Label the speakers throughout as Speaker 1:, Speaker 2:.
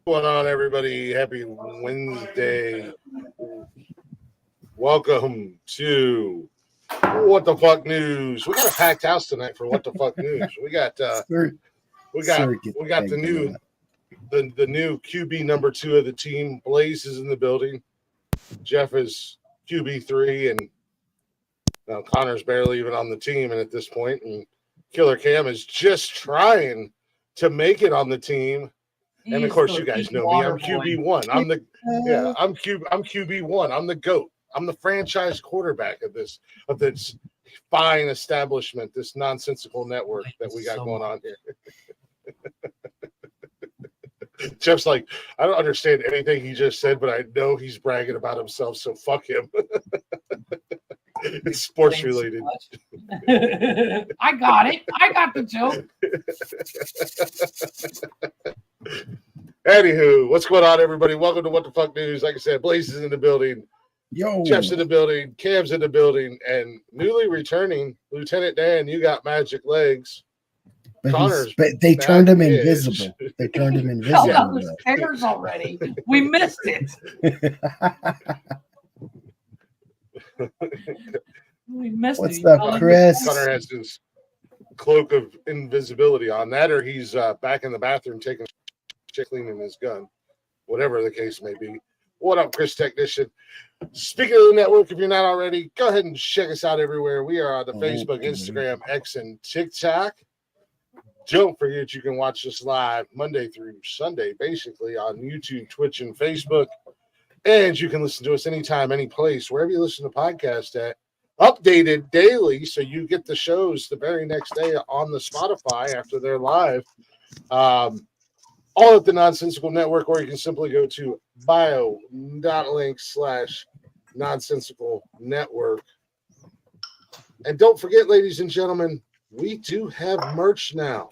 Speaker 1: What's going on, everybody? Happy Wednesday. Welcome to What the Fuck News. We got a packed house tonight for What the Fuck News. We got we got the new QB number 2 of the team. Blaze is in the building. Jeff is QB3, and Connor's barely even on the team. And at this point, and Killer Cam is just trying to make it on the team. And of course, you guys know me. I'm QB1. I'm QB1. I'm the GOAT. I'm the franchise quarterback of this fine establishment, this nonsensical network that we got going on here. Jeff's like, I don't understand anything he just said, but I know he's bragging about himself, so fuck him. It's sports related.
Speaker 2: I got it. I got the joke.
Speaker 1: Anywho, what's going on, everybody? Welcome to What the Fuck News. Like I said, Blaze is in the building.
Speaker 3: Yo,
Speaker 1: Jeff's in the building. Cam's in the building. And newly returning, Lieutenant Dan, you got magic legs.
Speaker 3: But they turned him invisible. They turned him invisible.
Speaker 2: Fell down the stairs already. We missed it. We missed
Speaker 3: What's
Speaker 2: it.
Speaker 3: up, Chris?
Speaker 1: Connor has his cloak of invisibility on that, or he's back in the bathroom taking shit, cleaning his gun, whatever the case may be. What up, Chris Technician? Speaking of the network, if you're not already, go ahead and check us out everywhere. We are on the Facebook, Instagram, X, and TikTok. Don't forget you can watch us live Monday through Sunday, basically on YouTube, Twitch, and Facebook. And you can listen to us anytime, any place, wherever you listen to podcasts at. Updated daily, so you get the shows the very next day on the Spotify after they're live. All at the Nonsensical Network, or you can simply go to bio.link/nonsensical network. And don't forget, ladies and gentlemen, we do have merch now.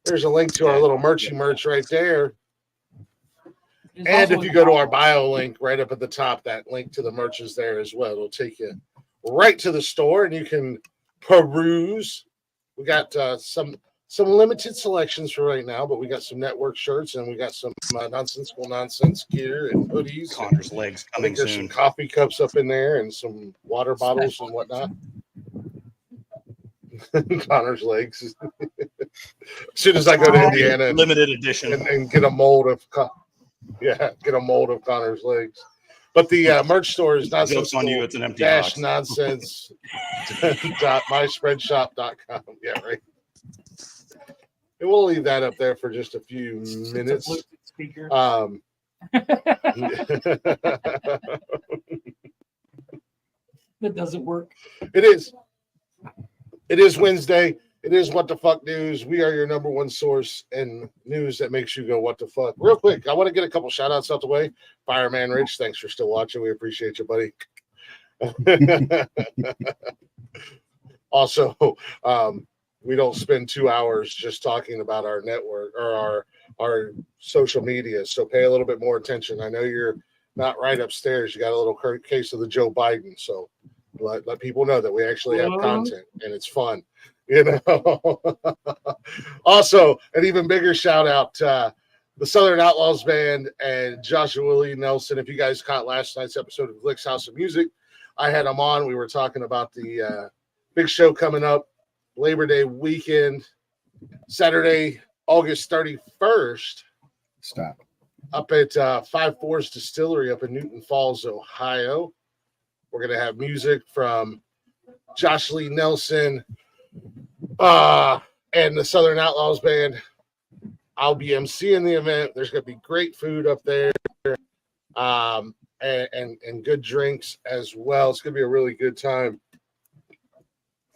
Speaker 1: There's a link to our little merch right there. And if you go to our bio link right up at the top, that link to the merch is there as well. It'll take you right to the store, and you can peruse. We got some limited selections for right now, but we got some network shirts, and we got some nonsensical nonsense gear and hoodies.
Speaker 4: Connor's legs coming
Speaker 1: there's
Speaker 4: soon.
Speaker 1: Some coffee cups up in there and some water bottles and whatnot. Connor's legs. As soon as I go to Indiana,
Speaker 4: limited edition,
Speaker 1: and get a mold of Connor's legs. But the merch store is
Speaker 4: jokes on you. It's an empty box.
Speaker 1: nonsense.myspreadshop.com. Yeah, right. And we'll leave that up there for just a few minutes.
Speaker 2: That doesn't work.
Speaker 1: It is Wednesday. It is What the Fuck News. We are your number one source in news that makes you go, what the fuck? Real quick, I want to get a couple shout outs out the way. Fireman Rich, thanks for still watching. We appreciate you, buddy. Also, we don't spend 2 hours just talking about our network or our social media, so pay a little bit more attention. I know you're not right upstairs. You got a little case of the Joe Biden, so let people know that we actually have content and it's fun. You know. Also, an even bigger shout out to the Southern Outlaws Band and Joshua Lee Nelson. If you guys caught last night's episode of Glick's House of Music, I had them on. We were talking about the big show coming up, Labor Day weekend, Saturday, August 31st.
Speaker 3: Stop.
Speaker 1: Up at 5-4's Distillery up in Newton Falls, Ohio. We're going to have music from Josh Lee Nelson, and the Southern Outlaws Band. I'll be emceeing the event. There's going to be great food up there, and good drinks as well. It's going to be a really good time.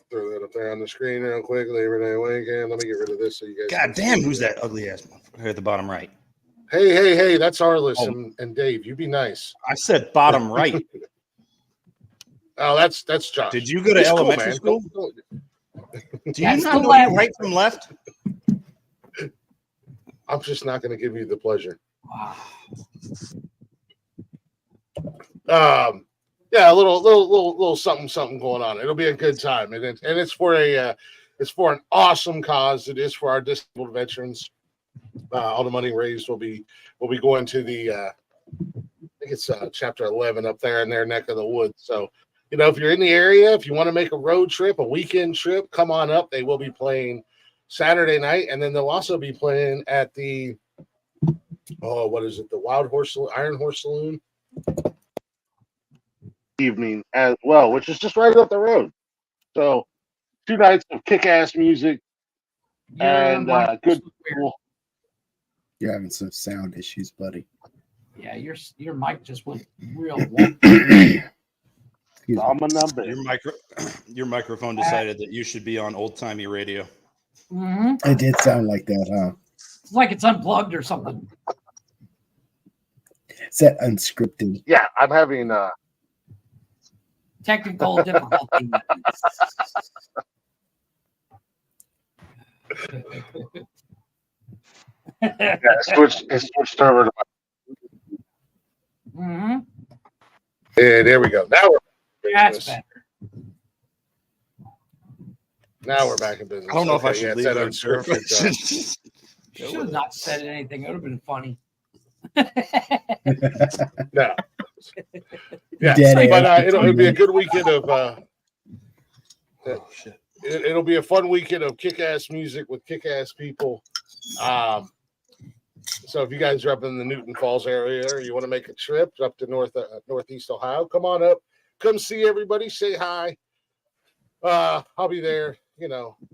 Speaker 1: Throw that up there on the screen real quick. Labor Day weekend. Let me get rid of this so you guys.
Speaker 4: God damn, who's that ugly ass here at the bottom right?
Speaker 1: Hey, that's Arliss and Dave. You be nice.
Speaker 4: I said bottom right.
Speaker 1: Oh, that's Josh.
Speaker 4: Did you go to elementary school? Do you not know right from left?
Speaker 1: I'm just not going to give you the pleasure. Yeah, a little something going on. It'll be a good time, and it's for an awesome cause. It is for our disabled veterans. All the money raised will be going to the I think it's chapter 11 up there in their neck of the woods. So, if you're in the area, if you want to make a road trip, a weekend trip, come on up. They will be playing Saturday night, and then they'll also be playing at the what is it? The Iron Horse Saloon evening as well, which is just right up the road. So 2 nights of kick-ass music and good.
Speaker 3: You're having some sound issues, buddy.
Speaker 2: Yeah, your mic just went real wonky.
Speaker 4: Your microphone decided that you should be on old-timey radio.
Speaker 2: Mm-hmm.
Speaker 3: It did sound like that, huh?
Speaker 2: It's like it's unplugged or something.
Speaker 3: Is that unscripted?
Speaker 1: Yeah, I'm having
Speaker 2: Technical difficulty.
Speaker 1: it switched over to
Speaker 2: Mm-hmm.
Speaker 1: Yeah, there we go. Now we're
Speaker 2: That's better.
Speaker 1: Now we're back in business.
Speaker 4: I don't know if I should leave
Speaker 1: that
Speaker 4: that
Speaker 1: unscripted.
Speaker 2: You should have not said anything. It would have been funny.
Speaker 1: No. Yeah,
Speaker 3: Dead
Speaker 1: but
Speaker 3: air.
Speaker 1: it'll be a good weekend of. It'll be a fun weekend of kick-ass music with kick-ass people. So if you guys are up in the Newton Falls area or you want to make a trip up to Northeast Ohio, come on up, come see everybody, say hi. I'll be there,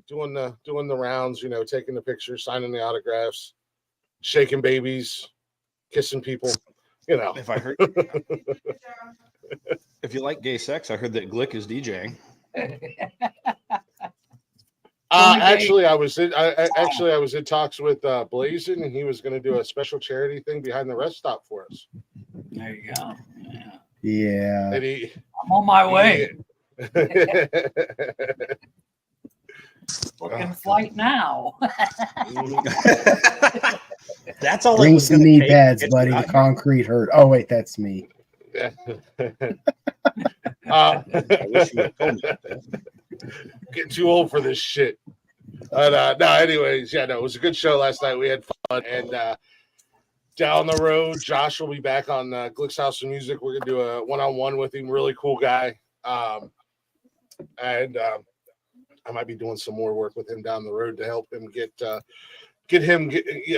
Speaker 1: doing the rounds, taking the pictures, signing the autographs, shaking babies, kissing people,
Speaker 4: If I heard, if you like gay sex, I heard that Glick is DJing.
Speaker 1: Actually, I was in talks with Blazin, and he was going to do a special charity thing behind the rest stop for us.
Speaker 2: There you go.
Speaker 3: Yeah.
Speaker 1: And
Speaker 2: I'm on my way. Booking flight now.
Speaker 4: That's all.
Speaker 3: Bring some knee pads, buddy. The concrete hurt. Oh wait, that's me.
Speaker 4: I wish you had told me.
Speaker 1: Getting too old for this shit. But no, anyways, it was a good show last night. We had fun, and down the road, Josh will be back on Glick's House of Music. We're gonna do a one-on-one with him. Really cool guy, and I might be doing some more work with him down the road to help him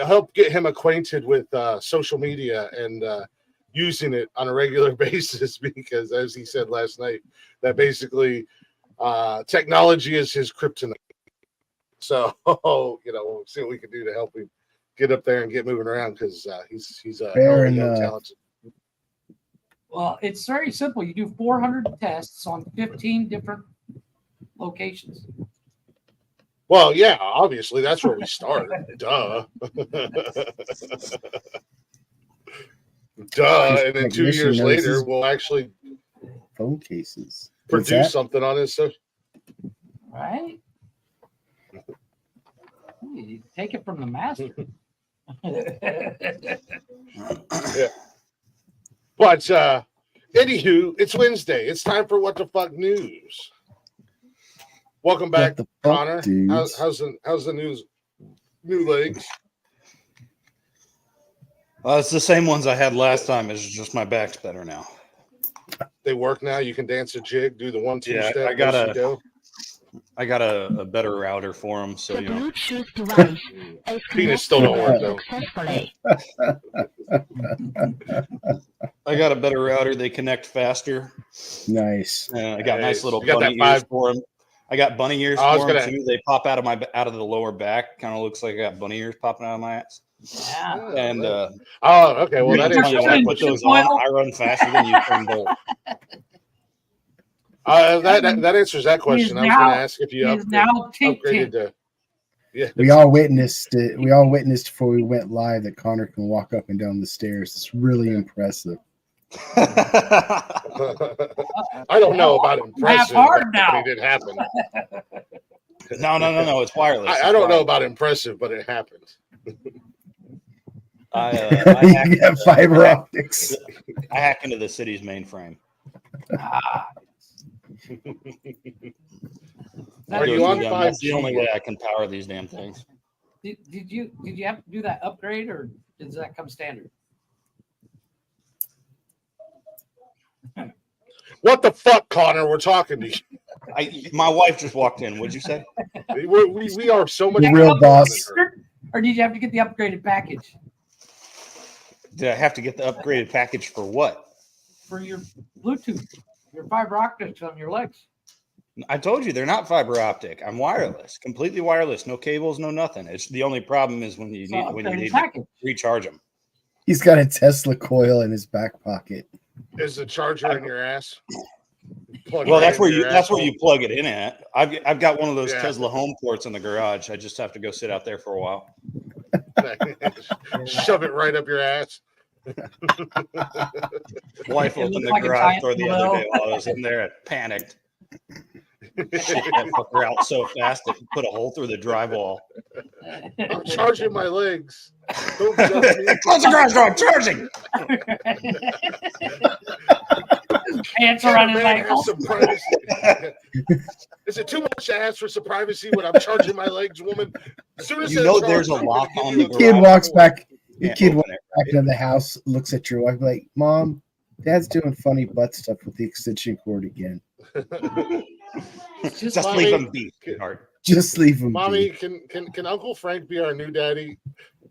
Speaker 1: help get him acquainted with social media and using it on a regular basis, because as he said last night, that basically technology is his kryptonite. So we'll see what we can do to help him get up there and get moving around, because he's a very talented.
Speaker 2: Well, it's very simple. You do 400 tests on 15 different locations.
Speaker 1: Well, yeah, obviously that's where we start. Duh. And then 2 years later, we'll actually
Speaker 3: phone cases
Speaker 1: produce something on this.
Speaker 2: Right? You take it from the master.
Speaker 1: Yeah. But anywho, it's Wednesday. It's time for What the Fuck News. Welcome back, Connor. How's the news? New legs?
Speaker 4: It's the same ones I had last time. It's just my back's better now.
Speaker 1: They work now. You can dance a jig, do the 1-2 step.
Speaker 4: I got a better router for them, so
Speaker 1: penis still don't work though.
Speaker 4: I got a better router. They connect faster.
Speaker 3: Nice.
Speaker 4: I got nice little bunny ears for them. I got bunny ears for them too. They pop out of the lower back. Kind of looks like I got bunny ears popping out of my ass.
Speaker 2: Yeah.
Speaker 4: And
Speaker 1: okay. Well, that is
Speaker 4: I put those on. I run faster than you can bolt.
Speaker 1: That answers that question. I was going to ask if you upgraded to. Yeah.
Speaker 3: We all witnessed it. We all witnessed before we went live that Connor can walk up and down the stairs. It's really impressive.
Speaker 1: I don't know about impressive. But it happen.
Speaker 4: No. It's wireless.
Speaker 1: I don't know about impressive, but it happened.
Speaker 4: I
Speaker 3: have fiber optics.
Speaker 4: I hack into the city's mainframe.
Speaker 1: Are you on 5G?
Speaker 4: That's the only way I can power these damn things.
Speaker 2: Did you have to do that upgrade, or does that come standard?
Speaker 1: What the fuck, Connor? We're talking to you.
Speaker 4: My wife just walked in. What'd you say?
Speaker 1: We are so much
Speaker 3: The real boss.
Speaker 2: Or did you have to get the upgraded package
Speaker 4: Did I have to get the upgraded package for what?
Speaker 2: for your Bluetooth, your fiber optics on your legs?
Speaker 4: I told you they're not fiber optic. I'm wireless, completely wireless, no cables, no nothing. It's the only problem is when you need to recharge them.
Speaker 3: He's got a Tesla coil in his back pocket.
Speaker 1: Is the charger in your ass?
Speaker 4: Well, that's where you plug it in at. I've got one of those Tesla home ports in the garage. I just have to go sit out there for a while.
Speaker 1: Shove it right up your ass.
Speaker 4: Wife opened the garage door the other day while I was in there. I panicked. Shit that fucker out so fast that he put a hole through the drywall.
Speaker 1: I'm charging my legs. Don't judge me.
Speaker 4: Close the garage door. I'm charging.
Speaker 2: Pants around his ankles.
Speaker 1: Is it too much to ask for some privacy when I'm charging my legs, woman? As soon as
Speaker 4: there's a lock on the
Speaker 3: kid walks back. The kid walks back into the house, looks at your wife like, "Mom, Dad's doing funny butt stuff with the extension cord again."
Speaker 2: Just
Speaker 4: leave him be.
Speaker 3: Just leave him.
Speaker 1: Mommy,
Speaker 3: be.
Speaker 1: can Uncle Frank be our new daddy?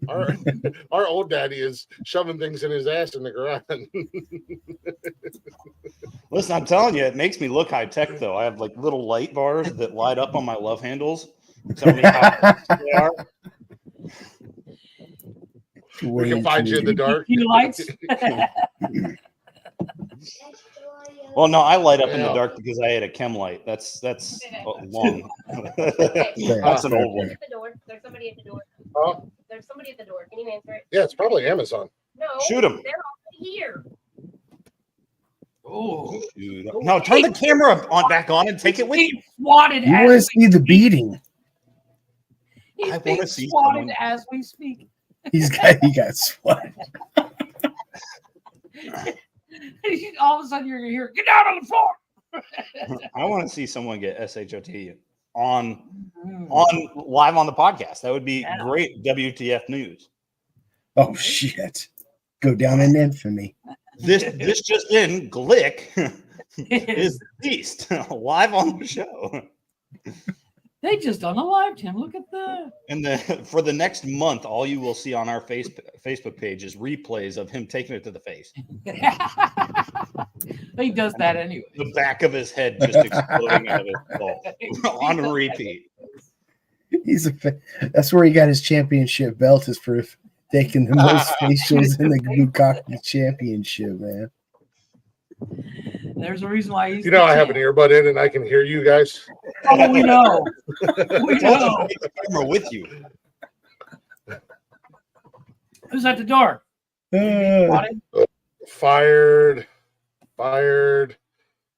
Speaker 1: Our old daddy is shoving things in his ass in the garage.
Speaker 4: Listen, I'm telling you, it makes me look high tech though. I have like little light bars that light up on my love handles. Tell me how they are.
Speaker 1: We can find you in the dark.
Speaker 2: You lights.
Speaker 4: Well, no, I light up in the dark because I had a chem light. That's long. That's an old one.
Speaker 5: There's somebody at the door.
Speaker 1: Oh,
Speaker 5: There's somebody at the door. Can you answer it?
Speaker 1: yeah, it's probably Amazon.
Speaker 5: No.
Speaker 4: Shoot him.
Speaker 5: They're already here.
Speaker 2: Oh,
Speaker 4: no! Turn the camera back on and take it with you.
Speaker 2: Swatted.
Speaker 3: You want to see the beating?
Speaker 2: He's
Speaker 4: I
Speaker 2: being
Speaker 4: want to see
Speaker 2: swatted
Speaker 4: someone.
Speaker 2: as we speak.
Speaker 3: He got swatted.
Speaker 2: All of a sudden, you're gonna hear, "Get down on the floor."
Speaker 4: I want to see someone get SHOT on live on the podcast. That would be great. WTF news.
Speaker 3: Oh shit! Go down in infamy.
Speaker 4: This just in, Glick is beast live on the show.
Speaker 2: They just done a live, Tim. Look at that.
Speaker 4: And for the next month, all you will see on our Facebook page is replays of him taking it to the face.
Speaker 2: He does that anyway.
Speaker 4: The back of his head just exploding out of his skull on repeat.
Speaker 3: That's where he got his championship belt, is for taking the most facials in the Bukaki championship, man.
Speaker 2: There's a reason why he's.
Speaker 1: I have an earbud in and I can hear you guys.
Speaker 2: Oh, we know. We know.
Speaker 4: The camera with you.
Speaker 2: Who's at the door?
Speaker 1: Fired.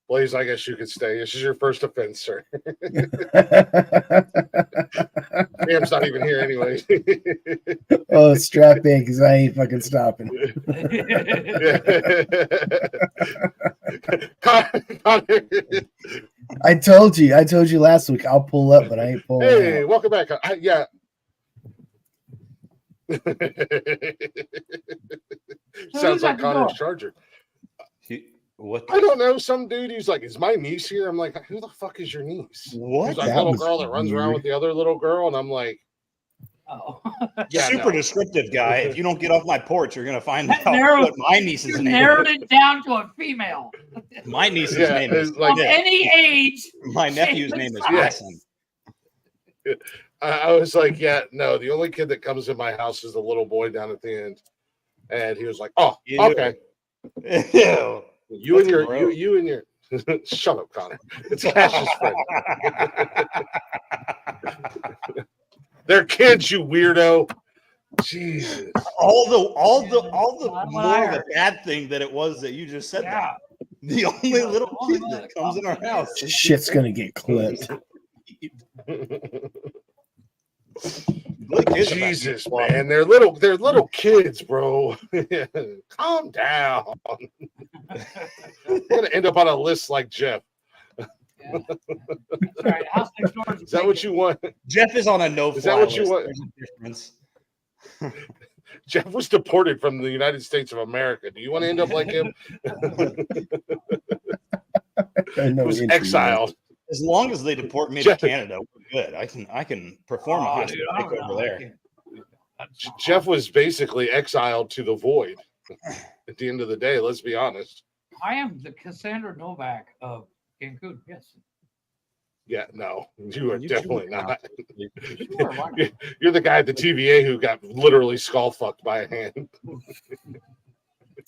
Speaker 1: Blaze, I guess you could stay. This is your first offense, sir. Sam's not even here anyway.
Speaker 3: Oh, strap in, because I ain't fucking stopping. I told you last week I'll pull up, but I ain't pulling
Speaker 1: Hey,
Speaker 3: out.
Speaker 1: welcome back. Yeah. Sounds like Connor's charger.
Speaker 4: What?
Speaker 1: I don't know. Some dude, he's like, "Is my niece here?" I'm like, "Who the fuck is your niece?"
Speaker 4: What?
Speaker 1: He's like,
Speaker 3: That
Speaker 1: little
Speaker 3: was
Speaker 1: girl that runs around
Speaker 3: weird.
Speaker 1: with the other little girl, and I'm like,
Speaker 2: Oh.
Speaker 1: Yeah,
Speaker 4: Super descriptive guy. If you don't get off my porch, you're gonna find
Speaker 2: That
Speaker 4: out
Speaker 2: narrows-
Speaker 4: what my niece's
Speaker 2: You
Speaker 4: name
Speaker 2: narrowed
Speaker 4: is.
Speaker 2: it down to a female.
Speaker 4: My niece's
Speaker 1: Yeah,
Speaker 4: name is
Speaker 1: it's like-
Speaker 2: Of any age.
Speaker 4: my nephew's name is
Speaker 1: Yeah.
Speaker 4: Hassan.
Speaker 1: I was like, "Yeah, no." The only kid that comes in my house is the little boy down at the end, and he was like, "Oh,
Speaker 4: Ew.
Speaker 1: okay."
Speaker 4: Ew.
Speaker 1: You and your
Speaker 4: gross.
Speaker 1: you and your shut up, Connor. It's Cash's friend. They're kids, you weirdo. Jesus.
Speaker 4: all the
Speaker 2: Not
Speaker 4: more
Speaker 2: what I
Speaker 4: of a
Speaker 2: heard.
Speaker 4: bad thing that it was that you just said
Speaker 2: Yeah.
Speaker 4: that. The only little kid that comes in our house.
Speaker 3: Shit's gonna get clipped.
Speaker 1: Jesus, man. They're little kids, bro. Calm down. You're gonna end up on a list like Jeff.
Speaker 2: Yeah. That's right. House next door
Speaker 1: Is that what you want?
Speaker 4: Jeff is on a no-fly
Speaker 1: Is that what
Speaker 4: list.
Speaker 1: you want?
Speaker 4: There's a difference.
Speaker 1: Jeff was deported from the United States of America. Do you want to end up like him?
Speaker 3: I know
Speaker 1: He was
Speaker 3: entry,
Speaker 1: exiled.
Speaker 4: As long as they deport me
Speaker 1: Jeff-
Speaker 4: to Canada, we're good. I can perform a
Speaker 2: Oh,
Speaker 4: hostile
Speaker 2: dude, I don't
Speaker 4: takeover
Speaker 2: know.
Speaker 4: there.
Speaker 1: Jeff was basically exiled to the void. At the end of the day, let's be honest.
Speaker 2: I am the Cassandra Novak of Cancun. Yes.
Speaker 1: Yeah, no, you are
Speaker 4: You
Speaker 1: definitely
Speaker 4: too,
Speaker 1: not.
Speaker 2: Sure, why not?
Speaker 1: You're the guy at the TVA who got literally skull fucked by a hand.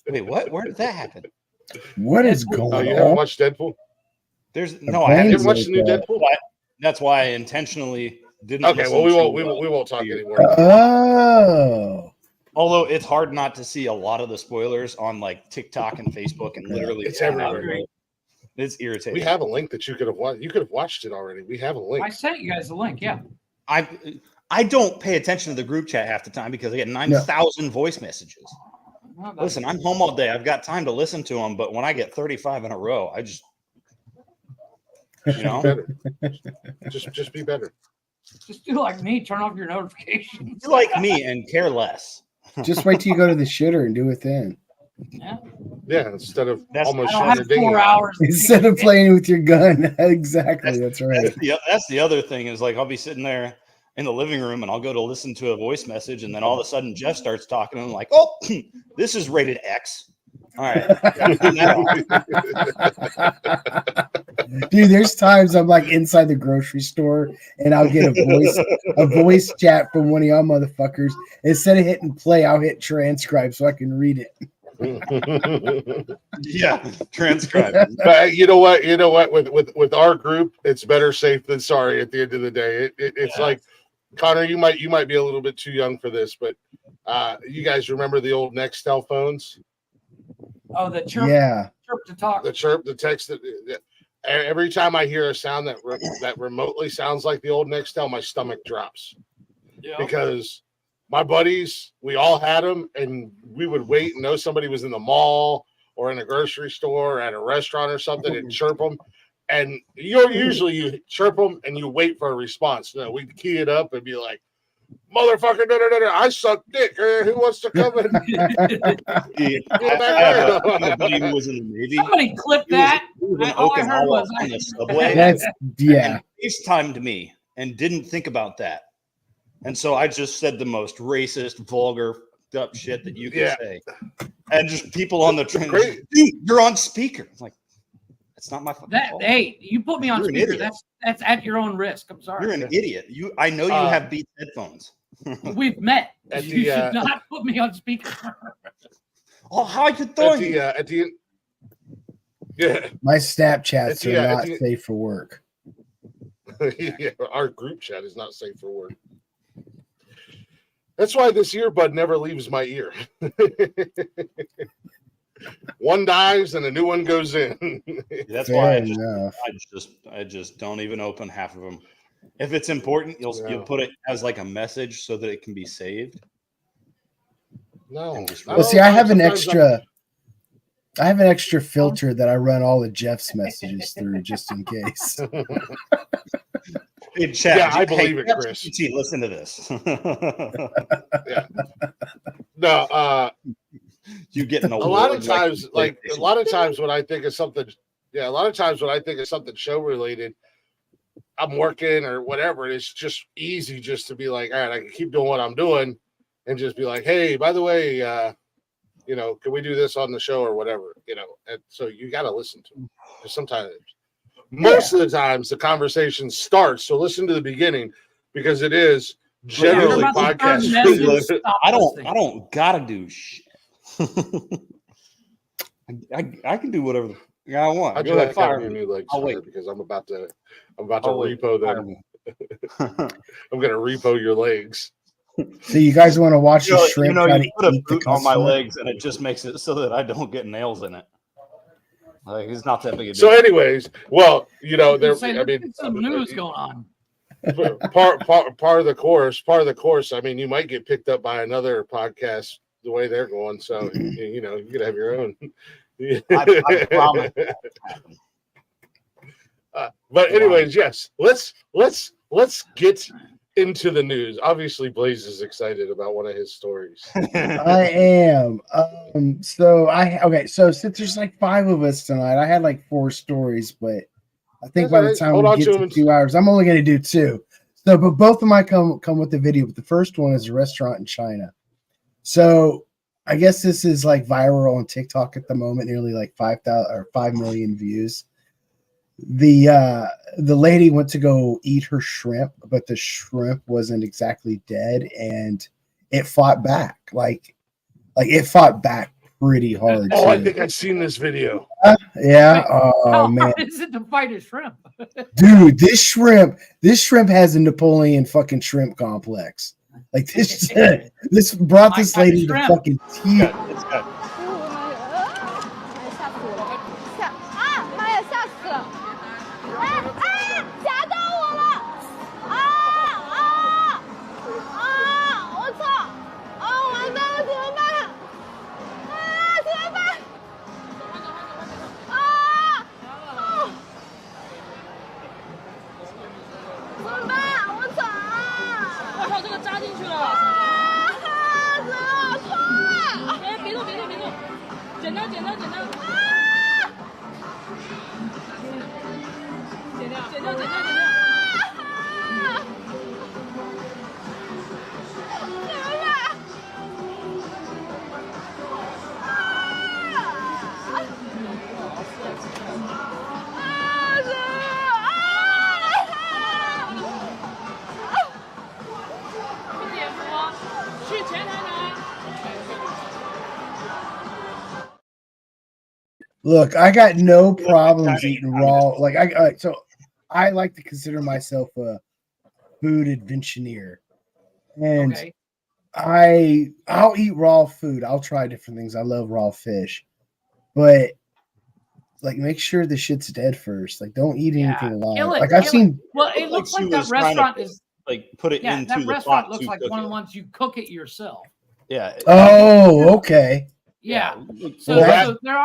Speaker 4: Wait, what? Where did that happen?
Speaker 3: What is
Speaker 2: Deadpool.
Speaker 3: going
Speaker 1: Oh, you haven't
Speaker 3: on?
Speaker 1: watched Deadpool?
Speaker 4: There's
Speaker 3: The
Speaker 4: no. I
Speaker 1: You
Speaker 4: haven't.
Speaker 3: brains
Speaker 1: haven't watched the new
Speaker 3: like that.
Speaker 1: Deadpool?
Speaker 4: That's why I intentionally didn't.
Speaker 1: Okay,
Speaker 4: listen
Speaker 1: well we
Speaker 4: to,
Speaker 1: won't we won't talk
Speaker 4: your-
Speaker 1: anymore.
Speaker 3: Oh,
Speaker 4: Although it's hard not to see a lot of the spoilers on like TikTok and Facebook and literally
Speaker 1: It's
Speaker 4: everywhere.
Speaker 1: everywhere.
Speaker 4: It's irritating.
Speaker 1: We have a link that you could have watched. You could have watched it already. We have a link.
Speaker 2: I sent you guys the link. Yeah.
Speaker 4: I don't pay attention to the group chat half the time because I get 9,000 voice messages.
Speaker 2: Well, that's-
Speaker 4: Listen, I'm home all day. I've got time to listen to them, but when I get 35 in a row, I just, you know,
Speaker 1: Better. Just be better.
Speaker 2: Just do like me. Turn off your notifications.
Speaker 4: you like me and care less.
Speaker 3: just wait till you go to the shitter and do it then.
Speaker 2: Yeah.
Speaker 1: Yeah, instead of
Speaker 4: That's-
Speaker 1: almost
Speaker 2: I don't
Speaker 1: shutting
Speaker 2: have
Speaker 1: the ding
Speaker 2: 4
Speaker 1: out.
Speaker 2: hours.
Speaker 3: Instead of playing with your gun. Exactly. That's right.
Speaker 4: That's the other thing is like I'll be sitting there in the living room and I'll go to listen to a voice message and then all of a sudden Jeff starts talking and I'm like, oh, this is rated X. All right. Turn that off.
Speaker 3: Dude, there's times I'm like inside the grocery store and I'll get a voice chat from one of y'all motherfuckers. Instead of hitting play, I'll hit transcribe so I can read it.
Speaker 4: Yeah, transcribe.
Speaker 1: But you know what? With our group, it's better safe than sorry. At the end of the day, it's like Connor. You might be a little bit too young for this, but you guys remember the old Nextel phones?
Speaker 2: Oh, the chirp,
Speaker 3: Yeah.
Speaker 2: chirp to talk.
Speaker 1: The chirp, the text. Every time I hear a sound that remotely sounds like the old Nextel, my stomach drops
Speaker 2: Yeah.
Speaker 1: because my buddies, we all had them, and we would wait and know somebody was in the mall or in a grocery store or at a restaurant or something and chirp them. And you chirp them and you wait for a response. No, we'd key it up and be like, motherfucker, I suck dick. Who wants to come in?
Speaker 4: I have a buddy who was in the Navy.
Speaker 2: Somebody clip that.
Speaker 4: He was in
Speaker 2: All I heard
Speaker 4: Okinawa
Speaker 2: was
Speaker 4: on the subway.
Speaker 3: That's yeah.
Speaker 4: And FaceTimed me and didn't think about that. And so I just said the most racist, vulgar, fucked up shit that you can say. And just people on the train,
Speaker 1: Great.
Speaker 4: dude, you're on speaker. It's like, that's not my fucking fault.
Speaker 2: Hey, you put me on
Speaker 4: You're an
Speaker 2: speaker.
Speaker 4: idiot.
Speaker 2: That's at your own risk. I'm sorry.
Speaker 4: You're an idiot. I know you have Beats headphones.
Speaker 2: We've met.
Speaker 1: At
Speaker 2: You
Speaker 1: the,
Speaker 2: should not put me on speaker.
Speaker 4: Oh, how you doing?
Speaker 1: At the end. Yeah.
Speaker 3: My Snapchats
Speaker 1: Yeah,
Speaker 3: are not safe for work.
Speaker 1: Yeah, our group chat is not safe for work. That's why this earbud never leaves my ear. One dies and a new one goes in.
Speaker 4: That's why
Speaker 3: Fair enough.
Speaker 4: I just don't even open half of them. If it's important, you'll put it as like a message so that it can be saved.
Speaker 1: No.
Speaker 4: And just-
Speaker 3: Well, see, I have an
Speaker 1: Sometimes
Speaker 3: extra filter that I run all of Jeff's messages through just in case.
Speaker 4: Hey, chat,
Speaker 1: Yeah, I believe it, Chris.
Speaker 4: ChatGPT, listen to this.
Speaker 1: No,
Speaker 4: You get an
Speaker 1: a
Speaker 4: award.
Speaker 1: lot of times,
Speaker 4: like
Speaker 1: a lot of times when I think of something, show related, I'm working or whatever. It's just easy just to be like, all right, I can keep doing what I'm doing and just be like, hey, by the way, can we do this on the show or whatever, and so you got to listen to them. Sometimes, most of the times the conversation starts. So listen to the beginning because it is generally
Speaker 2: You're about to
Speaker 1: podcast.
Speaker 2: start messing, stop
Speaker 4: I
Speaker 2: listening.
Speaker 4: don't gotta do shit. I can do whatever I want.
Speaker 1: I
Speaker 4: Go ahead,
Speaker 1: just
Speaker 4: fire
Speaker 1: your
Speaker 4: me.
Speaker 1: new legs
Speaker 4: I'll
Speaker 1: Hunter,
Speaker 4: wait.
Speaker 1: because I'm about to
Speaker 4: I'll wait.
Speaker 1: repo
Speaker 4: Fire
Speaker 1: them.
Speaker 4: me.
Speaker 1: I'm gonna repo your legs.
Speaker 3: So you guys want to watch the shrimp try
Speaker 4: you
Speaker 3: to
Speaker 4: put a
Speaker 3: eat the
Speaker 4: boot on my
Speaker 3: customer?
Speaker 4: legs, and it just makes it so that I don't get nails in it. Like it's not that big a deal.
Speaker 1: So, anyways, well,
Speaker 2: There's
Speaker 1: there.
Speaker 2: some news going on.
Speaker 1: Part of the course. I mean, you might get picked up by another podcast the way they're going. So you could have your own.
Speaker 4: I promise.
Speaker 1: But anyways, yes, let's get into the news. Obviously, Blaze is excited about one of his stories.
Speaker 3: I am. So since there's like 5 of us tonight, I had like 4 stories, but I think
Speaker 1: That's
Speaker 3: by
Speaker 1: all
Speaker 3: the
Speaker 1: right.
Speaker 3: time
Speaker 1: Hold
Speaker 3: we
Speaker 1: on
Speaker 3: get
Speaker 1: to
Speaker 3: to
Speaker 1: them.
Speaker 3: 2 hours, I'm only going to do 2. So, but both of mine come with the video. But the first one is a restaurant in China. So I guess this is like viral on TikTok at the moment, nearly like 5,000 or 5 million views. The lady went to go eat her shrimp, but the shrimp wasn't exactly dead, and it fought back. Like it fought back pretty hard.
Speaker 1: Oh, I
Speaker 3: too.
Speaker 1: think I've seen this video.
Speaker 3: Yeah.
Speaker 2: Wait,
Speaker 3: Oh
Speaker 2: How
Speaker 3: man,
Speaker 2: hard is it to fight a shrimp?
Speaker 3: dude, this shrimp has a Napoleon fucking shrimp complex. Like this, this brought
Speaker 2: My
Speaker 3: this
Speaker 2: kind of
Speaker 3: lady to
Speaker 2: shrimp.
Speaker 3: fucking tears.
Speaker 4: It's got
Speaker 6: 吓死我了！妈呀，吓死了！夹到我了！我操！完蛋了，怎么办？怎么办？怎么办？我操！我操，这个扎进去了！怎么痛啊！哎，别动，简单。剪掉！去前台拿。
Speaker 3: Look, I got no problems eating raw. Like so I like to consider myself a food adventurer, and
Speaker 2: Okay.
Speaker 3: I'll eat raw food. I'll try different things. I love raw fish, but like make sure the shit's dead first. Like don't eat
Speaker 2: Yeah,
Speaker 3: anything alive.
Speaker 2: kill it,
Speaker 3: Like I've
Speaker 2: kill
Speaker 3: seen.
Speaker 2: Well, it
Speaker 4: Like
Speaker 2: looks
Speaker 4: she
Speaker 2: like that
Speaker 4: was trying to
Speaker 2: restaurant is.
Speaker 4: like put it
Speaker 2: Yeah,
Speaker 4: into
Speaker 2: that
Speaker 4: the
Speaker 2: restaurant
Speaker 4: pot
Speaker 2: looks
Speaker 4: to
Speaker 2: like
Speaker 4: cook
Speaker 2: one of
Speaker 4: it.
Speaker 2: the ones you cook it yourself.
Speaker 4: Yeah.
Speaker 3: Oh, okay.
Speaker 2: Yeah.
Speaker 4: Yeah.
Speaker 2: So,
Speaker 3: Well, that-
Speaker 2: so there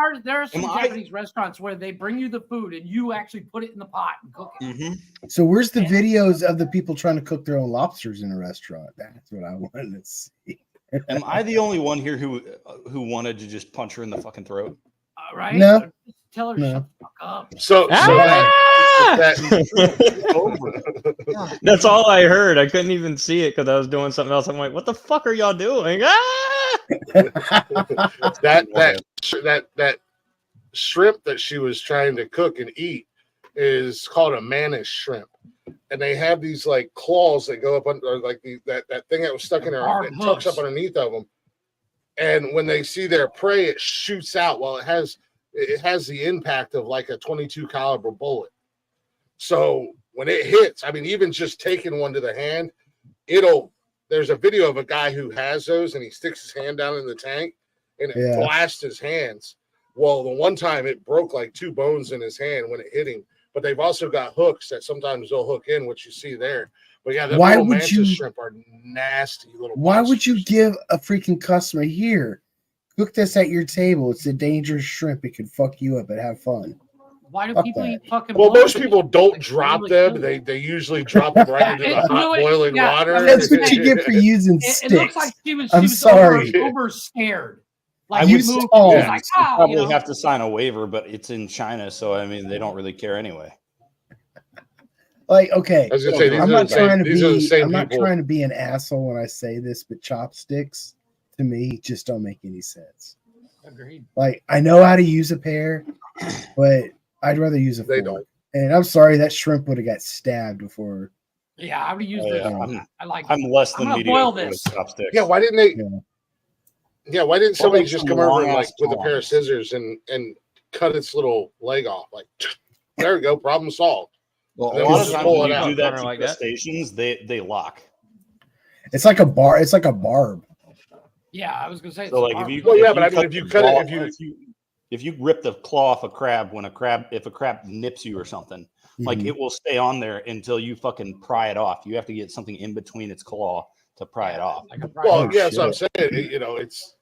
Speaker 2: are some
Speaker 4: Am I-
Speaker 2: Japanese restaurants where they bring you the food and you actually put it in the pot and cook it.
Speaker 4: Mhm.
Speaker 3: So where's the videos of the people trying to cook their own lobsters in a restaurant? That's what I wanted to see.
Speaker 4: Am I the only one here who wanted to just punch her in the fucking throat?
Speaker 2: Right?
Speaker 3: No.
Speaker 2: So just tell her to
Speaker 3: No.
Speaker 2: shut the fuck up.
Speaker 1: So
Speaker 7: That's all I heard. I couldn't even see it because I was doing something else. I'm like, what the fuck are y'all doing?
Speaker 1: that shrimp that she was trying to cook and eat is called a mantis shrimp, and they have these like claws that go up under like that thing that was stuck in her
Speaker 2: Hard
Speaker 1: that tucks up
Speaker 2: hooks.
Speaker 1: underneath of them, and when they see their prey, it shoots out. Well, it has the impact of like a 22 caliber bullet. So when it hits, I mean, even just taking one to the hand, there's a video of a guy who has those and he sticks his hand down in the tank and it blasts his hands. Well, the one time it broke like 2 bones in his hand when it hit him, but they've also got hooks that sometimes they'll hook in, which you see there. But yeah, the little mantis shrimp are nasty little.
Speaker 3: Why would you give a freaking customer here? Cook this at your table. It's a dangerous shrimp. It could fuck you up and have fun.
Speaker 2: Why do
Speaker 3: Fuck
Speaker 2: people
Speaker 3: that.
Speaker 2: eat fucking
Speaker 1: Well, most
Speaker 2: blowfish?
Speaker 1: people don't
Speaker 2: Like,
Speaker 1: drop
Speaker 2: really
Speaker 1: them.
Speaker 2: good.
Speaker 1: They usually drop them right into the
Speaker 2: Yeah,
Speaker 1: hot boiling
Speaker 2: yeah.
Speaker 1: water.
Speaker 3: That's what you get for using
Speaker 2: It
Speaker 3: sticks.
Speaker 2: looks like she was
Speaker 3: I'm sorry.
Speaker 2: over scared. Like
Speaker 4: I
Speaker 2: you
Speaker 4: would
Speaker 2: moved,
Speaker 3: tall.
Speaker 2: she was like,
Speaker 4: You
Speaker 2: "Oh,"
Speaker 4: probably
Speaker 2: you know?
Speaker 4: have to sign a waiver, but it's in China, so I mean they don't really care anyway.
Speaker 3: Like, okay,
Speaker 1: I was gonna say these
Speaker 3: I'm
Speaker 1: are
Speaker 3: not
Speaker 1: the same.
Speaker 3: trying to
Speaker 1: These are the
Speaker 3: be.
Speaker 1: same
Speaker 3: I'm not
Speaker 1: people.
Speaker 3: trying to be an asshole when I say this, but chopsticks to me just don't make any sense.
Speaker 2: Agreed.
Speaker 3: Like, I know how to use a pair, but I'd rather use a
Speaker 1: They
Speaker 3: fork.
Speaker 1: don't.
Speaker 3: And I'm sorry, that shrimp would have got stabbed before.
Speaker 2: Yeah, I would use
Speaker 4: Oh,
Speaker 2: this.
Speaker 4: yeah.
Speaker 2: I like.
Speaker 4: I'm less
Speaker 2: I'm
Speaker 4: than
Speaker 2: gonna boil
Speaker 4: mediocre
Speaker 2: this.
Speaker 4: with chopsticks.
Speaker 1: Yeah, why didn't they?
Speaker 3: Yeah.
Speaker 1: Yeah, why didn't somebody
Speaker 4: like
Speaker 1: just
Speaker 4: some
Speaker 1: come over and like
Speaker 4: long-ass
Speaker 1: with a pair of
Speaker 4: tongs.
Speaker 1: scissors and cut its little leg off? Like, there we go, problem solved.
Speaker 4: Well, a
Speaker 1: Then
Speaker 4: lot
Speaker 1: we'll
Speaker 4: of
Speaker 1: just
Speaker 4: times
Speaker 1: pull
Speaker 4: when
Speaker 1: it
Speaker 4: you
Speaker 1: out.
Speaker 4: do that
Speaker 7: Corner
Speaker 4: to
Speaker 7: like that.
Speaker 4: crustaceans, they lock.
Speaker 3: It's like a bar. It's like a barb.
Speaker 2: Yeah, I was gonna say.
Speaker 4: So
Speaker 2: it's
Speaker 4: like
Speaker 2: a
Speaker 4: if you
Speaker 1: Well,
Speaker 4: if
Speaker 1: yeah,
Speaker 4: you
Speaker 1: but I mean,
Speaker 4: cut
Speaker 1: if you
Speaker 4: the
Speaker 1: cut it-
Speaker 4: claw- if you rip the claw off a crab if a crab nips you or something, like
Speaker 3: Mhm.
Speaker 4: it will stay on there until you fucking pry it off. You have to get something in between its claw to pry it off.
Speaker 2: like a
Speaker 1: Well,
Speaker 3: Oh,
Speaker 1: yeah, that's what I'm
Speaker 3: shit.
Speaker 1: saying. It's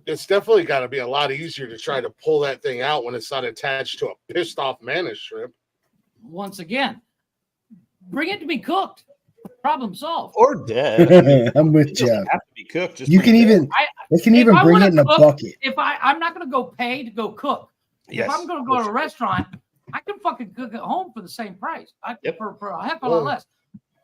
Speaker 1: it's definitely got to be a lot easier to try to pull that thing out when it's not attached to a pissed off mantis shrimp.
Speaker 2: Once again, bring it to be cooked. Problem solved.
Speaker 4: Or dead. I mean,
Speaker 3: I'm with
Speaker 4: it doesn't
Speaker 3: Jeff.
Speaker 4: have to be cooked. Just
Speaker 3: You
Speaker 4: bring
Speaker 3: can
Speaker 4: it
Speaker 3: even
Speaker 4: dead.
Speaker 3: they can
Speaker 2: if
Speaker 3: even
Speaker 2: I
Speaker 3: bring
Speaker 2: wanna
Speaker 3: it in a
Speaker 2: cook-
Speaker 3: bucket.
Speaker 2: If I'm not gonna go pay to go cook.
Speaker 4: Yes.
Speaker 2: If I'm gonna go to a restaurant, I can fucking cook at home for the same price.
Speaker 4: Yep.
Speaker 2: For a heck of a lot
Speaker 1: Yeah.
Speaker 2: less.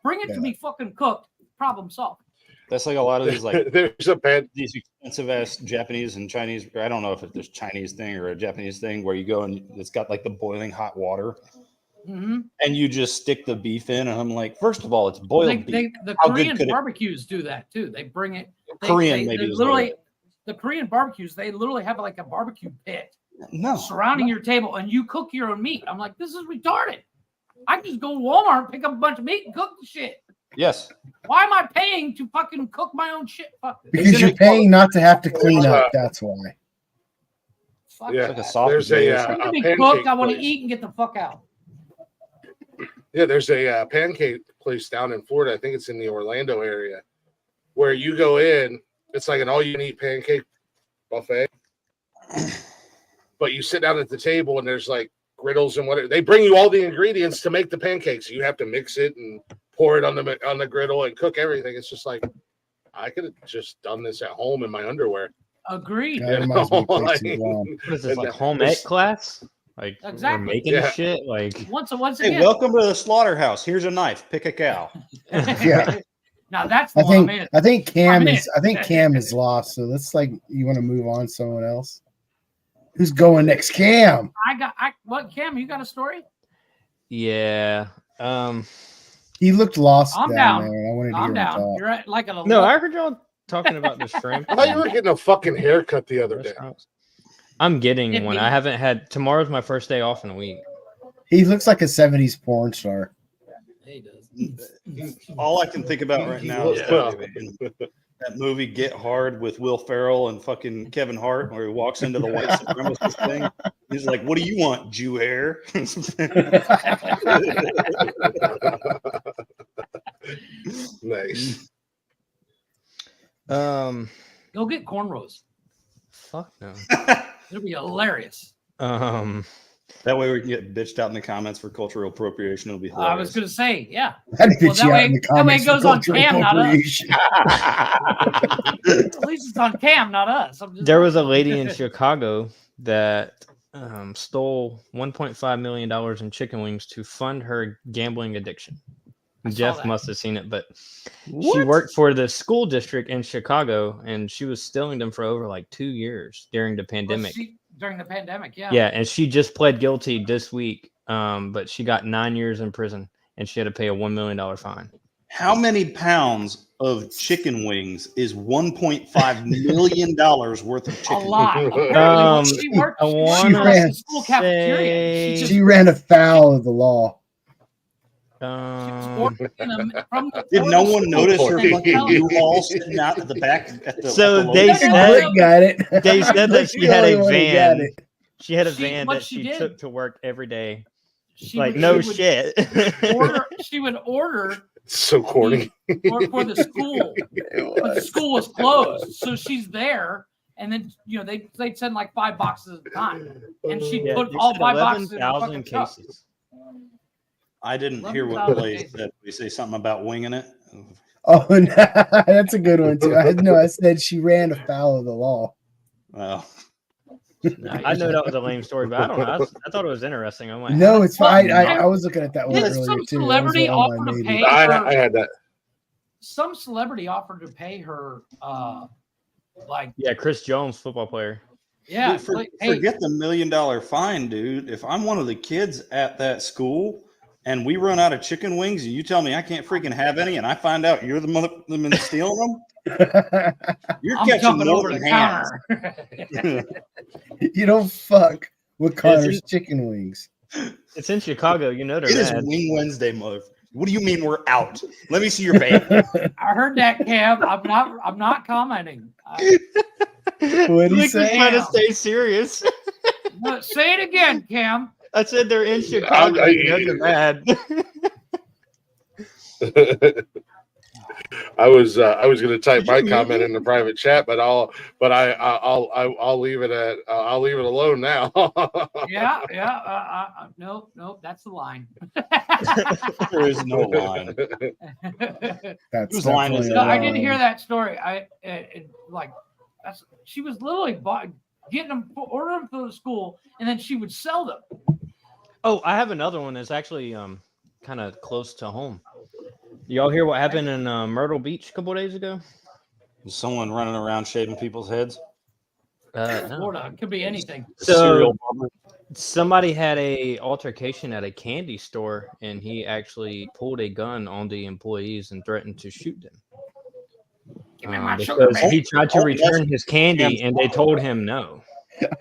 Speaker 2: Bring it to be fucking cooked. Problem solved.
Speaker 4: That's like a lot of these like
Speaker 1: There's a bad.
Speaker 4: these expensive ass Japanese and Chinese. I don't know if there's Chinese thing or a Japanese thing where you go and it's got like the boiling hot water
Speaker 2: Mm-hmm.
Speaker 4: and you just stick the beef in. And I'm like, first of all, it's boiled beef.
Speaker 2: The
Speaker 4: How good
Speaker 2: Korean
Speaker 4: could it-
Speaker 2: barbecues do that too. They bring it.
Speaker 4: Korean maybe
Speaker 2: they
Speaker 4: is
Speaker 2: literally the Korean barbecues. They literally have like a barbecue pit
Speaker 4: No.
Speaker 2: surrounding your table, and you cook your own meat. I'm like, this is retarded. I can just go to Walmart, pick up a bunch of meat, and cook the shit.
Speaker 4: Yes.
Speaker 2: Why am I paying to fucking cook my own shit? Fuck this.
Speaker 3: Because you're paying not to have to clean up. That's why.
Speaker 2: Fuck
Speaker 1: Yeah,
Speaker 4: like a
Speaker 2: that.
Speaker 4: sausage
Speaker 1: there's
Speaker 4: roll.
Speaker 1: a,
Speaker 2: Bring it to
Speaker 1: a
Speaker 2: be
Speaker 1: pancake
Speaker 2: cooked. I want to
Speaker 1: place.
Speaker 2: eat and get the fuck out.
Speaker 1: Yeah, there's a pancake place down in Florida. I think it's in the Orlando area, where you go in. It's like an all-you-can-eat pancake buffet, but you sit down at the table and there's like griddles and whatever. They bring you all the ingredients to make the pancakes. You have to mix it and pour it on the griddle and cook everything. It's just like I could have just done this at home in my underwear.
Speaker 2: Agreed.
Speaker 3: That reminds me of
Speaker 1: Like-
Speaker 3: places wrong.
Speaker 7: What is this,
Speaker 1: And
Speaker 7: like
Speaker 1: that-
Speaker 7: home
Speaker 1: there's-
Speaker 7: ec class? Like
Speaker 2: Exactly.
Speaker 7: we're making
Speaker 1: Yeah.
Speaker 7: shit? Like
Speaker 2: Once
Speaker 4: Hey,
Speaker 2: again.
Speaker 4: welcome to the slaughterhouse. Here's a knife. Pick a cow.
Speaker 3: Yeah.
Speaker 2: Now that's the
Speaker 3: I
Speaker 2: one I'm
Speaker 3: think
Speaker 2: in.
Speaker 3: I think Cam
Speaker 2: I'm in.
Speaker 3: is Cam is lost. So let's you want to move on to someone else. Who's going next? Cam.
Speaker 2: What, Cam? You got a story?
Speaker 7: yeah.
Speaker 3: He looked lost
Speaker 2: I'm
Speaker 3: down
Speaker 2: down.
Speaker 3: there, and I wanted to
Speaker 2: I'm
Speaker 3: hear him
Speaker 2: down.
Speaker 3: talk.
Speaker 2: You're at like a
Speaker 7: No, I heard y'all talking about the shrimp.
Speaker 1: I thought you were getting a fucking haircut the other day.
Speaker 7: restaurants. I'm getting
Speaker 2: Hit
Speaker 7: one.
Speaker 2: me.
Speaker 7: I haven't had. Tomorrow's my first day off in a week.
Speaker 3: He looks like a 70s porn star.
Speaker 2: He does.
Speaker 4: All I can think about right now is that movie Get Hard with Will Ferrell and fucking Kevin Hart, where he walks into the white supremacist thing. He's like, "What do you want, Jew hair?"
Speaker 1: Nice.
Speaker 2: Go get cornrows.
Speaker 7: Fuck no.
Speaker 2: It'll be hilarious.
Speaker 4: That way we can get bitched out in the comments for cultural appropriation. It'll be
Speaker 2: I
Speaker 4: hilarious.
Speaker 2: was gonna say, yeah.
Speaker 3: I'd
Speaker 2: Well,
Speaker 3: pitch
Speaker 2: that
Speaker 3: you
Speaker 2: way-
Speaker 3: out in the
Speaker 2: that way it
Speaker 3: comments.
Speaker 2: goes
Speaker 3: for
Speaker 2: on
Speaker 3: cultural
Speaker 2: Cam, not us.
Speaker 3: appropriation.
Speaker 2: At least it's on Cam, not us. I'm just
Speaker 7: There was a lady in Chicago that stole $1.5 million in chicken wings to fund her gambling addiction.
Speaker 2: I saw
Speaker 7: Jeff
Speaker 2: that.
Speaker 7: must have seen it, but she worked for the school district in Chicago, and she was stealing them for over like 2 years during the pandemic.
Speaker 2: during the pandemic, yeah.
Speaker 7: Yeah, and she just pled guilty this week, but she got 9 years in prison, and she had to pay a $1 million fine.
Speaker 4: How many pounds of chicken wings is $1.5 million worth of
Speaker 2: A
Speaker 4: chicken?
Speaker 2: lot. Apparently, when she worked
Speaker 7: I
Speaker 2: she
Speaker 7: wanna
Speaker 2: worked at the school cafeteria.
Speaker 7: say-
Speaker 3: She ran afoul of the law.
Speaker 4: Did no one notice her fucking U-Haul sitting out at the back at the?
Speaker 7: So
Speaker 4: at the
Speaker 7: they
Speaker 4: loading
Speaker 7: said-
Speaker 4: dock?
Speaker 3: Rick got it.
Speaker 7: They said that she had a van. She had a
Speaker 2: She-
Speaker 7: van
Speaker 2: what
Speaker 7: that
Speaker 2: she
Speaker 7: she
Speaker 2: did-
Speaker 7: took to work every day.
Speaker 2: She
Speaker 7: Like
Speaker 2: would-
Speaker 7: no
Speaker 2: she would
Speaker 7: shit.
Speaker 2: She would order
Speaker 1: So corny.
Speaker 2: for the school, but the school was closed, so she's there, and then they'd send like 5 boxes at a time, and she'd
Speaker 7: Yeah,
Speaker 2: put
Speaker 7: they
Speaker 2: all
Speaker 7: said
Speaker 2: 5 boxes in the
Speaker 7: 11,000
Speaker 2: fucking truck.
Speaker 7: cases.
Speaker 4: I didn't hear what
Speaker 2: 11,000
Speaker 4: Blaze
Speaker 2: cases.
Speaker 4: said. We say something about winging it.
Speaker 3: Oh, no, that's a good one too. I said she ran afoul of the law.
Speaker 4: Well,
Speaker 7: I know that was a lame story, but I don't know. I thought it was interesting. I'm like,
Speaker 3: No, it's fine.
Speaker 2: Well,
Speaker 3: I was looking at that one
Speaker 2: Did
Speaker 3: earlier
Speaker 2: some
Speaker 3: too. That was
Speaker 2: celebrity
Speaker 3: one of my
Speaker 2: offer to
Speaker 3: maybe.
Speaker 2: pay
Speaker 1: I had that.
Speaker 2: Some celebrity offered to pay her, like,
Speaker 7: yeah, Chris Jones, football player.
Speaker 2: yeah,
Speaker 4: dude,
Speaker 2: like, hey,
Speaker 4: forget the $1 million fine, dude. If I'm one of the kids at that school and we run out of chicken wings and you tell me I can't freaking have any, and I find out you're the motherfucker stealing them, you're
Speaker 2: I'm
Speaker 4: catching
Speaker 2: jumping
Speaker 4: more
Speaker 2: over the
Speaker 4: than hands.
Speaker 2: counter.
Speaker 3: You don't fuck with Connor's chicken wings.
Speaker 7: It's in Chicago. You know
Speaker 4: It is
Speaker 7: they're mad.
Speaker 4: Wing Wednesday, motherfucker. What do you mean we're out? Let me see your bag.
Speaker 2: I heard that, Cam. I'm not commenting.
Speaker 3: What did he
Speaker 7: Nick was
Speaker 3: say?
Speaker 7: trying to stay serious.
Speaker 2: Say it again, Cam.
Speaker 7: I said they're in Chicago. You know they're mad.
Speaker 1: I was going to type
Speaker 4: Did you
Speaker 1: my
Speaker 4: mute
Speaker 1: comment
Speaker 4: me?
Speaker 1: in the private chat, but I'll leave it at I'll leave it alone now.
Speaker 2: Yeah. Nope. That's the line.
Speaker 4: There is no line.
Speaker 3: That's
Speaker 4: Whose line is
Speaker 3: definitely
Speaker 4: it?
Speaker 2: No,
Speaker 3: a
Speaker 2: I didn't hear
Speaker 3: line.
Speaker 2: that story. She was literally getting them, ordering them for the school, and then she would sell them.
Speaker 7: Oh, I have another one that's actually kind of close to home. Y'all hear what happened in Myrtle Beach a couple of days ago?
Speaker 4: Is someone running around shaving people's heads?
Speaker 7: No.
Speaker 2: Florida, it could be anything.
Speaker 7: So
Speaker 4: Serial barber?
Speaker 7: somebody had a altercation at a candy store, and he actually pulled a gun on the employees and threatened to shoot them.
Speaker 2: Give me my sugar,
Speaker 7: Because
Speaker 2: baby.
Speaker 7: he tried to return his candy, and they told him no.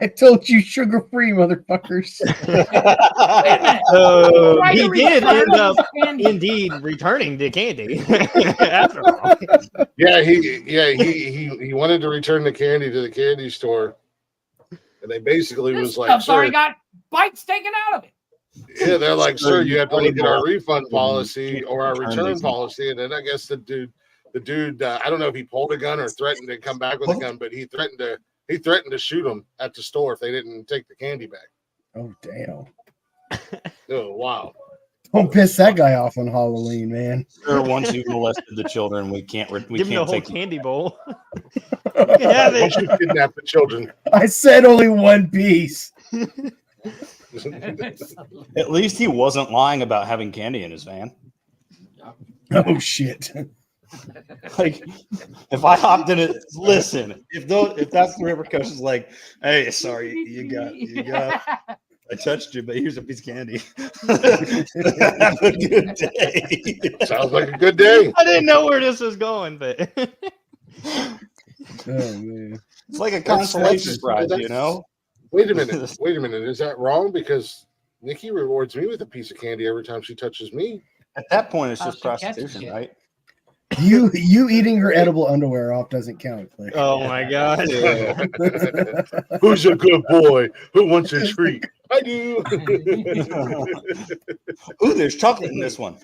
Speaker 3: I told you sugar-free, motherfuckers.
Speaker 2: Wait a minute.
Speaker 7: So
Speaker 2: Try to
Speaker 7: he did
Speaker 2: return
Speaker 7: end up
Speaker 2: his candy.
Speaker 7: indeed returning the candy after all.
Speaker 1: Yeah, he wanted to return the candy to the candy store, and they basically
Speaker 2: This
Speaker 1: was like,
Speaker 2: stuff's
Speaker 1: "Sir,
Speaker 2: already got bites taken out of it.
Speaker 1: yeah," they're like,
Speaker 4: Sir,
Speaker 1: "Sir,
Speaker 4: you
Speaker 1: you have to
Speaker 4: already
Speaker 1: look at our
Speaker 4: bought
Speaker 1: refund
Speaker 4: it.
Speaker 1: policy
Speaker 4: You
Speaker 1: or our
Speaker 4: return
Speaker 1: return
Speaker 4: these.
Speaker 1: policy." And then I guess the dude, I don't know if he pulled a gun or threatened to come back with a gun, but he threatened to shoot them at the store if they didn't take the candy back.
Speaker 3: Oh, damn.
Speaker 1: Oh wow!
Speaker 3: Don't piss that guy off on Halloween, man.
Speaker 4: Sir, once you've molested the children, we can't
Speaker 7: Give him the
Speaker 4: can't
Speaker 7: whole
Speaker 4: take
Speaker 7: candy bowl. You can have
Speaker 1: Once
Speaker 7: it.
Speaker 1: you kidnap the children,
Speaker 3: I said only one piece.
Speaker 4: At least he wasn't lying about having candy in his van.
Speaker 3: Oh, shit.
Speaker 4: Like, if I hopped in it, listen. If that's the repercussions, like, hey, sorry, you got. I touched you, but here's a piece of candy. Have a good day.
Speaker 1: sounds like a good day.
Speaker 7: I didn't know where this was going, but
Speaker 3: Oh, man.
Speaker 4: It's like a
Speaker 1: That's-
Speaker 4: consolation prize,
Speaker 1: that's-
Speaker 4: you know.
Speaker 1: Wait a minute. Is that wrong? Because Nikki rewards me with a piece of candy every time she touches me.
Speaker 4: At that point, it's
Speaker 2: Oh,
Speaker 4: just
Speaker 2: she catches
Speaker 4: prostitution,
Speaker 2: you.
Speaker 4: right?
Speaker 3: You eating her edible underwear off doesn't count. Claire.
Speaker 7: oh my god.
Speaker 1: Who's a good boy? Who wants a treat? I do.
Speaker 4: Ooh, there's chocolate in this one.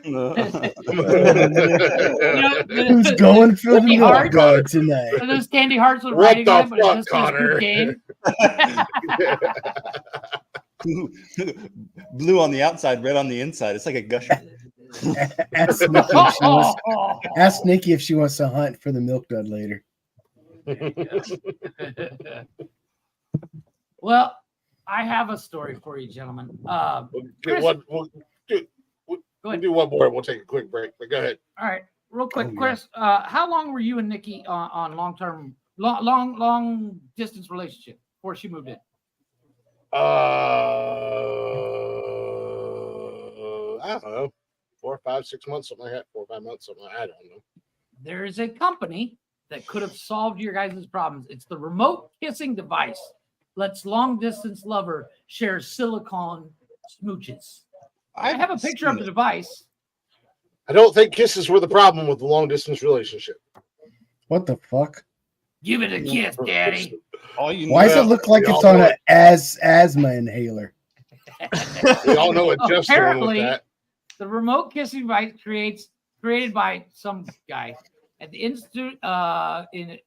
Speaker 3: Who's going for the
Speaker 2: Candy
Speaker 3: milk
Speaker 2: hearts?
Speaker 3: guard tonight?
Speaker 2: Are those candy hearts with
Speaker 1: What
Speaker 2: writing
Speaker 1: the
Speaker 2: on it, but
Speaker 1: fuck,
Speaker 2: it just says
Speaker 1: Connor?
Speaker 2: good game?
Speaker 4: Blue on the outside, red on the inside. It's like a gusher.
Speaker 3: Ask Nikki if she wants. Ask Nikki if she wants to hunt for the milk dud later.
Speaker 2: Well, I have a story for you, gentlemen. Chris,
Speaker 1: We'll
Speaker 2: go ahead.
Speaker 1: do one more and we'll take a quick break. But go ahead.
Speaker 2: All right, real quick,
Speaker 3: Oh, yeah.
Speaker 2: Chris. How long were you and Nikki on long distance relationship before she moved in?
Speaker 1: I don't know. 4, 5, 6 months, something like that. 4 or 5 months, something like that. I don't know.
Speaker 2: There is a company that could have solved your guys' problems. It's the remote kissing device. Lets long distance lover share silicone smooches. I have a picture of the device.
Speaker 1: I don't think kisses were the problem with the long distance relationship.
Speaker 3: What the fuck?
Speaker 2: Give it a kiss, Daddy.
Speaker 4: All you
Speaker 3: Why does
Speaker 1: Yeah,
Speaker 3: it look like
Speaker 1: we
Speaker 3: it's
Speaker 1: all
Speaker 3: on
Speaker 1: know
Speaker 3: an asthma inhaler?
Speaker 1: We all know what Jeff's doing with
Speaker 2: Apparently,
Speaker 1: that.
Speaker 2: the remote kissing device created by some guy at the Institute in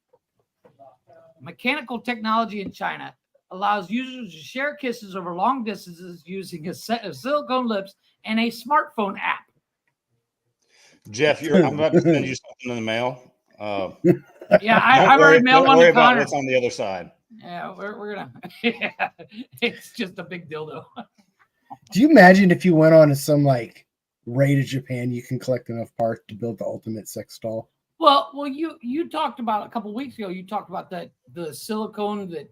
Speaker 2: Mechanical Technology in China allows users to share kisses over long distances using a set of silicone lips and a smartphone app.
Speaker 4: Jeff, I'm about to send you something in the mail.
Speaker 2: Yeah, I've already mailed one
Speaker 4: worry
Speaker 2: to
Speaker 4: about
Speaker 2: Connor.
Speaker 4: what's on the other side.
Speaker 2: Yeah, we're gonna. Yeah, it's just a big dildo.
Speaker 3: Do you imagine if you went on to some like raid of Japan, you can collect enough parts to build the ultimate sex doll?
Speaker 2: Well, you talked about a couple weeks ago. You talked about the silicone that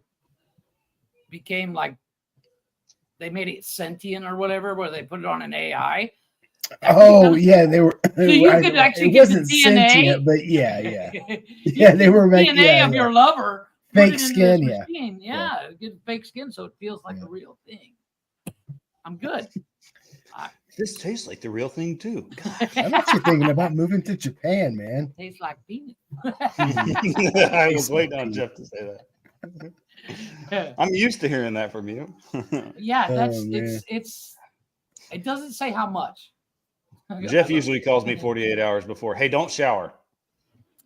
Speaker 2: became like they made it sentient or whatever, where they put it on an AI.
Speaker 3: Oh yeah, they were.
Speaker 2: So you could actually
Speaker 3: it
Speaker 2: get the
Speaker 3: wasn't
Speaker 2: DNA,
Speaker 3: sentient, but yeah.
Speaker 2: You
Speaker 3: Yeah, they
Speaker 2: get
Speaker 3: were
Speaker 2: the
Speaker 3: making
Speaker 2: DNA of your lover. put
Speaker 3: Fake
Speaker 2: it into this
Speaker 3: skin, yeah.
Speaker 2: machine. Yeah, get fake skin so it feels like
Speaker 3: Yeah.
Speaker 2: a real thing. I'm good.
Speaker 4: This tastes like the real thing too.
Speaker 3: I'm actually thinking about moving to Japan, man.
Speaker 2: Tastes like peanut.
Speaker 4: I was waiting on Jeff to say that. I'm used to hearing that from you.
Speaker 2: Yeah, that's
Speaker 3: Oh, man.
Speaker 2: it's. It doesn't say how much.
Speaker 4: Jeff usually calls me 48 hours before. Hey, don't shower.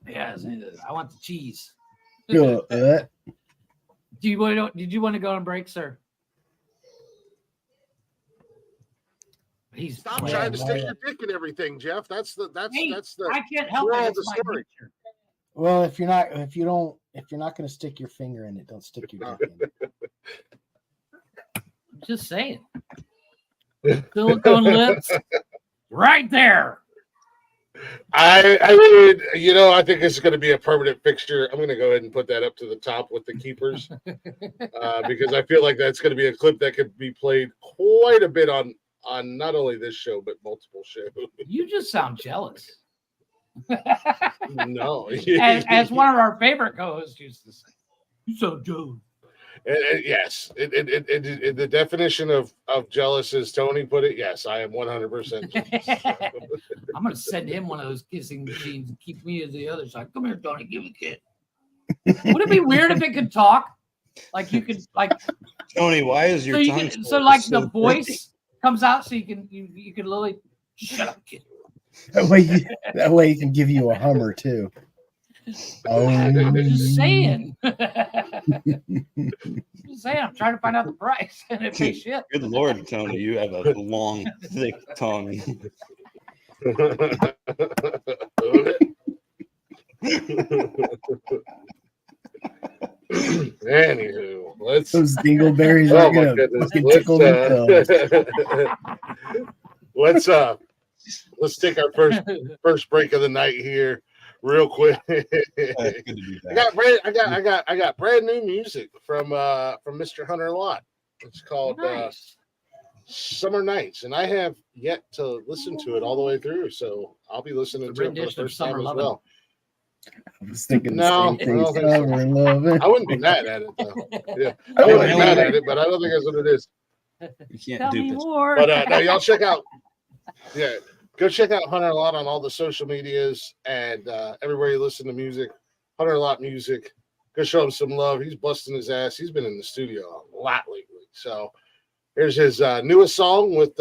Speaker 2: Yes, I want the cheese.
Speaker 3: Cool.
Speaker 2: Did you want to go on break, sir? He's
Speaker 1: Stop
Speaker 2: playing.
Speaker 1: trying to stick your dick in everything, Jeff. That's the
Speaker 2: I can't help
Speaker 1: moral
Speaker 2: it.
Speaker 1: of the
Speaker 2: It's my
Speaker 1: story.
Speaker 2: nature.
Speaker 3: Well, if you're not going to stick your finger in it, don't stick your dick in it.
Speaker 2: I'm just saying. Silicone lips, right there.
Speaker 1: I would, I think it's going to be a permanent fixture. I'm going to go ahead and put that up to the top with the keepers because I feel like that's going to be a clip that could be played quite a bit on not only this show but multiple shows.
Speaker 2: You just sound jealous.
Speaker 1: No,
Speaker 2: as one of our favorite co-hosts used to say, "You so jealous."
Speaker 1: Yes, the definition of jealous, as Tony put it. Yes, I am 100% jealous.
Speaker 2: I'm gonna send him one of those kissing machines and keep me to the other side. Come here, Tony, give me a kiss. Would it be weird if it could talk? Like you could, like
Speaker 4: Tony, why is your tongue
Speaker 2: the voice comes out, so you can literally shut up, kid.
Speaker 3: That way he can give you a Hummer too. Oh,
Speaker 2: I'm just saying. I'm trying to find out the price, and it pays shit.
Speaker 4: Good Lord, Tony, you have a long, thick tongue.
Speaker 1: Anywho,
Speaker 3: those dingleberries
Speaker 1: Oh
Speaker 3: are
Speaker 1: my
Speaker 3: gonna
Speaker 1: goodness!
Speaker 3: fucking tickle themselves.
Speaker 1: Let's take our first break of the night here, real quick.
Speaker 4: Good to be back.
Speaker 1: I got brand new music from Mr. Hunter Lott. It's called
Speaker 2: Nice.
Speaker 1: Summer Nights, and I have yet to listen to it all the way through, so I'll be listening to it for the
Speaker 2: rendition of
Speaker 1: first time
Speaker 2: Summer
Speaker 1: as
Speaker 2: Lovin'.
Speaker 1: well.
Speaker 3: I was thinking
Speaker 1: No,
Speaker 3: the
Speaker 1: I
Speaker 3: same
Speaker 1: don't
Speaker 3: thing.
Speaker 1: think so.
Speaker 3: Summer loving.
Speaker 1: I wouldn't be mad at it though. Yeah, I wouldn't be mad at it, but I don't think that's what it is.
Speaker 4: You can't
Speaker 2: Tell me
Speaker 4: dupe it.
Speaker 2: more.
Speaker 1: But no, y'all check out. Yeah, go check out Hunter Lott on all the social medias and everywhere you listen to music. Hunter Lott Music. Go show him some love. He's busting his ass. He's been in the studio a lot lately. So here's his newest song with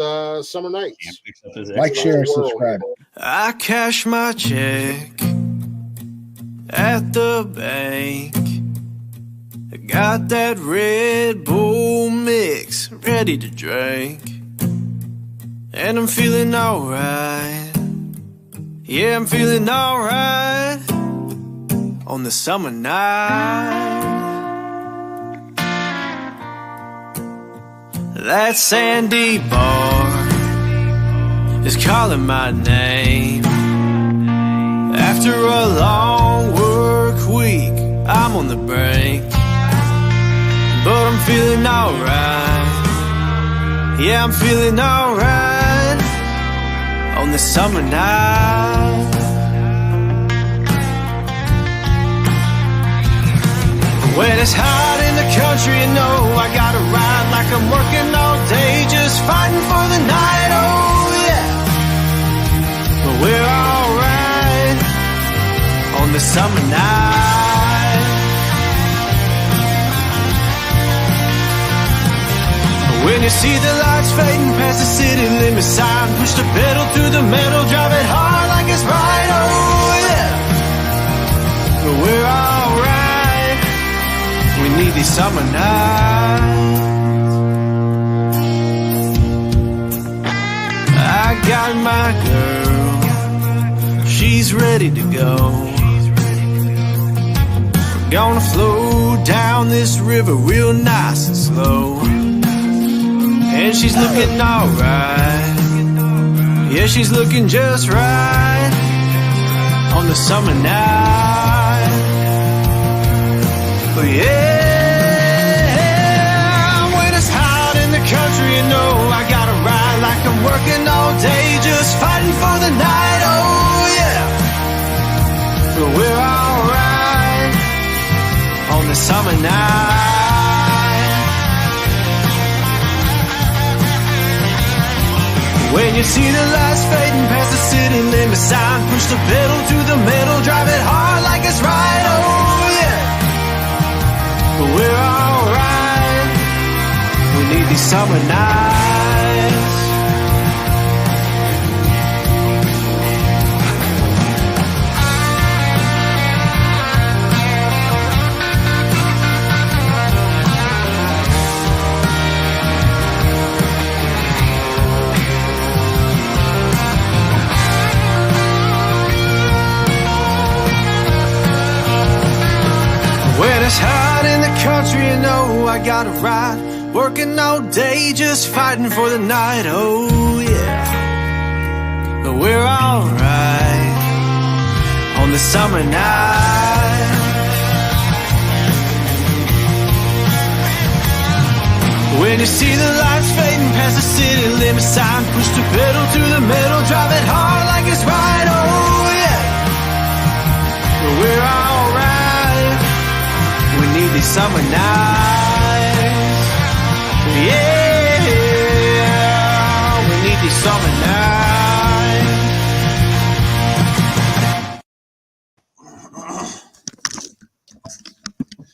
Speaker 1: Summer Nights.
Speaker 4: Can't fix up his
Speaker 3: Like,
Speaker 4: ex.
Speaker 3: share, and subscribe.
Speaker 8: I cash my check at the bank. I got that Red Bull mix ready to drink, and I'm feeling alright. Yeah, I'm feeling alright on the summer night. That sandy bar is calling my name. After a long work week, I'm on the brink, but I'm feeling alright. Yeah, I'm feeling alright on the summer night. When it's hot in the country, you know I gotta ride like I'm working all day, just fighting for the night. Oh yeah, but we're alright on the summer night. When you see the lights fading past the city limit sign, push the pedal to the metal, drive it hard like it's right. Oh yeah, but we're alright. We need these summer nights. I got my girl, she's ready to go. We're gonna flow down this river real nice and slow, and she's looking alright. Yeah, she's looking just right on the summer night. Oh yeah, when it's hot in the country, you know I gotta ride like I'm working all day, just fighting for the night. Oh yeah, but we're alright on the summer night. When you see the lights fading past the city limit sign, push the pedal to the metal, drive it hard like it's right. Oh yeah, but we're alright. We need these summer nights. it's hot in the country, you know I gotta ride. Working all day, just fighting for the night. Oh yeah, but we're alright on the summer night. When you see the lights fading past the city limit sign, push the pedal to the metal, drive it hard like it's right. Oh yeah, but we're alright. We need these summer nights. Yeah, we need these summer nights.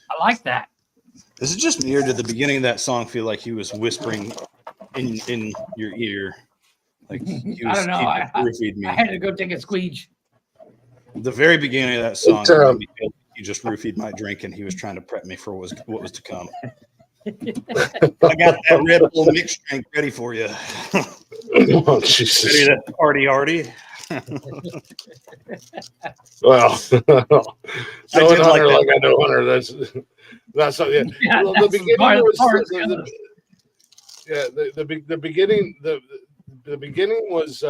Speaker 2: I like that.
Speaker 4: Is it just me, or did the beginning of that song feel like he was whispering in your ear? Like he was,
Speaker 2: I don't know. I
Speaker 4: roofied me.
Speaker 2: had to go take a squeege.
Speaker 4: The very beginning of that song,
Speaker 1: It's,
Speaker 4: made me feel like he just roofied my drink, and he was trying to prep me for what was to come. I got that Red Bull mixed drink ready for you.
Speaker 1: Oh, Jesus.
Speaker 4: Ready to party hardy.
Speaker 1: Well,
Speaker 4: I
Speaker 1: knowing
Speaker 4: did like
Speaker 1: Hunter
Speaker 4: that.
Speaker 1: like I know Hunter, that's something.
Speaker 2: Yeah,
Speaker 1: Well,
Speaker 2: that's
Speaker 1: the beginning
Speaker 2: part of
Speaker 1: was
Speaker 2: the
Speaker 1: the beginning. The beginning was.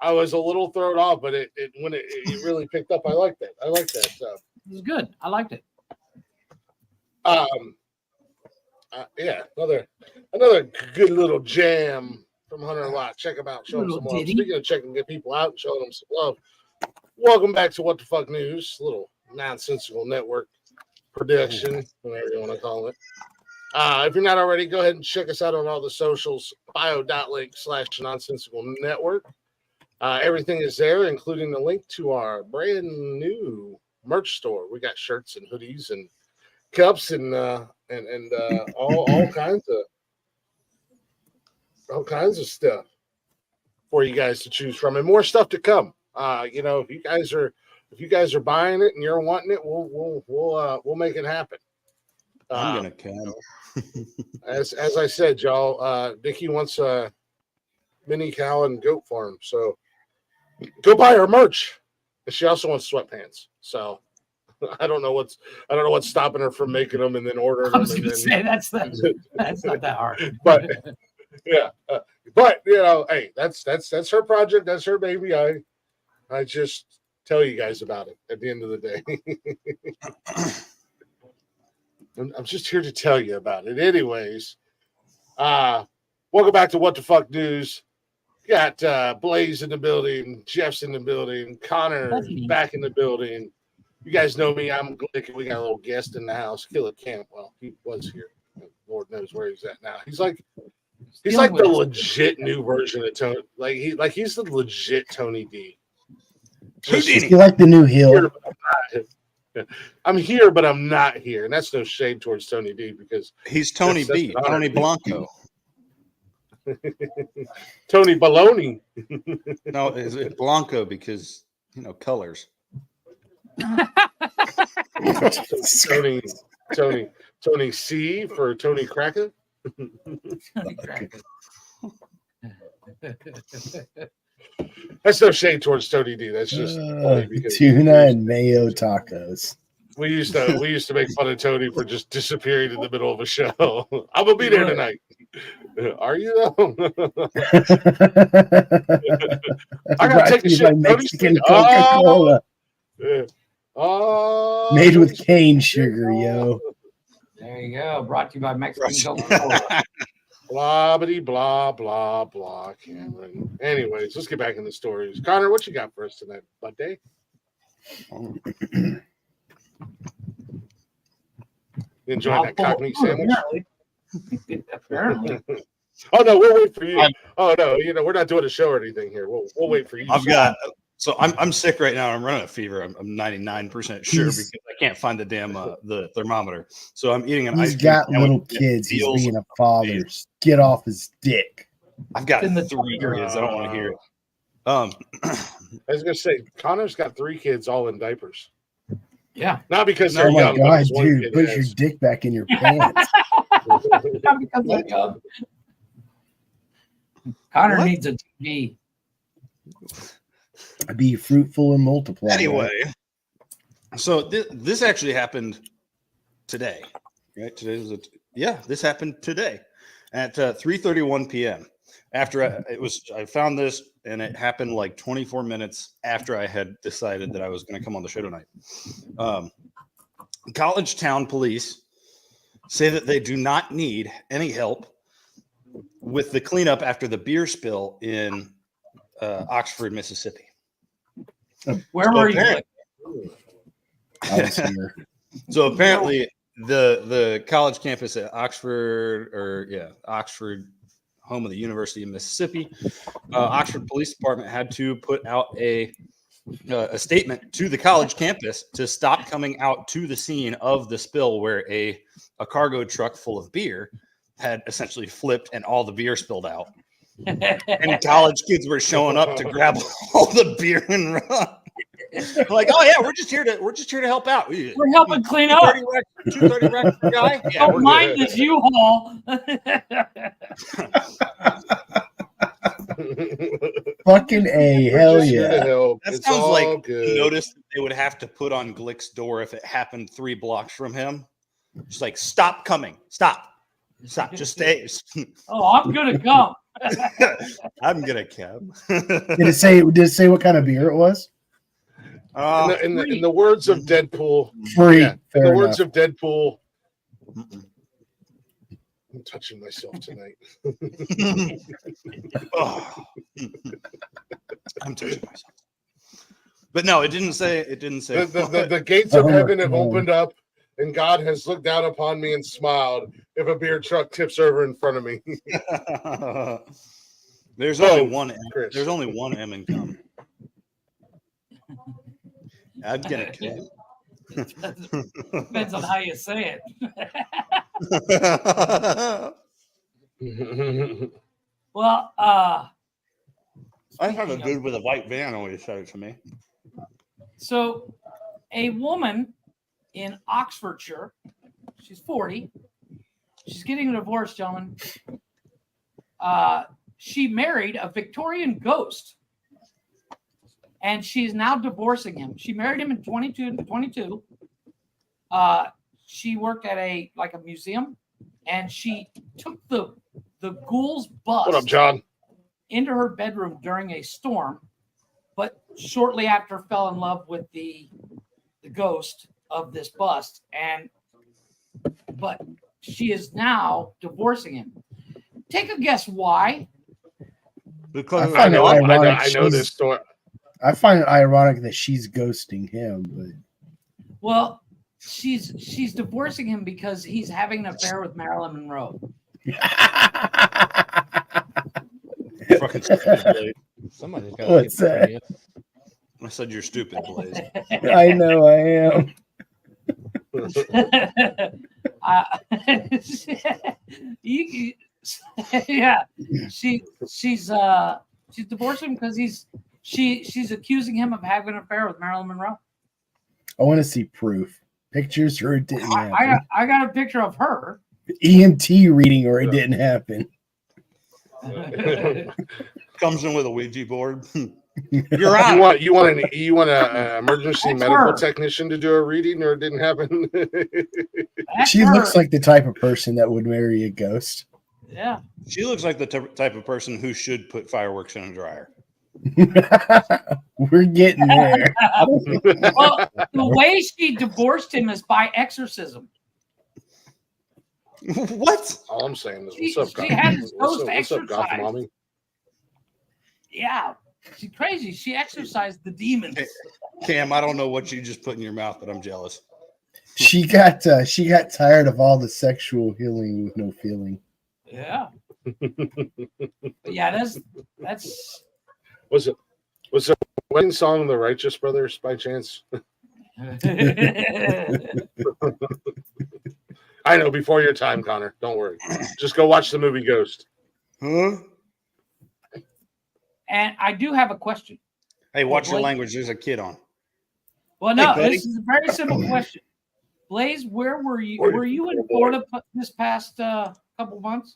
Speaker 1: I was a little thrown off, but when it really picked up, I liked it. I liked that. So,
Speaker 2: It was good. I liked it.
Speaker 1: yeah, another good little jam from Hunter Lott. Check him out. Show him
Speaker 2: Little
Speaker 1: some love.
Speaker 2: ditty.
Speaker 1: Speaking of checking good people out and showing them some love, welcome back to What the Fuck News, little nonsensical network production, whatever you want to call it. If you're not already, go ahead and check us out on all the socials, bio.link/nonsensical network. Everything is there, including the link to our brand new merch store. We got shirts and hoodies and cups and all kinds of stuff for you guys to choose from, and more stuff to come. If you guys are buying it and you're wanting it, we'll make it happen.
Speaker 4: I'm gonna come.
Speaker 1: As I said, y'all, Dickie wants a mini cow and goat farm, so go buy her merch. And she also wants sweatpants. So I don't know what's stopping her from making them and then ordering
Speaker 2: I
Speaker 1: them.
Speaker 2: was going to say that's not that hard.
Speaker 1: But yeah, but hey, that's her project. That's her baby. I just tell you guys about it at the end of the day. I'm just here to tell you about it. Anyways, welcome back to What the Fuck News. Got Blaze in the building, Jeff's in the building, Connor back in the building. You guys know me. I'm Glick, and we got a little guest in the house, Killer Camp. Well, he was here. Lord knows where he's at now. He's like the legit new version of Tony. He's the legit Tony D.
Speaker 3: You like the new Hill?
Speaker 1: I'm here, but I'm not here, and that's no shade towards Tony D because
Speaker 4: he's Tony B, Tony Blanco.
Speaker 1: Tony Baloney.
Speaker 4: No, it's Blanco because colors.
Speaker 1: Tony C for Tony Cracker. That's no shade towards Tony D. That's just
Speaker 3: tuna and mayo tacos.
Speaker 1: We used to make fun of Tony for just disappearing in the middle of a show. I'm gonna be there tonight. Are you though? I gotta take a shit.
Speaker 3: Mexican Coca-Cola. Made with cane sugar, yo.
Speaker 2: There you go. Brought to you by Mexican Coca-Cola.
Speaker 1: Blah blah blah blah. Cameron. Anyways, let's get back in the stories. Connor, what you got for us tonight, buddy? You enjoying that cock meat sandwich?
Speaker 2: Apparently.
Speaker 1: Oh no, we'll wait for you. Oh no, we're not doing a show or anything here. We'll wait for you.
Speaker 4: I'm sick right now. I'm running a fever. I'm 99% sure because I can't find the damn the thermometer. So I'm eating an ice cream.
Speaker 3: He's got little kids. He's being a father. Get off his dick.
Speaker 4: I've got 3 kids. I don't want to hear it.
Speaker 1: I was gonna say Connor's got 3 kids all in diapers.
Speaker 2: Yeah.
Speaker 1: Not because they're young.
Speaker 3: Oh my god, dude! Put your dick back in your pants.
Speaker 2: Not because they're young. Connor needs a TV.
Speaker 3: Be fruitful and multiply.
Speaker 4: Anyway, So this actually happened today, right? This happened today at 3:31 p.m. After I found this, and it happened like 24 minutes after I had decided that I was going to come on the show tonight. College Town police say that they do not need any help with the cleanup after the beer spill in Oxford, Mississippi.
Speaker 2: Where were you?
Speaker 3: I was here.
Speaker 4: So apparently the college campus at Oxford, home of the University of Mississippi, Oxford Police Department had to put out a statement to the college campus to stop coming out to the scene of the spill where a cargo truck full of beer had essentially flipped and all the beer spilled out. And college kids were showing up to grab all the beer and run. Like, oh yeah, we're just here to help out.
Speaker 2: We're helping clean up.
Speaker 4: 230 record guy. Yeah,
Speaker 2: Don't mind this U-Haul.
Speaker 3: Fucking A, hell yeah.
Speaker 4: That sounds like good. Notice that they would have to put on Glick's door if it happened 3 blocks from him. Just like, stop coming. Stop, just stay.
Speaker 2: Oh, I'm gonna come.
Speaker 4: I'm gonna come.
Speaker 3: Did it say what kind of beer it was?
Speaker 1: In the words of Deadpool,
Speaker 3: free.
Speaker 1: Yeah, in the words of Deadpool, I'm touching myself tonight.
Speaker 4: I'm touching myself. But no, it didn't say.
Speaker 1: The gates of heaven have opened up, and God has looked down upon me and smiled. If a beer truck tips over in front of me,
Speaker 4: there's only one. There's only one M in common. I'm gonna kill.
Speaker 2: Depends on how you say it. Well,
Speaker 4: I have a dude with a white van always said it to me.
Speaker 2: So, a woman in Oxfordshire, she's 40. She's getting a divorce, gentlemen. She married a Victorian ghost. And she's now divorcing him. She married him in 22. She worked at a museum, and she took the ghoul's bust.
Speaker 1: What up, John?
Speaker 2: Into her bedroom during a storm, but shortly after fell in love with the ghost of this bust, but she is now divorcing him. Take a guess why?
Speaker 4: Because
Speaker 1: I know this story.
Speaker 3: I find it ironic that she's ghosting him, but
Speaker 2: well, she's divorcing him because he's having an affair with Marilyn Monroe.
Speaker 4: Fucking stupid,
Speaker 7: Somebody's got
Speaker 3: What's that?
Speaker 4: I said you're stupid, Blaze.
Speaker 3: I know I am.
Speaker 2: Yeah, she's divorcing him because she's accusing him of having an affair with Marilyn Monroe.
Speaker 3: I want to see proof, pictures, or it didn't happen.
Speaker 2: I got a picture of her.
Speaker 3: EMT reading, or it didn't happen.
Speaker 4: Comes in with a Ouija board. You're on.
Speaker 1: You want an emergency
Speaker 2: That's
Speaker 1: medical
Speaker 2: her.
Speaker 1: technician to do a reading, or it didn't happen?
Speaker 2: That's
Speaker 3: She
Speaker 2: her.
Speaker 3: looks like the type of person that would marry a ghost.
Speaker 2: Yeah.
Speaker 4: She looks like the type of person who should put fireworks in a dryer.
Speaker 3: We're getting there.
Speaker 2: Well, the way she divorced him is by exorcism.
Speaker 4: What?
Speaker 1: All I'm saying is,
Speaker 2: She
Speaker 1: what's up,
Speaker 2: had
Speaker 1: Gotham?
Speaker 2: his ghost
Speaker 1: What's up, Gotham
Speaker 2: exercised.
Speaker 1: Mommy?
Speaker 2: Yeah. She's crazy. She exorcised the demons.
Speaker 4: Cam, I don't know what you just put in your mouth, but I'm jealous.
Speaker 3: She got tired of all the sexual healing with no feeling.
Speaker 2: Yeah. Yeah, that's
Speaker 1: Was it wedding song The Righteous Brothers by chance? I know, before your time, Connor. Don't worry. Just go watch the movie Ghost.
Speaker 4: Huh?
Speaker 2: And I do have a question.
Speaker 4: Hey, watch your language. There's a kid on.
Speaker 2: Well, no,
Speaker 4: Hey, buddy.
Speaker 2: this is a very simple question. Blaze, where were you? Were you in Florida this past couple months?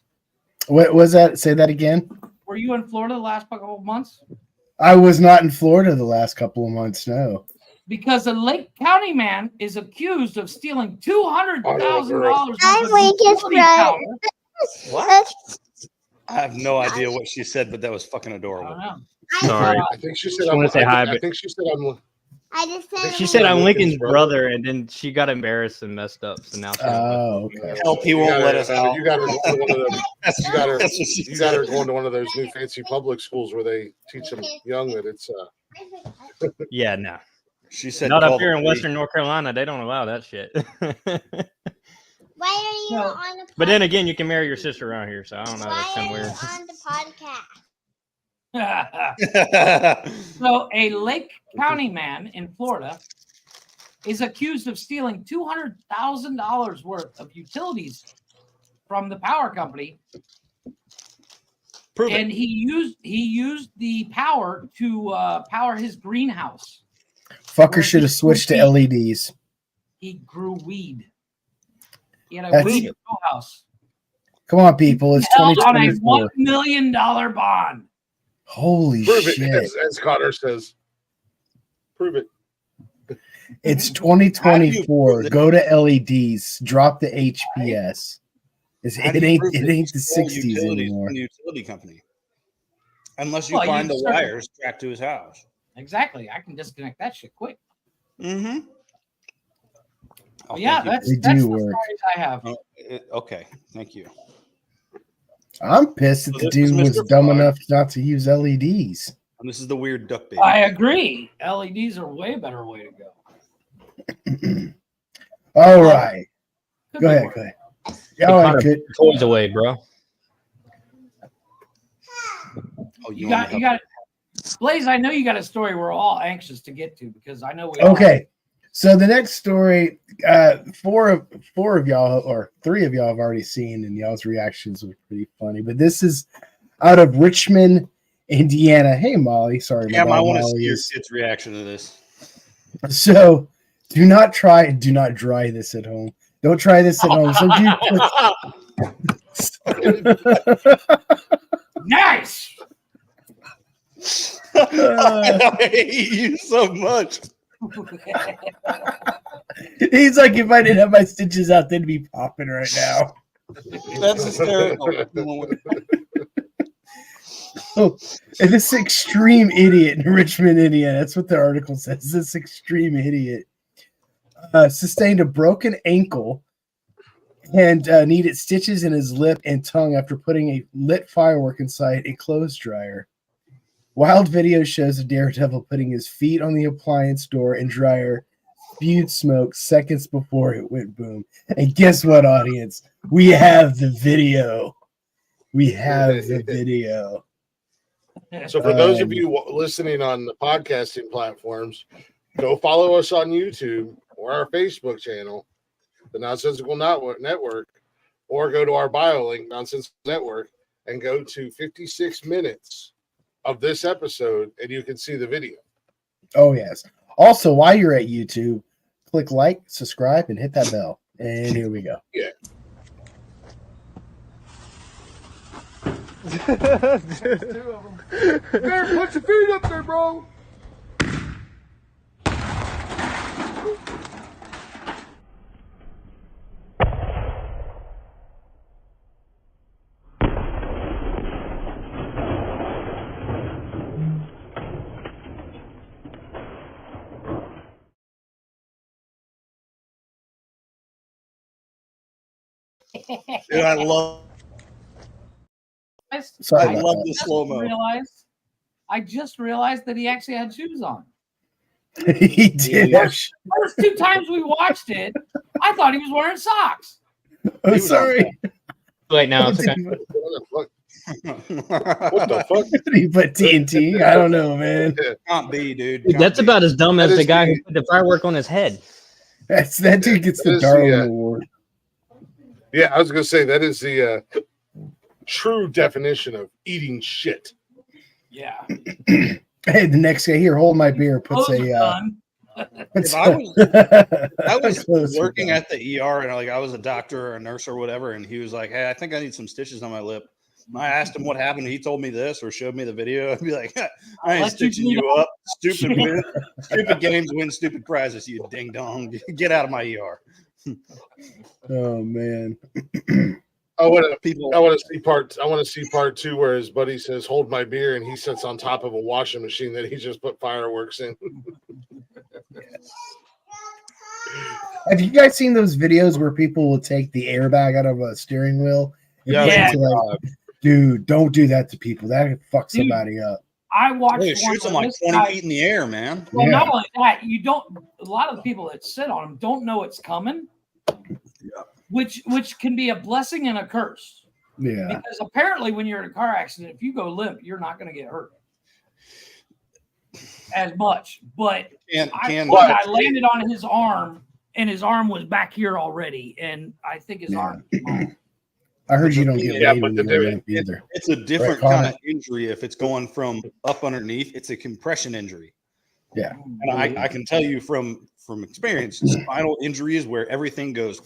Speaker 3: What was that? Say that again.
Speaker 2: Were you in Florida the last couple of months?
Speaker 3: I was not in Florida the last couple of months. No.
Speaker 2: because a Lake County man is accused of stealing $200,000
Speaker 9: I'm
Speaker 2: worth of
Speaker 9: Lincoln's
Speaker 2: utility
Speaker 9: brother.
Speaker 2: power.
Speaker 4: What? I have no idea what she said, but that was fucking
Speaker 2: I
Speaker 4: adorable.
Speaker 2: don't know.
Speaker 7: Sorry.
Speaker 1: I think she said.
Speaker 7: Just wanna say hi,
Speaker 1: I
Speaker 7: but-
Speaker 1: think she said I'm.
Speaker 9: I just said
Speaker 7: She said I'm
Speaker 1: Lincoln's
Speaker 7: Lincoln's
Speaker 1: brother.
Speaker 7: brother, and then she got embarrassed and messed up. So now she's
Speaker 3: Oh, okay.
Speaker 4: LP won't let us out.
Speaker 1: You got her going to one of them.
Speaker 4: That's,
Speaker 1: You got her.
Speaker 4: that's what she
Speaker 1: You got her
Speaker 4: said.
Speaker 1: going to one of those new fancy public schools where they teach them young that it's.
Speaker 7: yeah, no.
Speaker 4: She said,
Speaker 7: Not
Speaker 4: call
Speaker 7: up here
Speaker 4: the
Speaker 7: in
Speaker 4: police.
Speaker 7: Western North Carolina. They don't allow that shit.
Speaker 9: Why are you
Speaker 2: No.
Speaker 9: on the podcast?
Speaker 7: But then again, you can marry your sister around here, so I don't know. That's
Speaker 9: Why
Speaker 7: kind of
Speaker 9: are you
Speaker 7: weird.
Speaker 9: on the podcast?
Speaker 2: So a Lake County man in Florida is accused of stealing $200,000 worth of utilities from the power company,
Speaker 4: Prove
Speaker 2: and
Speaker 4: it.
Speaker 2: he used the power to power his greenhouse.
Speaker 3: Fucker should have switched to LEDs.
Speaker 2: He grew weed. He had a
Speaker 3: That's-
Speaker 2: weed grow house
Speaker 3: Come on, people. It's
Speaker 2: held on a $1
Speaker 3: 2024.
Speaker 2: million bond.
Speaker 3: Holy
Speaker 1: Prove it,
Speaker 3: shit.
Speaker 1: as Connor says. Prove it.
Speaker 3: It's
Speaker 4: How do you
Speaker 3: 2024.
Speaker 4: prove that-
Speaker 3: Go to LEDs. Drop the HPS.
Speaker 4: How do
Speaker 3: It
Speaker 4: you
Speaker 3: ain't
Speaker 4: prove
Speaker 3: it
Speaker 4: that
Speaker 3: ain't
Speaker 4: he
Speaker 3: the
Speaker 4: stole
Speaker 3: 60s
Speaker 4: utilities
Speaker 3: anymore.
Speaker 4: from the utility company? Unless you
Speaker 2: Well, you
Speaker 4: find the
Speaker 2: certainly-
Speaker 4: wires tracked to his house.
Speaker 2: Exactly. I can disconnect that shit quick.
Speaker 4: Mm-hmm.
Speaker 2: But yeah, that's
Speaker 3: They
Speaker 2: the
Speaker 3: do work.
Speaker 2: stories I have.
Speaker 4: Okay, thank you.
Speaker 3: I'm pissed that
Speaker 4: So
Speaker 3: the
Speaker 4: this is
Speaker 3: dude was
Speaker 4: Mr.
Speaker 3: dumb
Speaker 4: Frog.
Speaker 3: enough not to use LEDs.
Speaker 4: And this is the weird duck baby.
Speaker 2: I agree. LEDs are way better way to go.
Speaker 3: All right.
Speaker 2: Could
Speaker 3: Go
Speaker 2: be
Speaker 3: ahead.
Speaker 2: worse.
Speaker 3: Go ahead. Yeah, all right,
Speaker 7: Connor,
Speaker 3: good.
Speaker 7: toys away, bro.
Speaker 4: Oh,
Speaker 2: You
Speaker 4: want
Speaker 2: got
Speaker 4: me
Speaker 2: you
Speaker 4: to
Speaker 2: got Blaze, I know you got a story we're all anxious to get to because I know we
Speaker 3: Okay. So the next story, four of y'all or three of y'all have already seen, and y'all's reactions were pretty funny. But this is out of Richmond, Indiana. Hey, Molly. Sorry, my
Speaker 4: Yeah, I
Speaker 3: dog
Speaker 4: want to
Speaker 3: Molly
Speaker 4: see your
Speaker 3: is.
Speaker 4: kid's reaction to this.
Speaker 3: So do not dry this at home. Don't try this at home. Some
Speaker 2: Nice.
Speaker 4: I hate you so much.
Speaker 3: He's like, if I didn't have my stitches out, they'd be popping right now.
Speaker 4: That's hysterical.
Speaker 3: Oh, and this extreme idiot in Richmond, Indiana. That's what the article says. This extreme idiot sustained a broken ankle and needed stitches in his lip and tongue after putting a lit firework inside a clothes dryer. Wild video shows a daredevil putting his feet on the appliance door and dryer, spewed smoke seconds before it went boom. And guess what, audience? We have the video. We have the video.
Speaker 1: So for those of you listening on the podcasting platforms, go follow us on YouTube or our Facebook channel, the Nonsensical Network, or go to our bio link, Nonsensical Network, and go to 56 minutes of this episode, and you can see the video.
Speaker 3: Oh, yes. Also, while you're at YouTube, click like, subscribe, and hit that bell. And here we go.
Speaker 1: Yeah.
Speaker 8: There, put your feet up there, bro.
Speaker 4: Dude, I love
Speaker 3: Sorry
Speaker 4: I
Speaker 3: about
Speaker 4: love
Speaker 3: that.
Speaker 4: the slow-mo.
Speaker 2: I just realized that he actually had shoes on.
Speaker 3: He did.
Speaker 2: First two times we watched it, I thought he was wearing socks.
Speaker 3: Oh, sorry.
Speaker 7: Wait, now it's okay.
Speaker 1: What the fuck?
Speaker 3: Did he put TNT? I don't know, man.
Speaker 4: Can't be, dude.
Speaker 7: Dude, that's about as dumb as
Speaker 1: That
Speaker 7: the
Speaker 1: is
Speaker 7: guy
Speaker 1: the-
Speaker 7: who put the firework on his head.
Speaker 3: That dude gets
Speaker 1: That
Speaker 3: the
Speaker 1: is
Speaker 3: Darwin
Speaker 1: the,
Speaker 3: Award.
Speaker 1: Yeah, I was gonna say that is the true definition of eating shit.
Speaker 2: Yeah.
Speaker 3: Hey, the next guy here, hold my beer. Puts
Speaker 2: Clothes are
Speaker 3: a.
Speaker 2: done.
Speaker 3: Puts
Speaker 4: If I
Speaker 3: I
Speaker 4: was working at the ER and like I was a doctor or a nurse or whatever, and he was like, "Hey, I think I need some stitches on my lip." I asked him what happened. He told me this or showed me the video. I'd be like, I ain't
Speaker 2: let you
Speaker 4: stitching
Speaker 2: do
Speaker 4: you up. Stupid games win stupid prizes. You ding dong. Get out of my ER.
Speaker 3: Oh man.
Speaker 1: I want to
Speaker 4: People.
Speaker 1: see part 2 where his buddy says, "Hold my beer," and he sits on top of a washing machine that he just put fireworks in.
Speaker 3: Have you guys seen those videos where people will take the airbag out of a steering wheel? And
Speaker 4: Yeah,
Speaker 3: put it
Speaker 2: yeah.
Speaker 3: to, like, dude, don't do that to people. That could fuck somebody up.
Speaker 2: I watched
Speaker 4: It
Speaker 2: one
Speaker 4: shoots them
Speaker 2: where
Speaker 4: like
Speaker 2: this
Speaker 4: 20
Speaker 2: guy-
Speaker 4: feet in the air, man.
Speaker 2: Well,
Speaker 3: Yeah.
Speaker 2: not only that, a lot of the people that sit on them don't know it's coming, which can be a blessing and a curse.
Speaker 3: Yeah.
Speaker 2: Because apparently, when you're in a car accident, if you go limp, you're not going to get hurt as much. But I landed on his arm, and his arm was back here already, and I think his arm came off.
Speaker 3: I heard you don't get
Speaker 1: Yeah,
Speaker 3: laid
Speaker 1: but
Speaker 3: when
Speaker 1: the
Speaker 3: you're
Speaker 1: difference-
Speaker 3: limp either.
Speaker 4: It's a different
Speaker 3: Right,
Speaker 4: kind
Speaker 3: Connor?
Speaker 4: of injury if it's going from up underneath. It's a compression injury.
Speaker 3: Yeah.
Speaker 4: And I can tell you from experience, spinal injuries where everything goes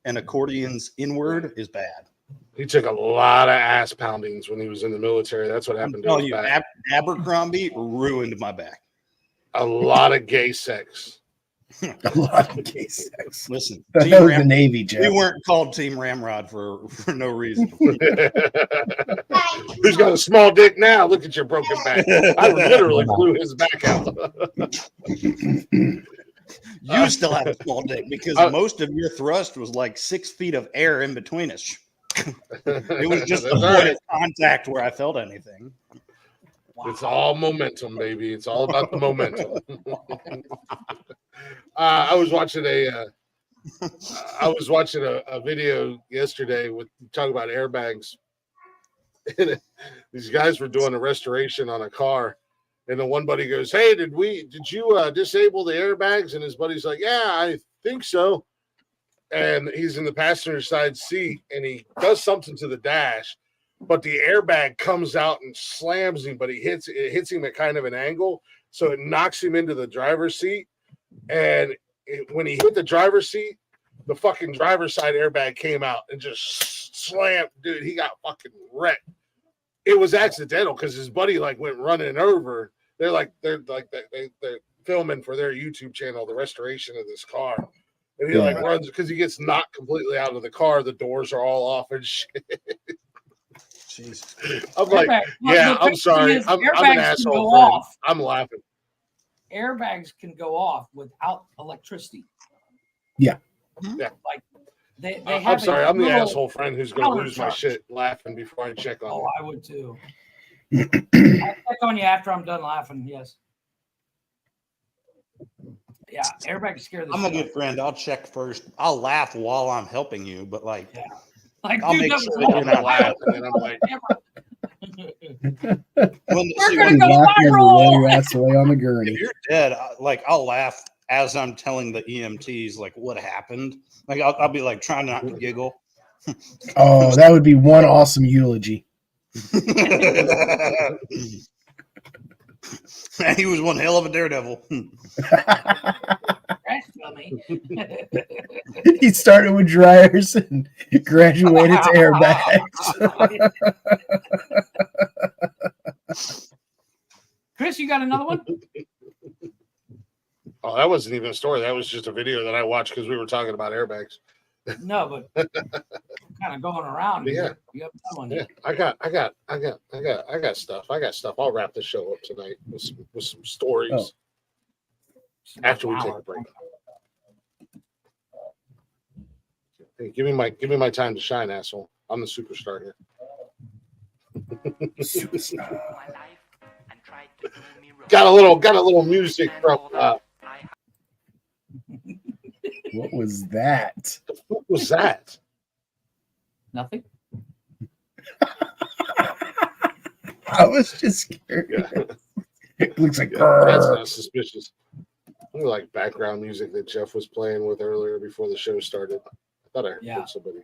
Speaker 4: and accordions inward is bad.
Speaker 1: He took a lot of ass poundings when he was in the military. That's what
Speaker 4: I'm
Speaker 1: happened to
Speaker 4: telling
Speaker 1: his
Speaker 4: you,
Speaker 1: back.
Speaker 4: Abercrombie ruined my back.
Speaker 1: A lot of gay sex.
Speaker 3: A lot of gay sex.
Speaker 4: Listen,
Speaker 3: That
Speaker 4: Team
Speaker 3: was the Navy,
Speaker 4: we
Speaker 3: Jeff.
Speaker 4: weren't called Team Ramrod for no reason.
Speaker 1: Who's got a small dick now? Look at your broken back. I literally blew his back out.
Speaker 4: You still have a small dick because most of your thrust was like 6 feet of air in between us. It was just the
Speaker 1: That's all
Speaker 4: point
Speaker 1: right.
Speaker 4: of contact where I felt anything.
Speaker 1: It's all momentum, baby. It's all about the momentum. I was watching a video yesterday with talking about airbags. And these guys were doing a restoration on a car, and the one buddy goes, "Hey, did you disable the airbags?" And his buddy's like, "Yeah, I think so." And he's in the passenger side seat, and he does something to the dash, but the airbag comes out and slams him, but it hits him at kind of an angle, so it knocks him into the driver's seat. And when he hit the driver's seat, the fucking driver's side airbag came out and just slammed. Dude, he got fucking wrecked. It was accidental because his buddy like went running over. They're filming for their YouTube channel the restoration of this car. And he like runs because he gets knocked completely out of the car. The doors are all off and shit.
Speaker 4: Jesus.
Speaker 1: I'm like, yeah, I'm sorry. I'm an asshole friend. I'm laughing.
Speaker 2: Airbags can go off without electricity.
Speaker 3: Yeah.
Speaker 1: Yeah.
Speaker 2: Like they
Speaker 1: I'm
Speaker 2: have
Speaker 1: sorry.
Speaker 2: a
Speaker 1: I'm the
Speaker 2: little
Speaker 1: asshole friend who's going to lose my
Speaker 2: countercharge.
Speaker 1: shit laughing before I check on
Speaker 2: Oh,
Speaker 1: it.
Speaker 2: I would too. I'll check on you after I'm done laughing. Yes. Yeah, airbags scare the
Speaker 4: I'm a
Speaker 2: shit out
Speaker 4: good friend. I'll check first. I'll laugh while I'm helping you, but like,
Speaker 2: Like,
Speaker 4: I'll
Speaker 2: dude,
Speaker 4: make
Speaker 2: that
Speaker 4: sure
Speaker 2: was
Speaker 4: that you're not
Speaker 1: laughing. And I'm like,
Speaker 2: We're gonna
Speaker 3: When
Speaker 2: go
Speaker 3: laughing and roll
Speaker 2: viral.
Speaker 3: your ass away on the gurney.
Speaker 4: if you're dead, I'll laugh as I'm telling the EMTs like what happened. Like I'll be like trying not to giggle.
Speaker 3: Oh, that would be one awesome eulogy.
Speaker 4: He was one hell of a daredevil.
Speaker 2: That's funny.
Speaker 3: He started with dryers and graduated to airbags.
Speaker 2: Chris, you got another one?
Speaker 1: oh, that wasn't even a story. That was just a video that I watched because we were talking about airbags.
Speaker 2: No, but kind of going around.
Speaker 1: But yeah.
Speaker 2: You have another one.
Speaker 1: Yeah, I got stuff. I got stuff. I'll wrap the show up tonight with some stories
Speaker 3: Oh.
Speaker 1: after we take a break. Hey, give me my time to shine, asshole. I'm the superstar here. Got a little music from
Speaker 3: What was that?
Speaker 1: what was that?
Speaker 2: Nothing.
Speaker 3: I was just scared.
Speaker 1: Yeah.
Speaker 3: It looks like
Speaker 1: That's not suspicious. I like background music that Jeff was playing with earlier before the show started. I thought I heard somebody.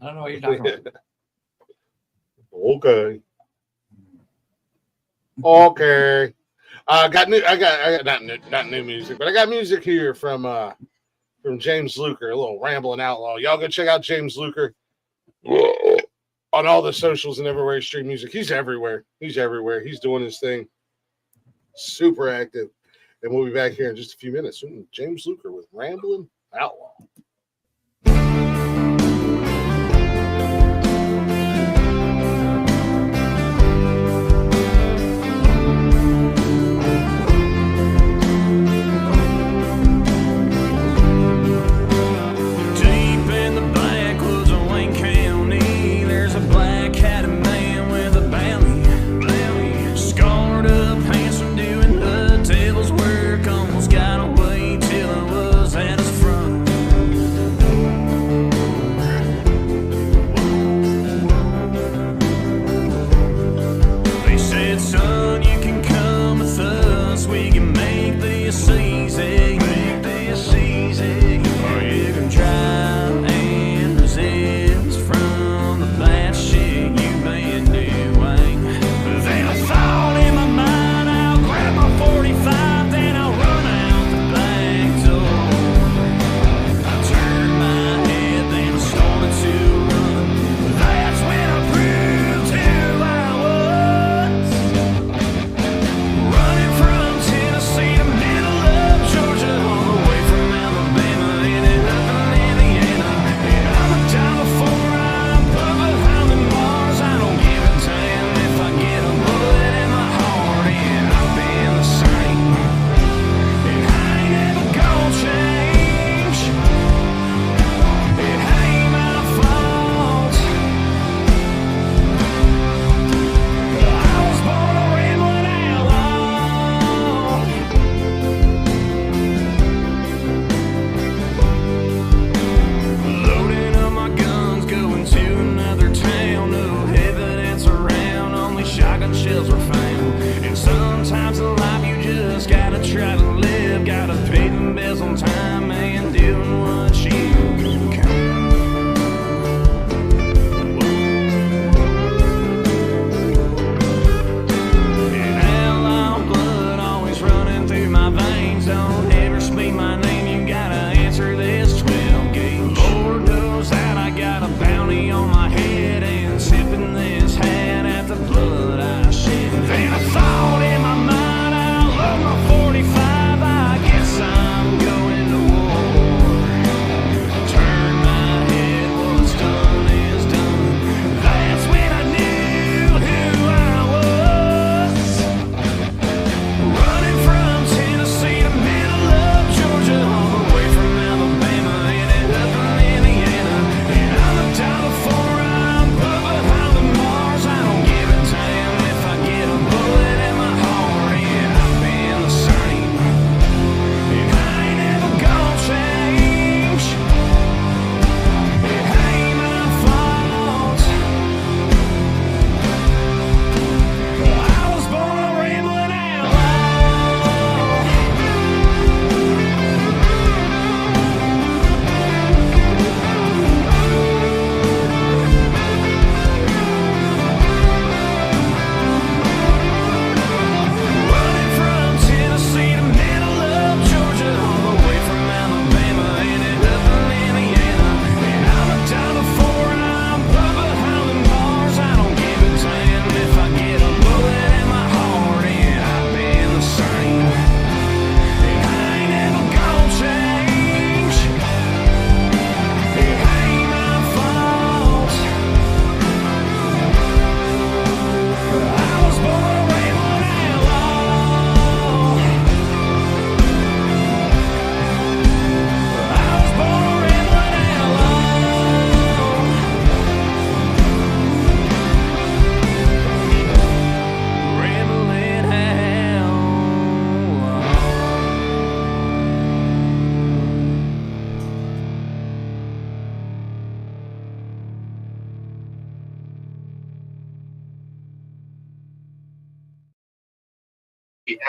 Speaker 2: I don't know what you're talking about.
Speaker 1: Okay. Okay. I got not new music, but I got music here from James Luker, a little rambling outlaw. Y'all go check out James Luker. on all the socials and everywhere he stream music. He's everywhere. He's everywhere. He's doing his thing. Super active. And we'll be back here in just a few minutes. James Luker with Ramblin' Outlaw.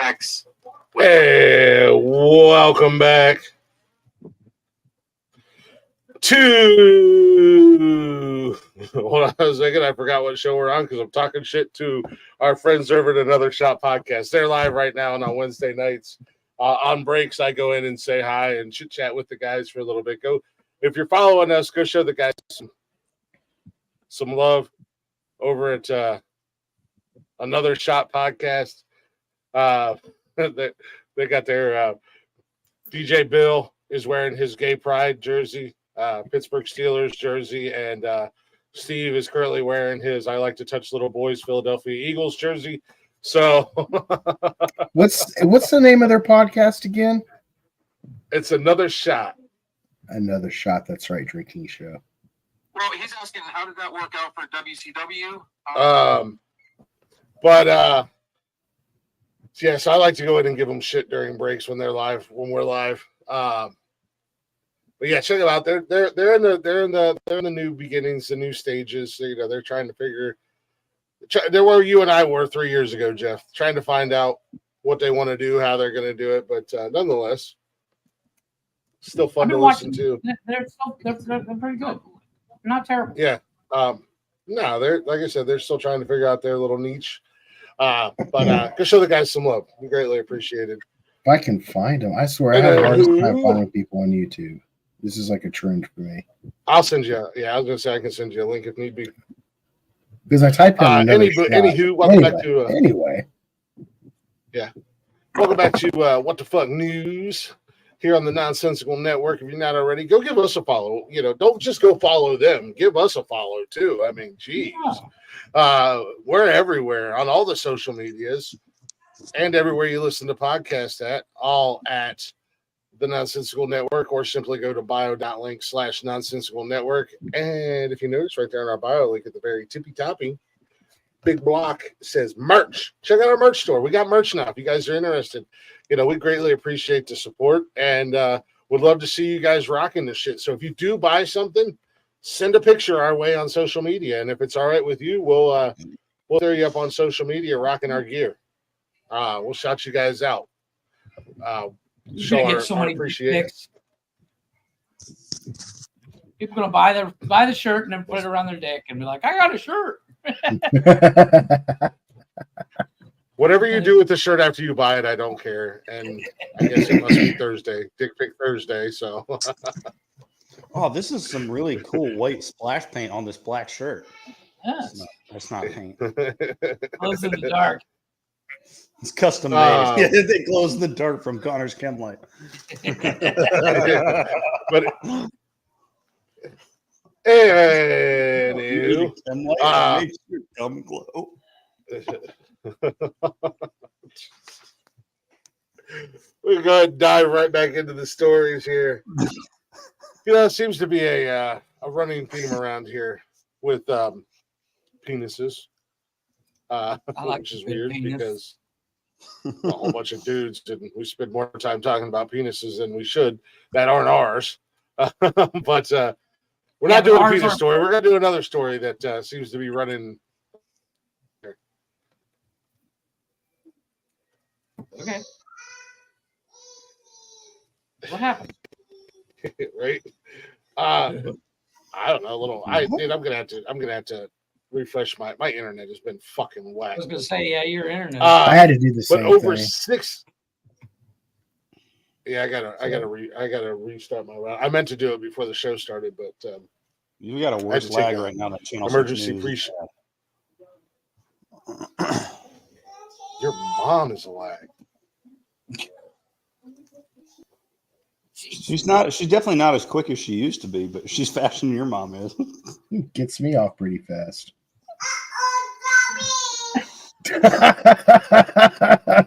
Speaker 10: X.
Speaker 1: Hey, welcome back to. Hold on a second. I forgot what show we're on because I'm talking shit to our friends over at Another Shot Podcast. They're live right now and on Wednesday nights. On breaks, I go in and say hi and chit chat with the guys for a little bit. Go if you're following us, go show the guys some love. over at Another Shot podcast. They got their DJ Bill is wearing his gay pride jersey, Pittsburgh Steelers jersey, and Steve is currently wearing his I Like to Touch Little Boys Philadelphia Eagles jersey. So
Speaker 3: What's the name of their podcast again?
Speaker 1: it's Another Shot.
Speaker 3: Another Shot. That's right, drinking show.
Speaker 10: Well, he's asking, how did that work out for WCW?
Speaker 1: But yes, I like to go in and give them shit during breaks when we're live. But yeah, check it out. They're in the new beginnings, the new stages. You know, they're trying to figure. They're where you and I were 3 years ago, Jeff, trying to find out what they want to do, how they're going to do it. But nonetheless, still fun to listen to.
Speaker 2: They're pretty good. Not terrible.
Speaker 1: Yeah. No, they're like I said, they're still trying to figure out their little niche. But go show the guys some love. We greatly appreciate it.
Speaker 3: If I can find them, I swear I have a hard time finding people on YouTube. This is like a trend for me.
Speaker 1: I'll send you. Yeah, I was gonna say I can send you a link if need be.
Speaker 3: Because I type in
Speaker 1: anywho, welcome back to
Speaker 3: anyway.
Speaker 1: Yeah, welcome back to What the Fuck News here on the Nonsensical Network. If you're not already, go give us a follow. You know, don't just go follow them. Give us a follow too. I mean, geez, we're everywhere on all the social medias and everywhere you listen to podcasts at. All at the Nonsensical Network, or simply go to bio.link/nonsensical network. And if you notice right there in our bio link at the very tippy toppy, big block says merch. Check out our merch store. We got merch now. If you guys are interested, you know, we greatly appreciate the support and would love to see you guys rocking this shit. So if you do buy something, send a picture our way on social media. And if it's all right with you, we'll throw you up on social media rocking our gear. We'll shout you guys out. Show our appreciation.
Speaker 2: People gonna buy the shirt and then put it around their dick and be like, I got a shirt.
Speaker 1: Whatever you do with the shirt after you buy it, I don't care. And I guess it must be Thursday, Dick Pic Thursday. So
Speaker 4: oh, this is some really cool white splash paint on this black shirt.
Speaker 2: Yes.
Speaker 4: That's not paint.
Speaker 2: Glows in the dark.
Speaker 4: It's custom made. They glows in the dark from Connor's Chem Light.
Speaker 1: But anywho,
Speaker 4: makes your gum glow.
Speaker 1: We're going to dive right back into the stories here. You know, it seems to be a running theme around here with penises, which is weird because a whole bunch of dudes and we spend more time talking about penises than we should that aren't ours. But we're not doing a penis story. We're going to do another story that seems to be running.
Speaker 2: Okay. What happened?
Speaker 1: Right? I don't know. I'm gonna have to refresh my internet has been fucking whack.
Speaker 2: I was gonna say, yeah, your internet.
Speaker 3: I had to do the same
Speaker 1: but over
Speaker 3: thing.
Speaker 1: 6. Yeah, I gotta restart my route. I meant to do it before the show started, but
Speaker 4: you got a worse lag right now. That channel
Speaker 1: emergency pre. Your mom is a lag.
Speaker 4: She's definitely not as quick as she used to be, but she's faster than your mom is.
Speaker 3: Gets me off pretty fast.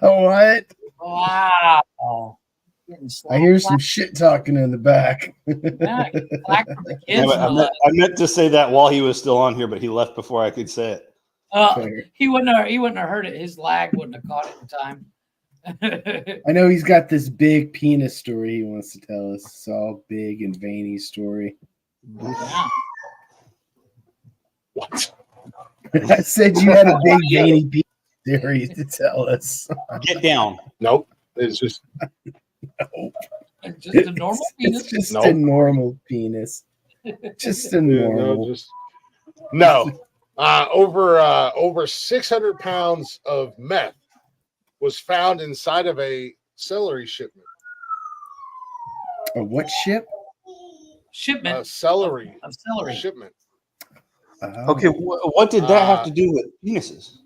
Speaker 3: What?
Speaker 2: Wow.
Speaker 3: I hear some shit talking in the back.
Speaker 4: I meant to say that while he was still on here, but he left before I could say it.
Speaker 2: He wouldn't have heard it. His lag wouldn't have caught it in time.
Speaker 3: I know he's got this big penis story he wants to tell us. It's all big and veiny story.
Speaker 2: Yeah.
Speaker 1: What?
Speaker 3: I said you had a big veiny penis story to tell us.
Speaker 4: Get down.
Speaker 1: Nope. It's just
Speaker 2: just a normal penis.
Speaker 3: It's just a normal penis. Just a normal.
Speaker 1: Over 600 pounds of meth was found inside of a celery shipment.
Speaker 3: A what ship?
Speaker 2: Shipment.
Speaker 1: Celery.
Speaker 2: Of celery.
Speaker 1: Shipment.
Speaker 3: Oh,
Speaker 4: Okay, what did that have to do with penises?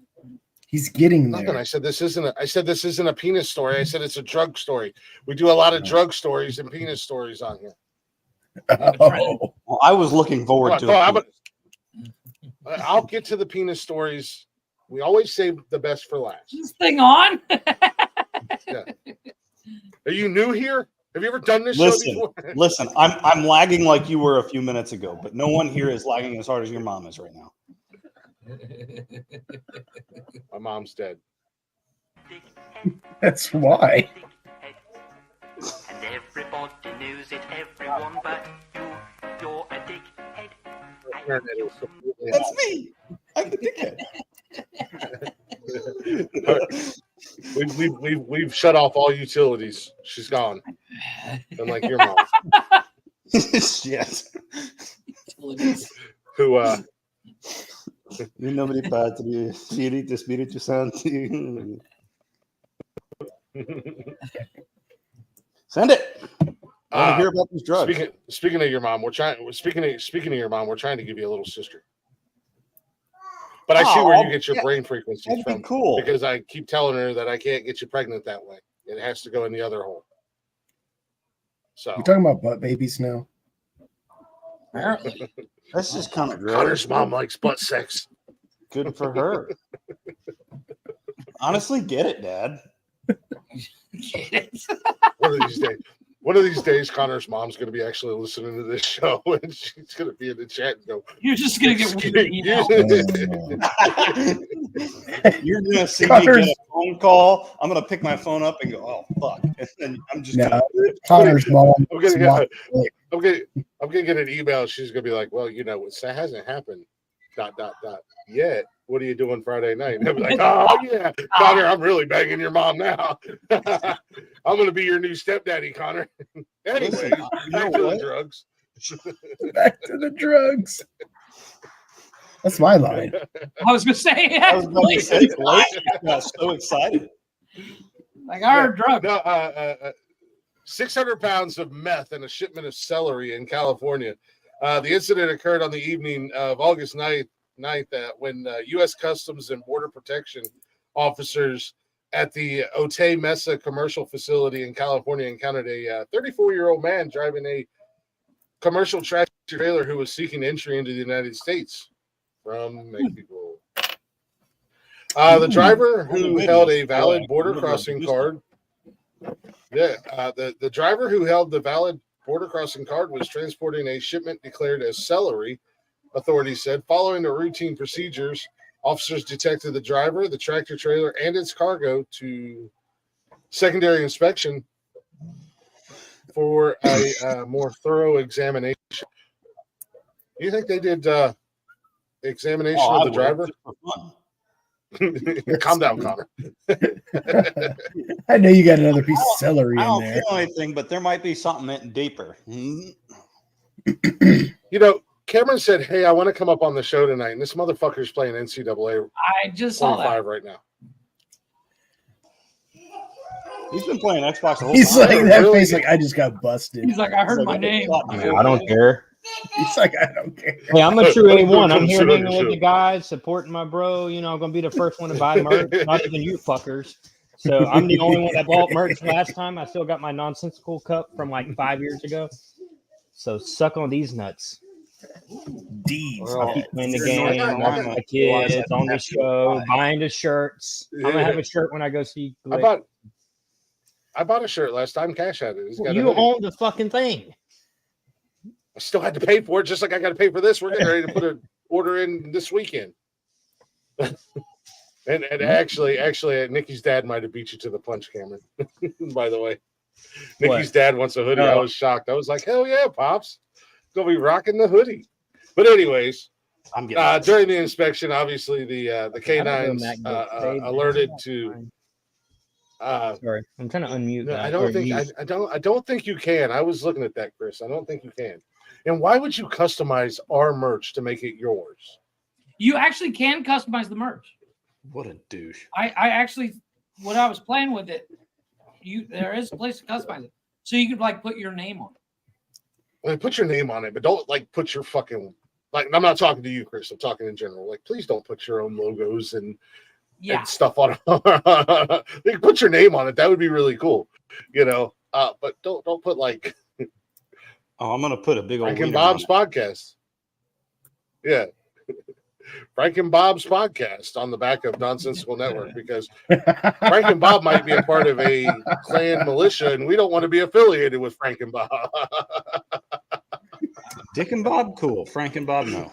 Speaker 3: he's getting
Speaker 1: Nothing.
Speaker 3: there.
Speaker 1: I said this isn't a penis story. I said it's a drug story. We do a lot of drug stories and penis stories on here.
Speaker 3: Oh,
Speaker 4: Well, I was looking forward to it.
Speaker 1: I'll get to the penis stories. We always save the best for last.
Speaker 2: Is this thing on?
Speaker 1: Yeah. Are you new here? Have you ever done this
Speaker 4: Listen,
Speaker 1: show before?
Speaker 4: listen, I'm lagging like you were a few minutes ago, but no one here is lagging as hard as your mom is right now.
Speaker 1: My mom's dead.
Speaker 3: that's why.
Speaker 11: And everybody knows it, everyone but you. You're a dickhead.
Speaker 4: That's me. I'm the
Speaker 1: dickhead. We've shut off all utilities. She's gone. Unlike your mom.
Speaker 4: Yes.
Speaker 1: Who
Speaker 4: In nomine Patri, Filii, Spiritus Sancti. Send it. I want to hear about these drugs.
Speaker 1: Speaking of your mom, we're trying to give you a little sister. But I see where you get your brain frequencies
Speaker 4: That'd be
Speaker 1: from.
Speaker 4: cool.
Speaker 1: Because I keep telling her that I can't get you pregnant that way. It has to go in the other hole. So
Speaker 3: We're talking about butt babies now.
Speaker 2: Apparently.
Speaker 4: That's just kind of gross.
Speaker 1: Connor's mom likes butt sex.
Speaker 4: Good for her. Honestly, get it, Dad.
Speaker 1: One of these days, Connor's mom's going to be actually listening to this show, and she's going to be in the chat and go,
Speaker 2: You're just going to get weird emails.
Speaker 4: You're going to see me get a phone call. I'm going to pick my phone up and go, oh, fuck. And then I'm just
Speaker 3: Connor's mom.
Speaker 1: I'm going to get an email. She's going to be like, well, that hasn't happened, ... yet. What are you doing Friday night? And I'll be like, oh, yeah, Connor, I'm really banging your mom now. I'm going to be your new stepdaddy, Connor. Anyway, back to the drugs.
Speaker 3: Back to the drugs. That's my line.
Speaker 2: I was going to say,
Speaker 4: I was about to say, Blake got so excited.
Speaker 2: Like our drug.
Speaker 1: No, 600 pounds of meth and a shipment of celery in California. The incident occurred on the evening of August 9th when U.S. Customs and Border Protection officers at the Otay Mesa commercial facility in California encountered a 34-year-old man driving a commercial tractor trailer who was seeking entry into the United States from Mexico. The driver who held a valid border crossing card. The driver who held the valid border crossing card was transporting a shipment declared as celery, authorities said. Following the routine procedures, officers detected the driver, the tractor trailer, and its cargo to secondary inspection for a more thorough examination. Do you think they did examination of the driver? Calm down, Connor.
Speaker 3: I know you got another piece of celery
Speaker 4: I
Speaker 3: in
Speaker 4: don't
Speaker 3: there.
Speaker 4: feel anything, but there might be something deeper.
Speaker 1: Cameron said, hey, I want to come up on the show tonight, and this motherfucker's playing NCAA
Speaker 2: I just saw
Speaker 1: 25
Speaker 2: that.
Speaker 1: right now.
Speaker 4: He's been playing Xbox the whole
Speaker 3: He's
Speaker 4: time.
Speaker 3: like that face, like I just got busted.
Speaker 2: He's like, I heard my name.
Speaker 7: I don't care.
Speaker 3: He's like, I don't care.
Speaker 7: Hey, I'm a true A1. I'm here hanging with the guys, supporting my bro. I'm going to be the first one to buy merch, not even you fuckers. So I'm the only one that bought merch last time. I still got my nonsensical cup from like 5 years ago. So suck on these nuts. I'll keep playing the game. I'll put my kids on the show, buying the shirts. I'm going to have a shirt when I go see Glick.
Speaker 1: I bought a shirt last time. Cash had it.
Speaker 7: You own the fucking thing.
Speaker 1: I still had to pay for it, just like I got to pay for this. We're getting ready to put an order in this weekend. and actually, Nikki's dad might have beat you to the punch, Cameron. By the way, Nikki's dad wants a hoodie. I was shocked. I was like, hell yeah, pops, gonna be rocking the hoodie. But anyways,
Speaker 4: I'm getting
Speaker 1: during the inspection, obviously the canines alerted to.
Speaker 7: Sorry, I'm trying to unmute that.
Speaker 1: I don't think you can. I was looking at that, Chris. I don't think you can. And why would you customize our merch to make it yours?
Speaker 2: You actually can customize the merch.
Speaker 4: What a douche.
Speaker 2: I actually, when I was playing with it, there is a place to customize it. So you could like put your name on it.
Speaker 1: Well, put your name on it, but don't like put your fucking Like, I'm not talking to you, Chris. I'm talking in general. Like, please don't put your own logos and stuff on it. Like, put your name on it. That would be really cool, you know. But don't put like.
Speaker 4: Oh, I'm gonna put a big old
Speaker 1: Frank and
Speaker 4: wiener on
Speaker 1: Bob's
Speaker 4: it.
Speaker 1: podcast. Yeah. Frank and Bob's podcast on the back of Nonsensical Network, because Frank and Bob might be a part of a clan militia, and we don't want to be affiliated with Frank and Bob.
Speaker 4: Dick and Bob, cool. Frank and Bob, no.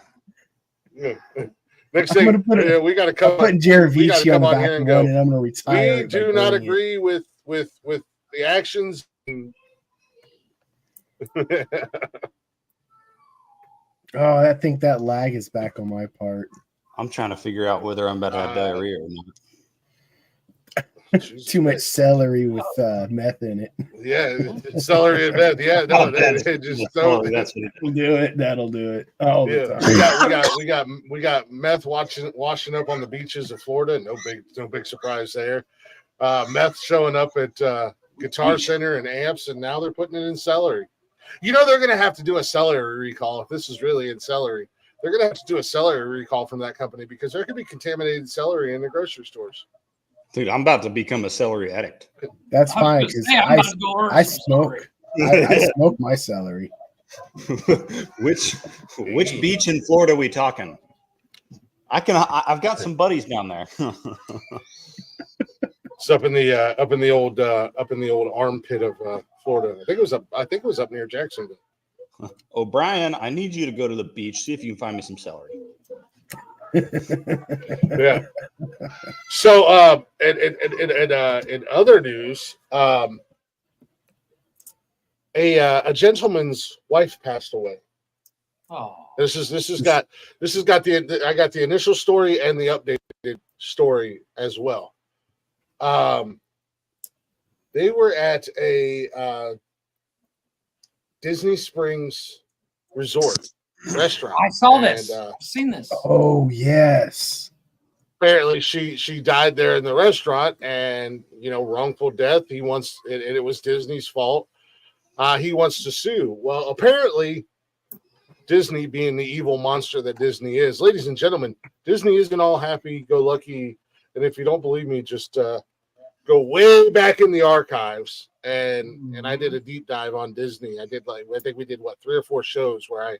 Speaker 1: Next thing, we got to come.
Speaker 3: Putting Jared
Speaker 1: We got to
Speaker 3: Vici on
Speaker 1: come
Speaker 3: the
Speaker 1: on
Speaker 3: back
Speaker 1: here
Speaker 3: of
Speaker 1: and
Speaker 3: one,
Speaker 1: go.
Speaker 3: and I'm going to retire.
Speaker 1: We
Speaker 3: it by
Speaker 1: do not
Speaker 3: burning it.
Speaker 1: agree with the actions.
Speaker 3: Oh, I think that lag is back on my part.
Speaker 4: I'm trying to figure out whether I'm about to have diarrhea or not.
Speaker 3: Too much celery with meth in it.
Speaker 1: Yeah, celery and meth. Yeah, no, it just don't.
Speaker 3: That'll do it. That'll do it. All the time.
Speaker 1: We got meth washing up on the beaches of Florida. No big surprise there. Meth showing up at Guitar Center and amps, and now they're putting it in celery. You know, they're going to have to do a celery recall if this is really in celery. They're going to have to do a celery recall from that company, because there could be contaminated celery in the grocery stores.
Speaker 4: Dude, I'm about to become a celery addict.
Speaker 3: That's fine, because I smoke. I smoke my celery.
Speaker 4: Which beach in Florida are we talking? I've got some buddies down there.
Speaker 1: It's up in the old armpit of Florida. I think it was up near Jacksonville.
Speaker 4: O'Brien, I need you to go to the beach. See if you can find me some celery.
Speaker 1: Yeah. So, in other news, a gentleman's wife passed away.
Speaker 2: Oh.
Speaker 1: This has got the initial story and the updated story as well. They were at a Disney Springs resort restaurant.
Speaker 2: I saw this. I've seen this.
Speaker 3: Oh yes.
Speaker 1: Apparently, she died there in the restaurant, and wrongful death. It was Disney's fault. He wants to sue. Well, apparently, Disney, being the evil monster that Disney is, ladies and gentlemen, Disney isn't all happy-go-lucky. And if you don't believe me, just go way back in the archives. And I did a deep dive on Disney. I think we did 3 or 4 shows where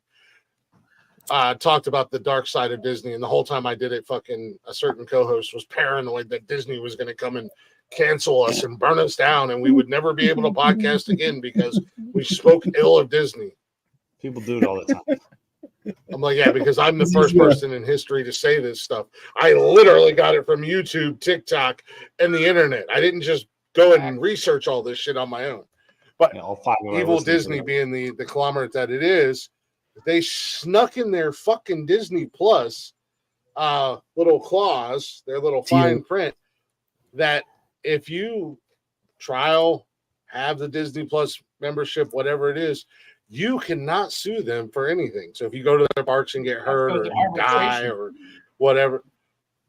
Speaker 1: I talked about the dark side of Disney. And the whole time I did it, a certain co-host was paranoid that Disney was going to come and cancel us and burn us down, and we would never be able to podcast again because we spoke ill of Disney.
Speaker 4: People do it all the time.
Speaker 1: I'm like, yeah, because I'm the first person in history to say this stuff. I literally got it from YouTube, TikTok, and the internet. I didn't just go and research all this shit on my own. But evil Disney, being the conglomerate that it is, they snuck in their fucking Disney Plus little clause, their little fine print, that if you have the Disney Plus membership, whatever it is, you cannot sue them for anything. So if you go to their parks and get hurt or you die or whatever,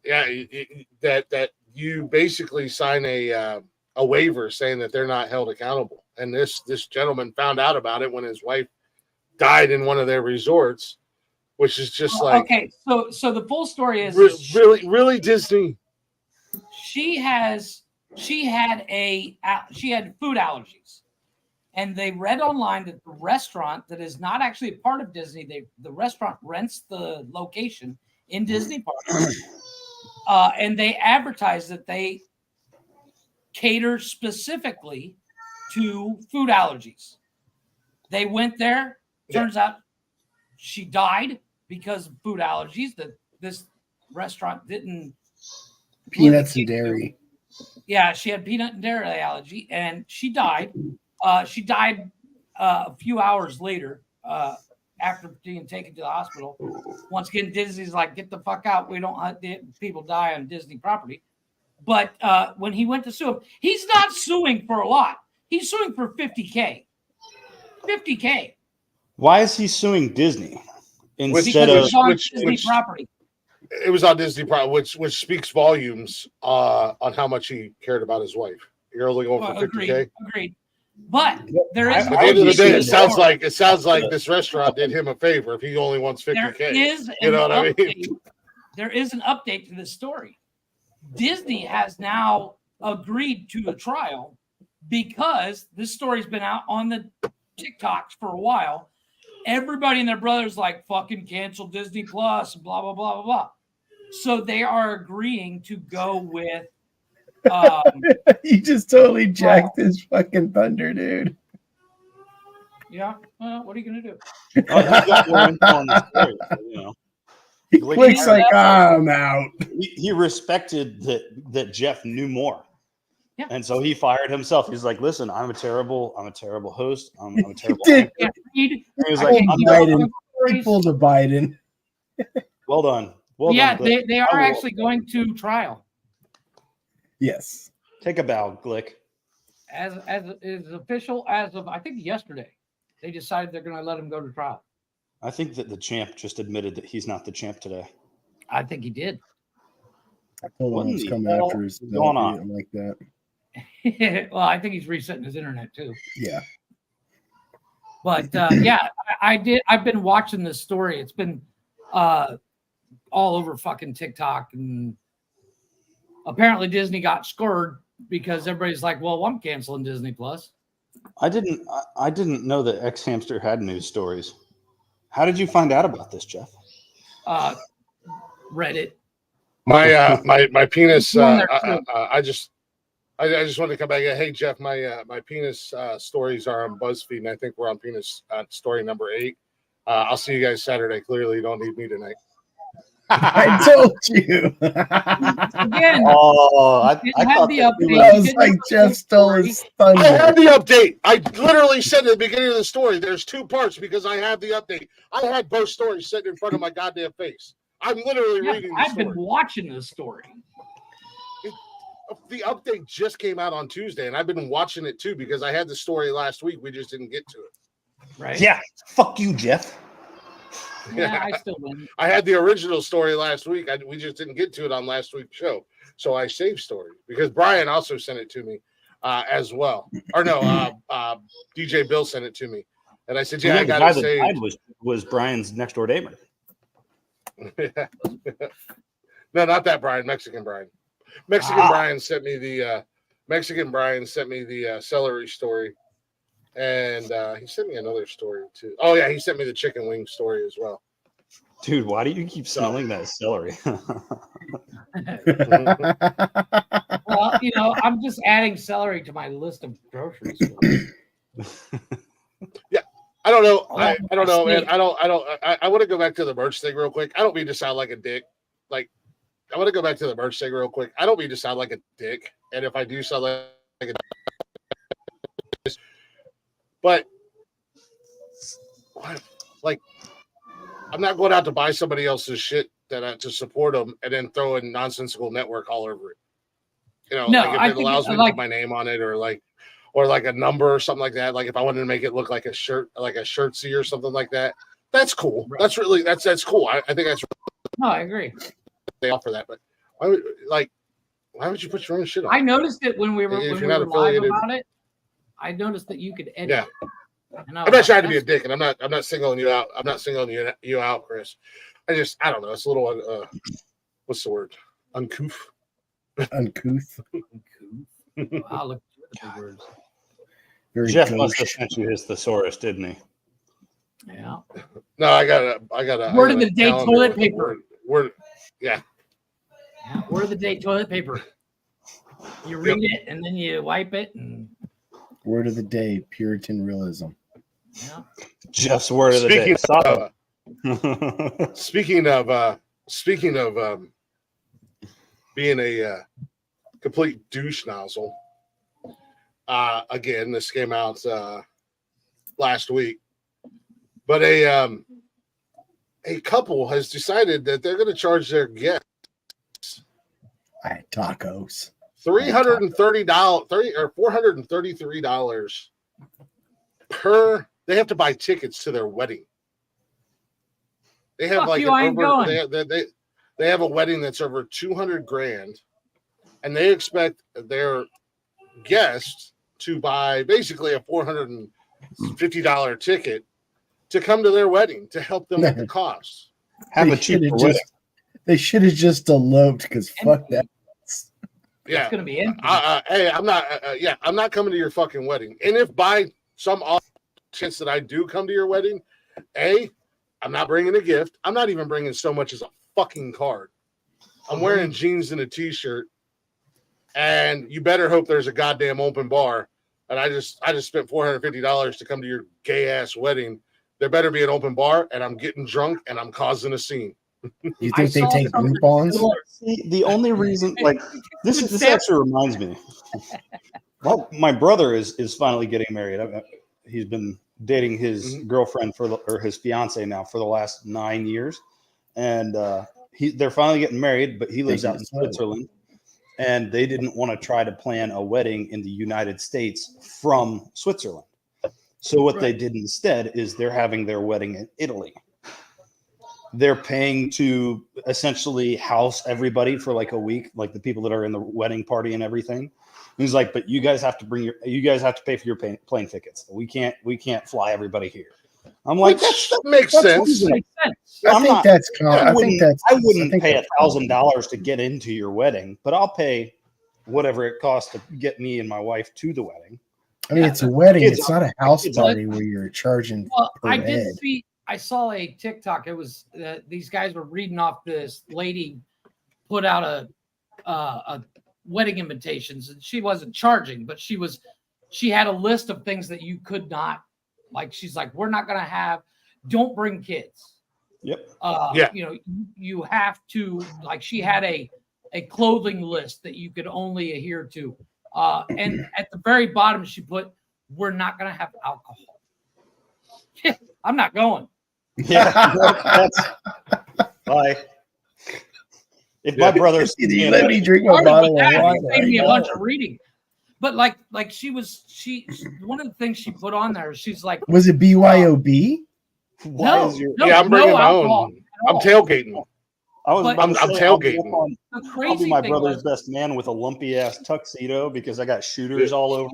Speaker 1: that you basically sign a waiver saying that they're not held accountable. And this gentleman found out about it when his wife died in one of their resorts, which is just
Speaker 2: okay. So the full story is
Speaker 1: really Disney.
Speaker 2: She had food allergies. And they read online that the restaurant that is not actually a part of Disney, the restaurant rents the location in Disney Park, and they advertise that they cater specifically to food allergies. They went there. Turns out she died because of food allergies. That this restaurant didn't.
Speaker 3: Peanuts and dairy.
Speaker 2: Yeah, she had peanut and dairy allergy, and she died. She died a few hours later after being taken to the hospital. Once again, Disney's like, get the fuck out. We don't let people die on Disney property. But when he went to sue him, he's not suing for a lot. He's suing for $50K. $50K.
Speaker 4: Why is he suing Disney
Speaker 2: instead of Disney property?
Speaker 1: It was on Disney property, which speaks volumes on how much he cared about his wife. You're only going for $50K.
Speaker 2: Agreed. But there is
Speaker 1: At the end of the day, it sounds
Speaker 2: story.
Speaker 1: like this restaurant did him a favor if he only wants
Speaker 2: There
Speaker 1: 50K.
Speaker 2: is an
Speaker 1: You know what I mean?
Speaker 2: update. There is an update to this story. Disney has now agreed to a trial because this story's been out on the TikToks for a while. Everybody and their brothers like fucking cancel Disney Plus, blah blah blah blah blah. So they are agreeing to go with.
Speaker 3: You just totally jacked his fucking thunder, dude.
Speaker 2: Yeah. Well, what are you gonna do?
Speaker 4: Oh, he's got more info on the story, so, you know.
Speaker 3: He clicks like, I'm out.
Speaker 4: He respected that Jeff knew more.
Speaker 2: Yeah.
Speaker 4: And so he fired himself. He's like, listen, I'm a terrible host. I'm a terrible
Speaker 3: Did.
Speaker 4: anchor.
Speaker 2: He
Speaker 4: was like,
Speaker 3: He pulled a Biden.
Speaker 4: Well done. Well
Speaker 2: yeah,
Speaker 4: done, Glick.
Speaker 2: they are actually going to trial.
Speaker 3: Yes.
Speaker 4: Take a bow, Glick.
Speaker 2: As is official as of I think yesterday. They decided they're gonna let him go to trial.
Speaker 4: I think that the champ just admitted that he's not the champ today.
Speaker 2: I think he did.
Speaker 3: I told him
Speaker 4: What
Speaker 3: I
Speaker 4: in
Speaker 3: was
Speaker 4: the
Speaker 3: coming
Speaker 4: hell
Speaker 3: after his
Speaker 4: is going on?
Speaker 3: I'm like that.
Speaker 2: Well, I think he's resetting his internet too.
Speaker 3: Yeah.
Speaker 2: But yeah, I did. I've been watching this story. It's been all over fucking TikTok, and apparently Disney got scored because everybody's like, "Well, I'm canceling Disney Plus."
Speaker 4: I didn't know that X Hamster had news stories. How did you find out about this, Jeff?
Speaker 2: Reddit.
Speaker 1: My penis.
Speaker 2: It's
Speaker 1: I just wanted to come back. Hey Jeff, my penis stories are on BuzzFeed, and I think we're on penis story number 8. I'll see you guys Saturday. Clearly, you don't need me tonight.
Speaker 3: I told you.
Speaker 2: Again,
Speaker 4: I thought
Speaker 2: the
Speaker 4: that
Speaker 2: update.
Speaker 3: I was like, Jeff stole his thunder.
Speaker 1: I have the update. I literally said at the beginning of the story, there's 2 parts because I have the update. I had both stories sitting in front of my goddamn face. I'm literally reading the
Speaker 2: I've
Speaker 1: story.
Speaker 2: been watching this story.
Speaker 1: The update just came out on Tuesday, and I've been watching it too because I had the story last week. We just didn't get to it.
Speaker 2: Right?
Speaker 4: Yeah. Fuck you, Jeff.
Speaker 2: Yeah, I still win.
Speaker 1: I had the original story last week. We just didn't get to it on last week's show. So I saved story because Brian also sent it to me as well. Or no, DJ Bill sent it to me. And I said, yeah, I got it saved.
Speaker 4: Was Brian's next door neighbor.
Speaker 1: No, not that Brian, Mexican Brian. Brian sent me the celery story. And he sent me another story too. Oh yeah, he sent me the chicken wing story as well.
Speaker 4: Dude, why do you keep smelling that celery?
Speaker 2: Well, you know, I'm just adding celery to my list of grocery stores.
Speaker 1: Yeah, I don't know. I don't know, man. I want to go back to the merch thing real quick. I don't mean to sound like a dick. Like, I want to go back to the merch thing real quick. I don't mean to sound like a dick. And if I do sound like a but like, I'm not going out to buy somebody else's shit to support them and then throw a nonsensical network all over it. You know,
Speaker 2: No,
Speaker 1: like if it allows me to put my name on it or like a number or something like that. Like if I wanted to make it look like a shirt, like a shirtsy or something like that, that's cool.
Speaker 2: Right.
Speaker 1: That's cool. I think that's.
Speaker 2: No, I agree.
Speaker 1: They offer that, but why would you put your own shit on?
Speaker 2: I noticed it when we were
Speaker 1: If
Speaker 2: live
Speaker 1: you're not affiliated
Speaker 2: about it. I noticed that you could edit.
Speaker 1: Yeah.
Speaker 2: And
Speaker 1: I'm not trying to be a dick, and I'm not singling you out. I'm not singling you out, Chris. I don't know. It's a little what's the word? Uncouth.
Speaker 3: Uncouth.
Speaker 2: I'll look at the words.
Speaker 3: Very
Speaker 4: Jeff
Speaker 3: gauche.
Speaker 4: must have sent you his thesaurus, didn't he?
Speaker 2: Yeah.
Speaker 1: No, I got a
Speaker 2: Word of the day: toilet paper.
Speaker 1: Word. Yeah.
Speaker 2: Yeah. Word of the day: toilet paper. You read it and then you wipe it, and
Speaker 3: Word of the day: Puritan realism.
Speaker 2: yeah.
Speaker 4: Jeff's word of the day.
Speaker 1: Speaking of being a complete douche nozzle. Again, this came out last week, but a couple has decided that they're going to charge their guests
Speaker 3: I had tacos.
Speaker 1: $330 or $433 per. They have to buy tickets to their wedding. They have
Speaker 2: Fuck you, I ain't going.
Speaker 1: They have a wedding that's over $200,000, and they expect their guests to buy basically a $450 ticket to come to their wedding to help them with the cost.
Speaker 4: Have
Speaker 3: They
Speaker 4: a cheaper
Speaker 3: should've
Speaker 4: wedding.
Speaker 3: They should have just eloped because fuck that.
Speaker 1: Yeah,
Speaker 2: It's gonna be empty.
Speaker 1: hey, I'm not. I'm not coming to your fucking wedding. And if by some off chance that I do come to your wedding, I'm not bringing a gift. I'm not even bringing so much as a fucking card. I'm wearing jeans and a t-shirt, and you better hope there's a goddamn open bar. And I just spent $450 to come to your gay ass wedding. There better be an open bar, and I'm getting drunk and I'm causing a scene.
Speaker 3: You think they take Groupons?
Speaker 4: See, the only reason, like, this actually reminds me. Well, my brother is finally getting married. He's been dating his girlfriend or his fiance now for the last 9 years, and they're finally getting married. But he lives out in Switzerland, and they didn't want to try to plan a wedding in the United States from Switzerland. So what they did instead is they're having their wedding in Italy. They're paying to essentially house everybody for like a week, like the people that are in the wedding party and everything. He's like, but you guys have to pay for your plane tickets. We can't fly everybody here. I'm like, that
Speaker 1: makes sense.
Speaker 4: I wouldn't pay $1,000 to get into your wedding, but I'll pay whatever it costs to get me and my wife to the wedding.
Speaker 3: I mean, it's a wedding. It's not a house party where you're charging.
Speaker 2: Well,
Speaker 3: per
Speaker 2: I
Speaker 3: head.
Speaker 2: did see. I saw a TikTok. It was these guys were reading off this lady put out a wedding invitations, and she wasn't charging, but she had a list of things that you could not, like. She's like, we're not gonna have. Don't bring kids.
Speaker 4: Yep.
Speaker 2: You know, you have to, like, she had a clothing list that you could only adhere to. And at the very bottom, she put, we're not going to have alcohol. I'm not going.
Speaker 4: Yeah. Bye. If my brother
Speaker 3: let me drink a bottle of wine,
Speaker 2: saved me a bunch of reading. But like one of the things she put on there, she's like,
Speaker 3: was it BYOB?
Speaker 2: No,
Speaker 1: I'm bringing my own. I'm tailgating. I'm tailgating.
Speaker 4: I'll be my brother's best man with a lumpy ass tuxedo because I got shooters all over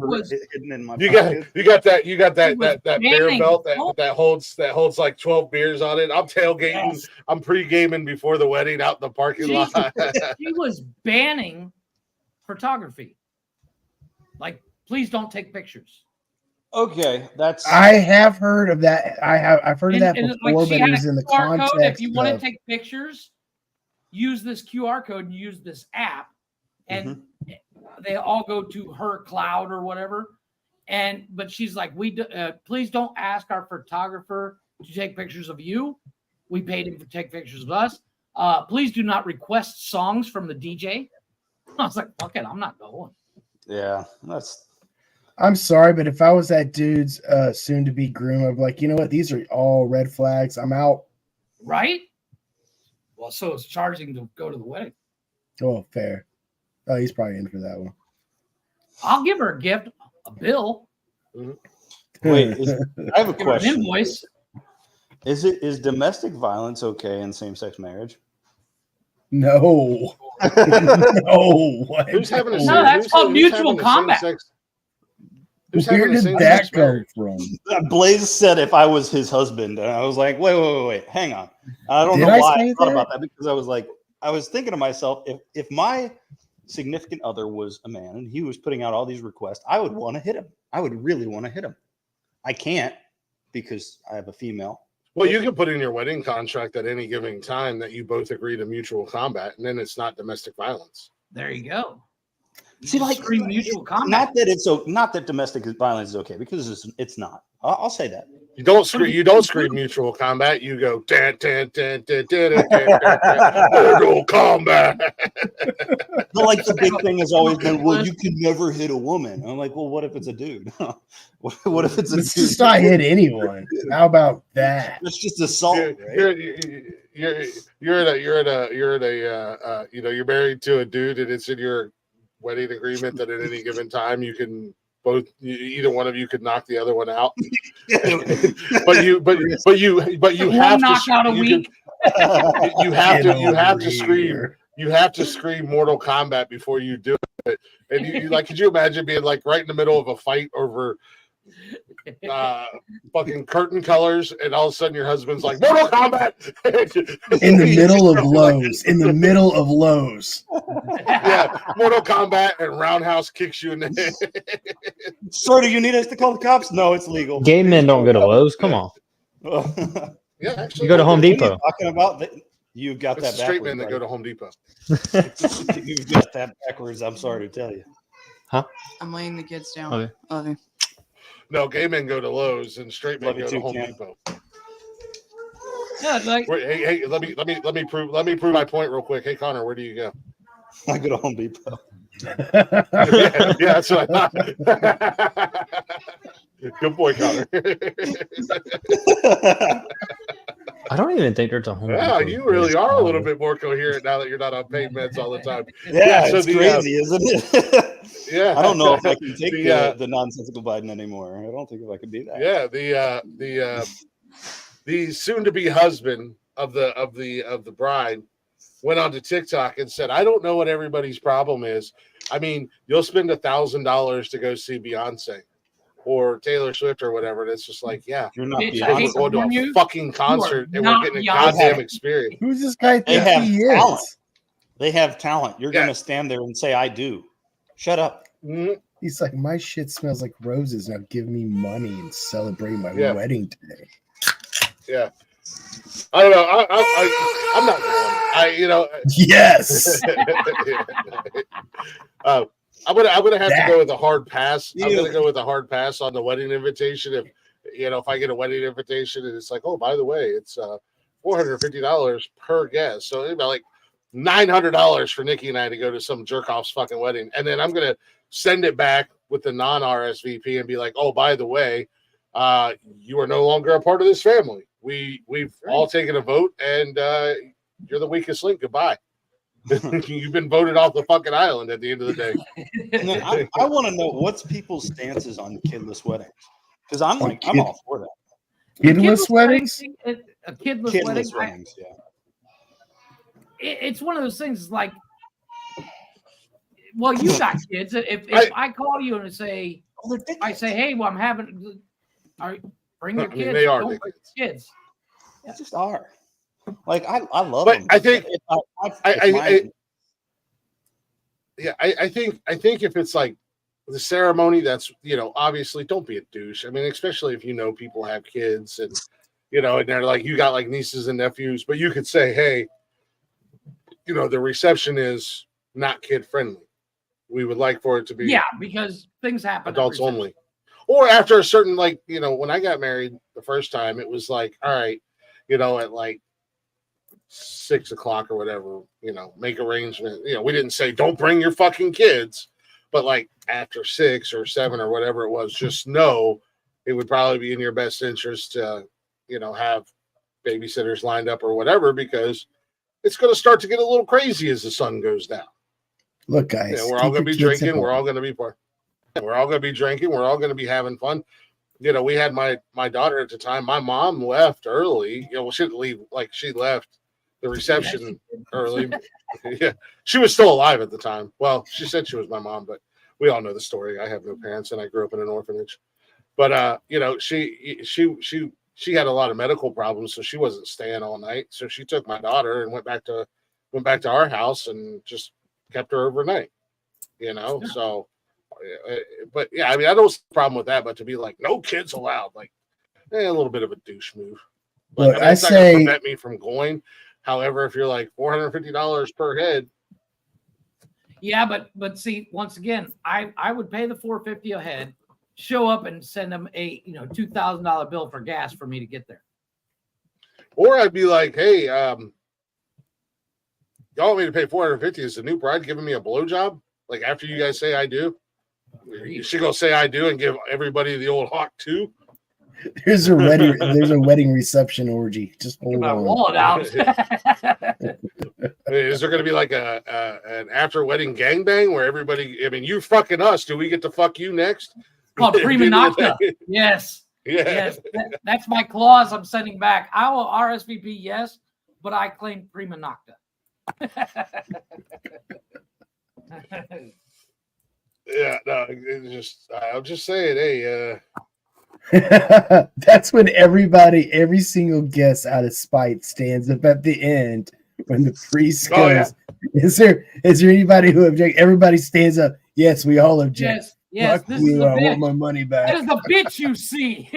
Speaker 4: hidden in my pocket.
Speaker 1: You got that beer belt that holds like 12 beers on it. I'm tailgating. Yes. I'm pre-gaming before the wedding out in the parking lot.
Speaker 2: She was banning photography. Like, please don't take pictures.
Speaker 4: Okay,
Speaker 3: I have heard of that. I've heard of that before, but it was in the context
Speaker 2: code. If you want to take pictures, use this QR code and use this app, and they all go to her cloud or whatever. But she's like, please don't ask our photographer to take pictures of you. We paid him to take pictures of us. Please do not request songs from the DJ. I was like, fuck it, I'm not going.
Speaker 4: Yeah,
Speaker 3: I'm sorry, but if I was that dude's soon-to-be groom, I'd be like, you know what? These are all red flags. I'm out.
Speaker 2: Right? Well, so it's charging to go to the wedding.
Speaker 3: Oh, fair. Oh, he's probably in for that one.
Speaker 2: I'll give her a gift, a bill.
Speaker 4: Wait, I have a question.
Speaker 2: An invoice.
Speaker 4: Is domestic violence okay in same-sex marriage?
Speaker 3: No. No. What?
Speaker 1: Who's having a
Speaker 2: that's called mutual combat.
Speaker 3: Where did that come from?
Speaker 4: Blaze said if I was his husband, and I was like, wait, hang on. I don't know why I thought about that, because I was thinking to myself, if my significant other was a man and he was putting out all these requests, I would want to hit him. I would really want to hit him. I can't because I have a female.
Speaker 1: Well, you can put in your wedding contract at any given time that you both agree to mutual combat, and then it's not domestic violence.
Speaker 2: There you go.
Speaker 4: See, like
Speaker 2: mutual combat.
Speaker 4: Not that domestic violence is okay, because it's not. I'll say that.
Speaker 1: You don't scream mutual combat. You go mortal combat.
Speaker 4: But like the big thing has always been, well, you can never hit a woman. I'm like, well, what if it's a dude? What if it's a dude?
Speaker 3: Let's just not hit anyone. How about that?
Speaker 4: It's just assault.
Speaker 1: You're married to a dude, and it's in your wedding agreement that at any given time you can either one of you could knock the other one out. but you have to scream Mortal Kombat before you do it. And you like, could you imagine being like right in the middle of a fight over fucking curtain colors, and all of a sudden your husband's like, Mortal Kombat!
Speaker 3: In the middle of Lowe's. In the middle of Lowe's.
Speaker 1: Yeah, Mortal Kombat, and Roundhouse kicks you in the head.
Speaker 4: Sir, do you need us to call the cops? No, it's legal.
Speaker 7: Gay men don't go to Lowe's. Come on.
Speaker 1: Yeah, actually,
Speaker 7: You go to Home
Speaker 4: What are you
Speaker 7: Depot.
Speaker 4: talking about? You've got
Speaker 1: It's
Speaker 4: that
Speaker 1: the straight
Speaker 4: backwards.
Speaker 1: men that
Speaker 4: right?
Speaker 1: go to Home Depot.
Speaker 4: You've got that backwards. I'm sorry to tell you.
Speaker 12: I'm laying the kids down.
Speaker 7: Okay.
Speaker 12: Love you.
Speaker 1: No, gay men go to Lowe's, and straight men
Speaker 4: Love you
Speaker 1: go
Speaker 4: too,
Speaker 1: to Home
Speaker 4: Cam.
Speaker 1: Depot.
Speaker 2: Yeah, like
Speaker 1: Wait, hey, let me prove my point real quick. Hey, Connor, where do you go?
Speaker 4: I go to Home Depot.
Speaker 1: Yeah, that's what I thought. Good boy, Connor.
Speaker 7: I don't even think there's a Home
Speaker 1: Yeah,
Speaker 7: Depot.
Speaker 1: you really are a little bit more coherent now that you're not on pain meds all the time.
Speaker 4: Yeah,
Speaker 1: so
Speaker 4: it's
Speaker 1: the,
Speaker 4: crazy, isn't it?
Speaker 1: Yeah,
Speaker 4: I don't know if I can take
Speaker 1: the,
Speaker 4: the nonsensical Biden anymore. I don't think if I can do that.
Speaker 1: Yeah, the soon-to-be husband of the bride went onto TikTok and said, "I don't know what everybody's problem is. I mean, you'll spend $1,000 to go see Beyonce or Taylor Swift or whatever, and it's just like, yeah,
Speaker 4: You're not
Speaker 2: Bitch, I hate
Speaker 1: we're
Speaker 4: Beyonce.
Speaker 1: going to a fucking concert and we're
Speaker 2: not
Speaker 1: getting a
Speaker 2: Beyonce.
Speaker 1: goddamn experience."
Speaker 3: Who's this guy
Speaker 4: They
Speaker 3: think
Speaker 4: have
Speaker 3: he
Speaker 4: talent.
Speaker 3: is?
Speaker 4: They have talent. You're
Speaker 1: Yeah.
Speaker 4: going to stand there and say, I do. Shut up.
Speaker 1: Mhm.
Speaker 3: He's like, my shit smells like roses. Now give me money and celebrate my
Speaker 1: Yeah.
Speaker 3: wedding today.
Speaker 1: Yeah, I don't know. I'm not going.
Speaker 3: Yes.
Speaker 1: I'm gonna have to
Speaker 3: That.
Speaker 1: go with a hard pass. I'm
Speaker 4: You.
Speaker 1: gonna go with a hard pass on the wedding invitation. If I get a wedding invitation and it's like, oh, by the way, it's $450 per guest, so it'd be like $900 for Nikki and I to go to some jerk off's fucking wedding, and then I'm gonna send it back with the non RSVP and be like, oh, by the way, you are no longer a part of this family. We've all taken a vote, and you're the weakest link. Goodbye. You've been voted off the fucking island at the end of the day.
Speaker 4: And then I want to know what's people's stances on kidless weddings. Because I'm
Speaker 3: On
Speaker 4: like, I'm all for that.
Speaker 3: Kidless weddings?
Speaker 2: A kidless
Speaker 4: Kidless
Speaker 2: wedding.
Speaker 4: weddings, yeah.
Speaker 2: It's one of those things. It's like, well, you got kids. If I call you and say, I say, hey, well, I'm having, bring your
Speaker 1: I
Speaker 2: kids.
Speaker 1: mean, they are
Speaker 2: Don't bring
Speaker 1: dickheads.
Speaker 2: kids.
Speaker 4: They just are. Like, I love
Speaker 1: But
Speaker 4: them.
Speaker 1: I think-
Speaker 4: I
Speaker 1: I think if it's like the ceremony, that's obviously don't be a douche. I mean, especially if people have kids and and they're like, you got like nieces and nephews, but you could say, hey, the reception is not kid friendly. We would like for it to be
Speaker 2: because things happen. at
Speaker 1: adults
Speaker 2: reception.
Speaker 1: only. Or after a certain, like, when I got married the first time, it was like, all right, at like 6 o'clock or whatever, make arrangement. We didn't say don't bring your fucking kids, but like after 6 or 7 or whatever it was, just know it would probably be in your best interest to, have babysitters lined up or whatever, because it's going to start to get a little crazy as the sun goes down.
Speaker 3: Look, guys,
Speaker 1: We're all
Speaker 3: keep
Speaker 1: going to be
Speaker 3: your kids
Speaker 1: drinking.
Speaker 3: at
Speaker 1: We're
Speaker 3: home.
Speaker 1: all going to be We're all going to be drinking. We're all going to be having fun. We had my daughter at the time. My mom left early. Well, she didn't leave. Like, she left the reception early. Yeah, she was still alive at the time. Well, she said she was my mom, but we all know the story. I have no parents, and I grew up in an orphanage. But she had a lot of medical problems, so she wasn't staying all night. So she took my daughter and went back to our house and just kept her overnight. So. But yeah, I mean, I don't see a problem with that. But to be like, no kids allowed, like, a little bit of a douche move. But
Speaker 3: Look,
Speaker 1: I mean, it's not going to prevent me from going. However, if you're like $450 per head,
Speaker 2: Yeah, but see, once again, I would pay the $450 a head, show up and send them a $2,000 bill for gas for me to get there.
Speaker 1: or I'd be like, hey, y'all want me to pay $450? Is the new bride giving me a blowjob? Like, after you guys say I do, she go say I do and give everybody the old hawk too.
Speaker 3: There's a wedding reception orgy. Just hold
Speaker 2: My
Speaker 3: on.
Speaker 2: wallet out.
Speaker 1: Is there going to be like an after wedding gangbang where everybody? I mean, you fucking us. Do we get to fuck you next?
Speaker 2: Called prima nocta. Yes.
Speaker 1: Yeah.
Speaker 2: Yes. That's my clause I'm sending back. I will RSVP, yes, but I claim prima nocta.
Speaker 1: Yeah, no, it's just I'm just saying, hey,
Speaker 3: That's when every single guest out of spite stands up at the end when the priest
Speaker 1: Oh,
Speaker 3: goes, is there anybody who objects? Everybody stands up. Yes, we all object.
Speaker 2: Yes,
Speaker 3: Fuck
Speaker 2: this is
Speaker 3: you,
Speaker 2: a
Speaker 3: I want
Speaker 2: bitch.
Speaker 3: my money
Speaker 2: That
Speaker 3: back.
Speaker 2: is the bitch you see.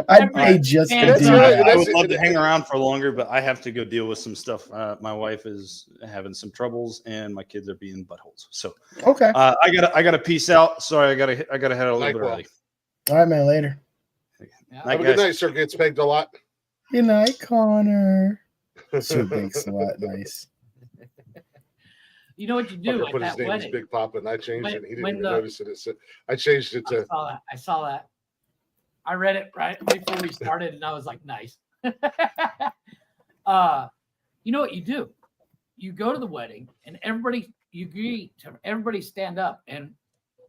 Speaker 3: I'd pay just to
Speaker 2: stands
Speaker 3: do
Speaker 2: up.
Speaker 3: that.
Speaker 4: I would love to hang around for longer, but I have to go deal with some stuff. My wife is having some troubles, and my kids are being buttholes. So
Speaker 3: Okay.
Speaker 4: I gotta peace out. Sorry, I gotta head out a little bit early.
Speaker 3: All right, man. Later.
Speaker 1: have a good night, sir. Gets pegged a lot.
Speaker 3: Good night, Connor. Sir Big's a lot nice.
Speaker 2: You know what you do
Speaker 1: Fucker
Speaker 2: at
Speaker 1: put his
Speaker 2: that
Speaker 1: name as
Speaker 2: wedding?
Speaker 1: Big Papa, and I changed it. He didn't
Speaker 2: when
Speaker 1: even
Speaker 2: the-
Speaker 1: notice it. I changed it to.
Speaker 2: I saw that. I read it right before we started, and I was like, nice. You know what you do? You go to the wedding, and you agree to everybody stand up, and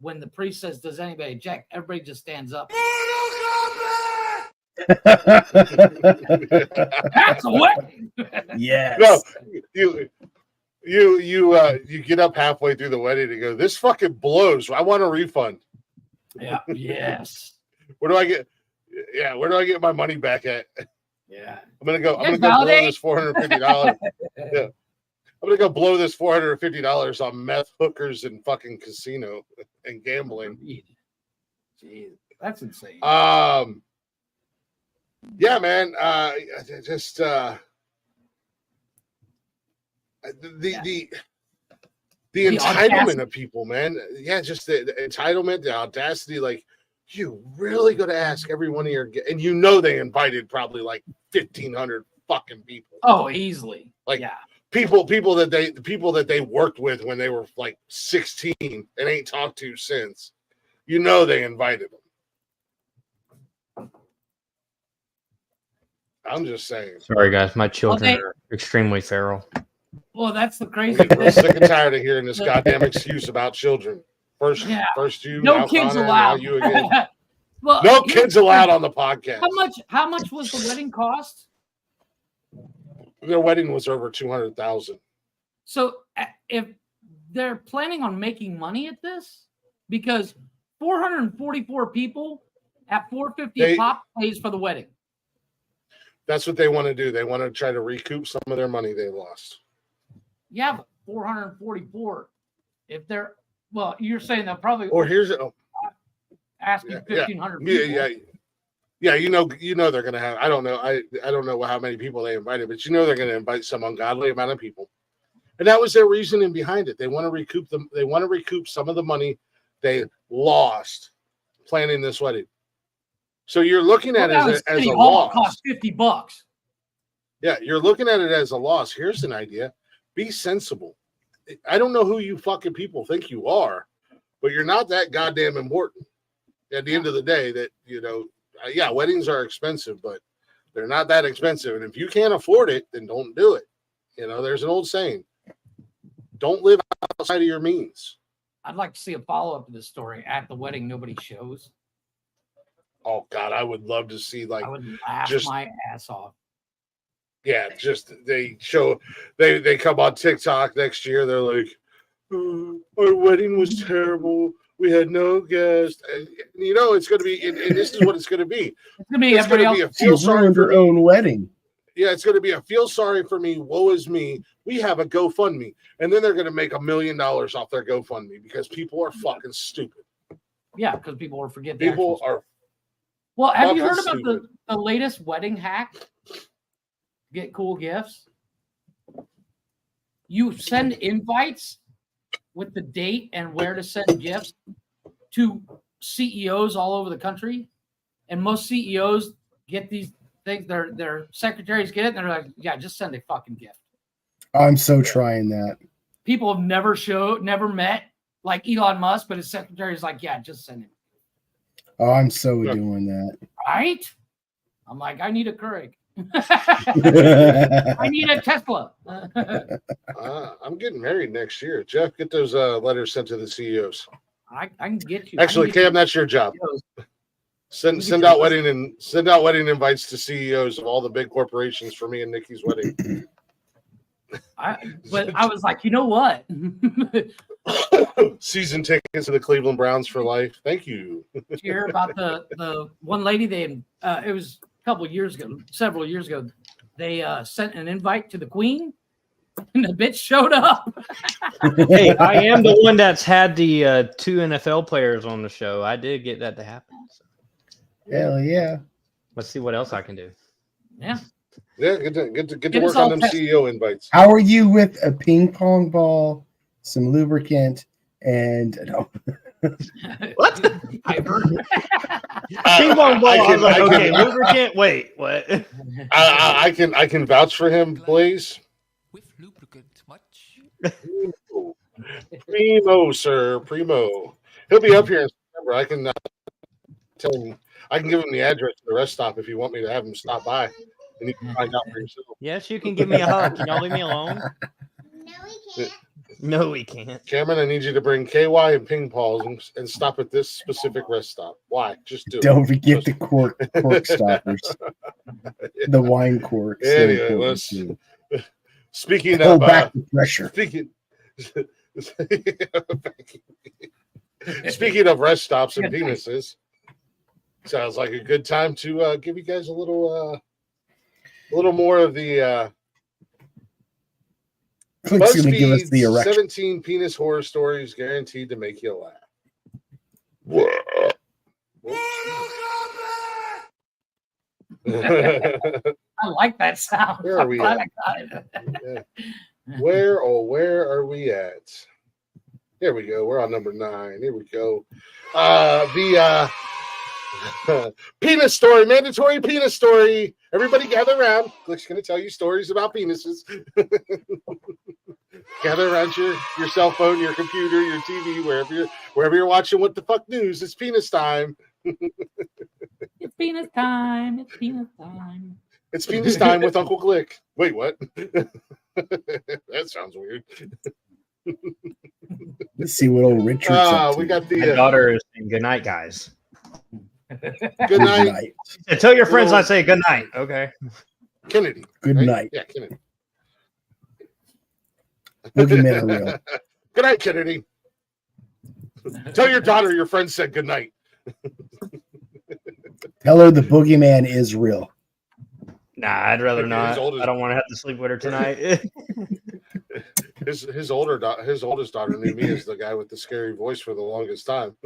Speaker 2: when the priest says, "Does anybody object?" everybody just stands up. That's a wedding.
Speaker 3: Yes.
Speaker 1: No, you get up halfway through the wedding and go, "This fucking blows. I want a refund."
Speaker 2: Yeah. Yes.
Speaker 1: Where do I get? Yeah, where do I get my money back at?
Speaker 2: Yeah.
Speaker 1: I'm gonna go blow
Speaker 2: validate?
Speaker 1: this $450. Yeah. I'm gonna go blow this $450 on meth, hookers, and fucking casino and gambling.
Speaker 2: Jeez, that's insane.
Speaker 1: Yeah, man. Just the entitlement
Speaker 2: audacity.
Speaker 1: of people, man. Yeah, just the entitlement, the audacity. Like, you really got to ask every one of your, and you know they invited probably like 1,500 fucking people.
Speaker 2: Oh, easily.
Speaker 1: Like,
Speaker 2: yeah.
Speaker 1: People that they worked with when they were like 16 and ain't talked to since. You know they invited them. I'm just saying.
Speaker 7: Sorry, guys. My children
Speaker 2: they-
Speaker 7: are extremely feral.
Speaker 2: Well, that's the crazy
Speaker 1: I'm
Speaker 2: thing.
Speaker 1: sick and tired of hearing this goddamn excuse about children. First you,
Speaker 2: No
Speaker 1: now
Speaker 2: kids
Speaker 1: Connor,
Speaker 2: allowed.
Speaker 1: now you again.
Speaker 2: Well,
Speaker 1: No kids allowed on the podcast.
Speaker 2: How much was the wedding cost?
Speaker 1: Their wedding was over 200,000.
Speaker 2: So if they're planning on making money at this, because 444 people at $450 pop pays for the wedding.
Speaker 1: That's what they want to do. They want to try to recoup some of their money they lost.
Speaker 2: Yeah, but 444. If they're you're saying they'll probably asking 1,500 people.
Speaker 1: Yeah. You know they're gonna have. I don't know how many people they invited, but you know they're gonna invite some ungodly amount of people, and that was their reasoning behind it. They want to recoup them. They want to recoup some of the money they lost planning this wedding. So you're looking at it as a loss.
Speaker 2: Cost $50.
Speaker 1: Yeah, you're looking at it as a loss. Here's an idea: be sensible. I don't know who you fucking people think you are, but you're not that goddamn important. At the end of the day, that yeah, weddings are expensive, but they're not that expensive. And if you can't afford it, then don't do it. There's an old saying: don't live outside of your means.
Speaker 2: I'd like to see a follow-up to this story. At the wedding, nobody shows.
Speaker 1: Oh God, I would love to see
Speaker 2: I would laugh my ass off.
Speaker 1: Yeah, just they come on TikTok next year. They're like, our wedding was terrible. We had no guests. And, it's going to be, and this is what it's going to be.
Speaker 2: It's going to be
Speaker 1: a feel sorry for
Speaker 3: their own wedding.
Speaker 1: Yeah, it's going to be a feel sorry for me. Woe is me. We have a GoFundMe, and then they're going to make $1 million off their GoFundMe because people are fucking stupid.
Speaker 2: Yeah, because people will forget.
Speaker 1: People are.
Speaker 2: Well, have you heard about the latest wedding hack? Get cool gifts. You send invites with the date and where to send gifts to CEOs all over the country, and most CEOs get these things. Their secretaries get it, and they're like, "Yeah, just send a fucking gift."
Speaker 3: I'm so trying that.
Speaker 2: People have never met like Elon Musk, but his secretary is like, "Yeah, just send it."
Speaker 3: Oh, I'm so doing that.
Speaker 2: Right? I'm like, I need a Keurig. I need a Tesla.
Speaker 1: I'm getting married next year. Jeff, get those letters sent to the CEOs.
Speaker 2: I can get you.
Speaker 1: Actually, Cam, that's your job. Send out wedding invites to CEOs of all the big corporations for me and Nikki's wedding.
Speaker 2: But I was like, you know what?
Speaker 1: Season tickets to the Cleveland Browns for life. Thank you.
Speaker 2: Did you hear about the one lady? It was a couple of years ago, several years ago. They sent an invite to the Queen, and the bitch showed up.
Speaker 7: Hey, I am the one that's had the 2 NFL players on the show. I did get that to happen. So.
Speaker 3: Hell yeah.
Speaker 7: Let's see what else I can do.
Speaker 2: Yeah.
Speaker 1: Yeah, get to
Speaker 2: Get
Speaker 1: work
Speaker 2: us
Speaker 1: on
Speaker 2: all
Speaker 1: them
Speaker 2: tested.
Speaker 1: CEO invites.
Speaker 3: How are you with a ping pong ball, some lubricant, and no.
Speaker 7: What?
Speaker 2: I heard.
Speaker 7: Ping pong ball. I was like,
Speaker 1: I
Speaker 7: okay,
Speaker 1: can-
Speaker 7: lubricant. Wait, what?
Speaker 1: I can vouch for him, Blaze.
Speaker 13: With lubricant much.
Speaker 1: Primo, sir, primo. He'll be up here in September. I can tell him. I can give him the address to the rest stop if you want me to have him stop by, and you can find out for yourself.
Speaker 7: Yes, you can give me a hug. Can y'all leave me alone?
Speaker 9: No, we can't.
Speaker 7: No, we can't.
Speaker 1: Cameron, I need you to bring KY and ping balls and stop at this specific rest stop. Why? Just do
Speaker 3: Don't
Speaker 1: it.
Speaker 3: forget the cork stoppers. The wine corks. They're
Speaker 1: Anyway,
Speaker 3: important
Speaker 1: let's,
Speaker 3: too.
Speaker 1: speaking
Speaker 3: Hold
Speaker 1: of
Speaker 3: back the pressure.
Speaker 1: Speaking of rest stops and penises, sounds like a good time to give you guys a little more of the
Speaker 3: Click's going to give us the
Speaker 1: BuzzFeed's
Speaker 3: erection.
Speaker 1: 17 penis horror stories guaranteed to make you laugh.
Speaker 2: I like that sound.
Speaker 1: Where are we
Speaker 2: I'm
Speaker 1: at?
Speaker 2: glad I got it.
Speaker 1: Where are we at? There we go. We're on number 9. Here we go. The penis story, mandatory penis story. Everybody gather around. Click's going to tell you stories about penises. Gather around your cell phone, your computer, your TV, wherever you're watching What the Fuck News. It's penis time.
Speaker 2: It's penis time. It's penis time.
Speaker 1: It's penis time with Uncle Click. Wait, what? That sounds weird.
Speaker 3: Let's see what old Richard's up to.
Speaker 1: We got
Speaker 7: My
Speaker 1: the
Speaker 7: daughter is saying good night, guys.
Speaker 1: good night,
Speaker 7: And tell your friends I say good night. Okay.
Speaker 1: Kennedy.
Speaker 3: Good
Speaker 1: right?
Speaker 3: night.
Speaker 1: Yeah, Kennedy.
Speaker 3: Boogeymen are real.
Speaker 1: Good night, Kennedy. Tell your daughter your friend said good night.
Speaker 3: Tell her the boogeyman is real.
Speaker 7: Nah, I'd rather
Speaker 1: His
Speaker 7: not.
Speaker 1: oldest-
Speaker 7: I don't want to have to sleep with her tonight.
Speaker 1: His oldest daughter knew me as the guy with the scary voice for the longest time.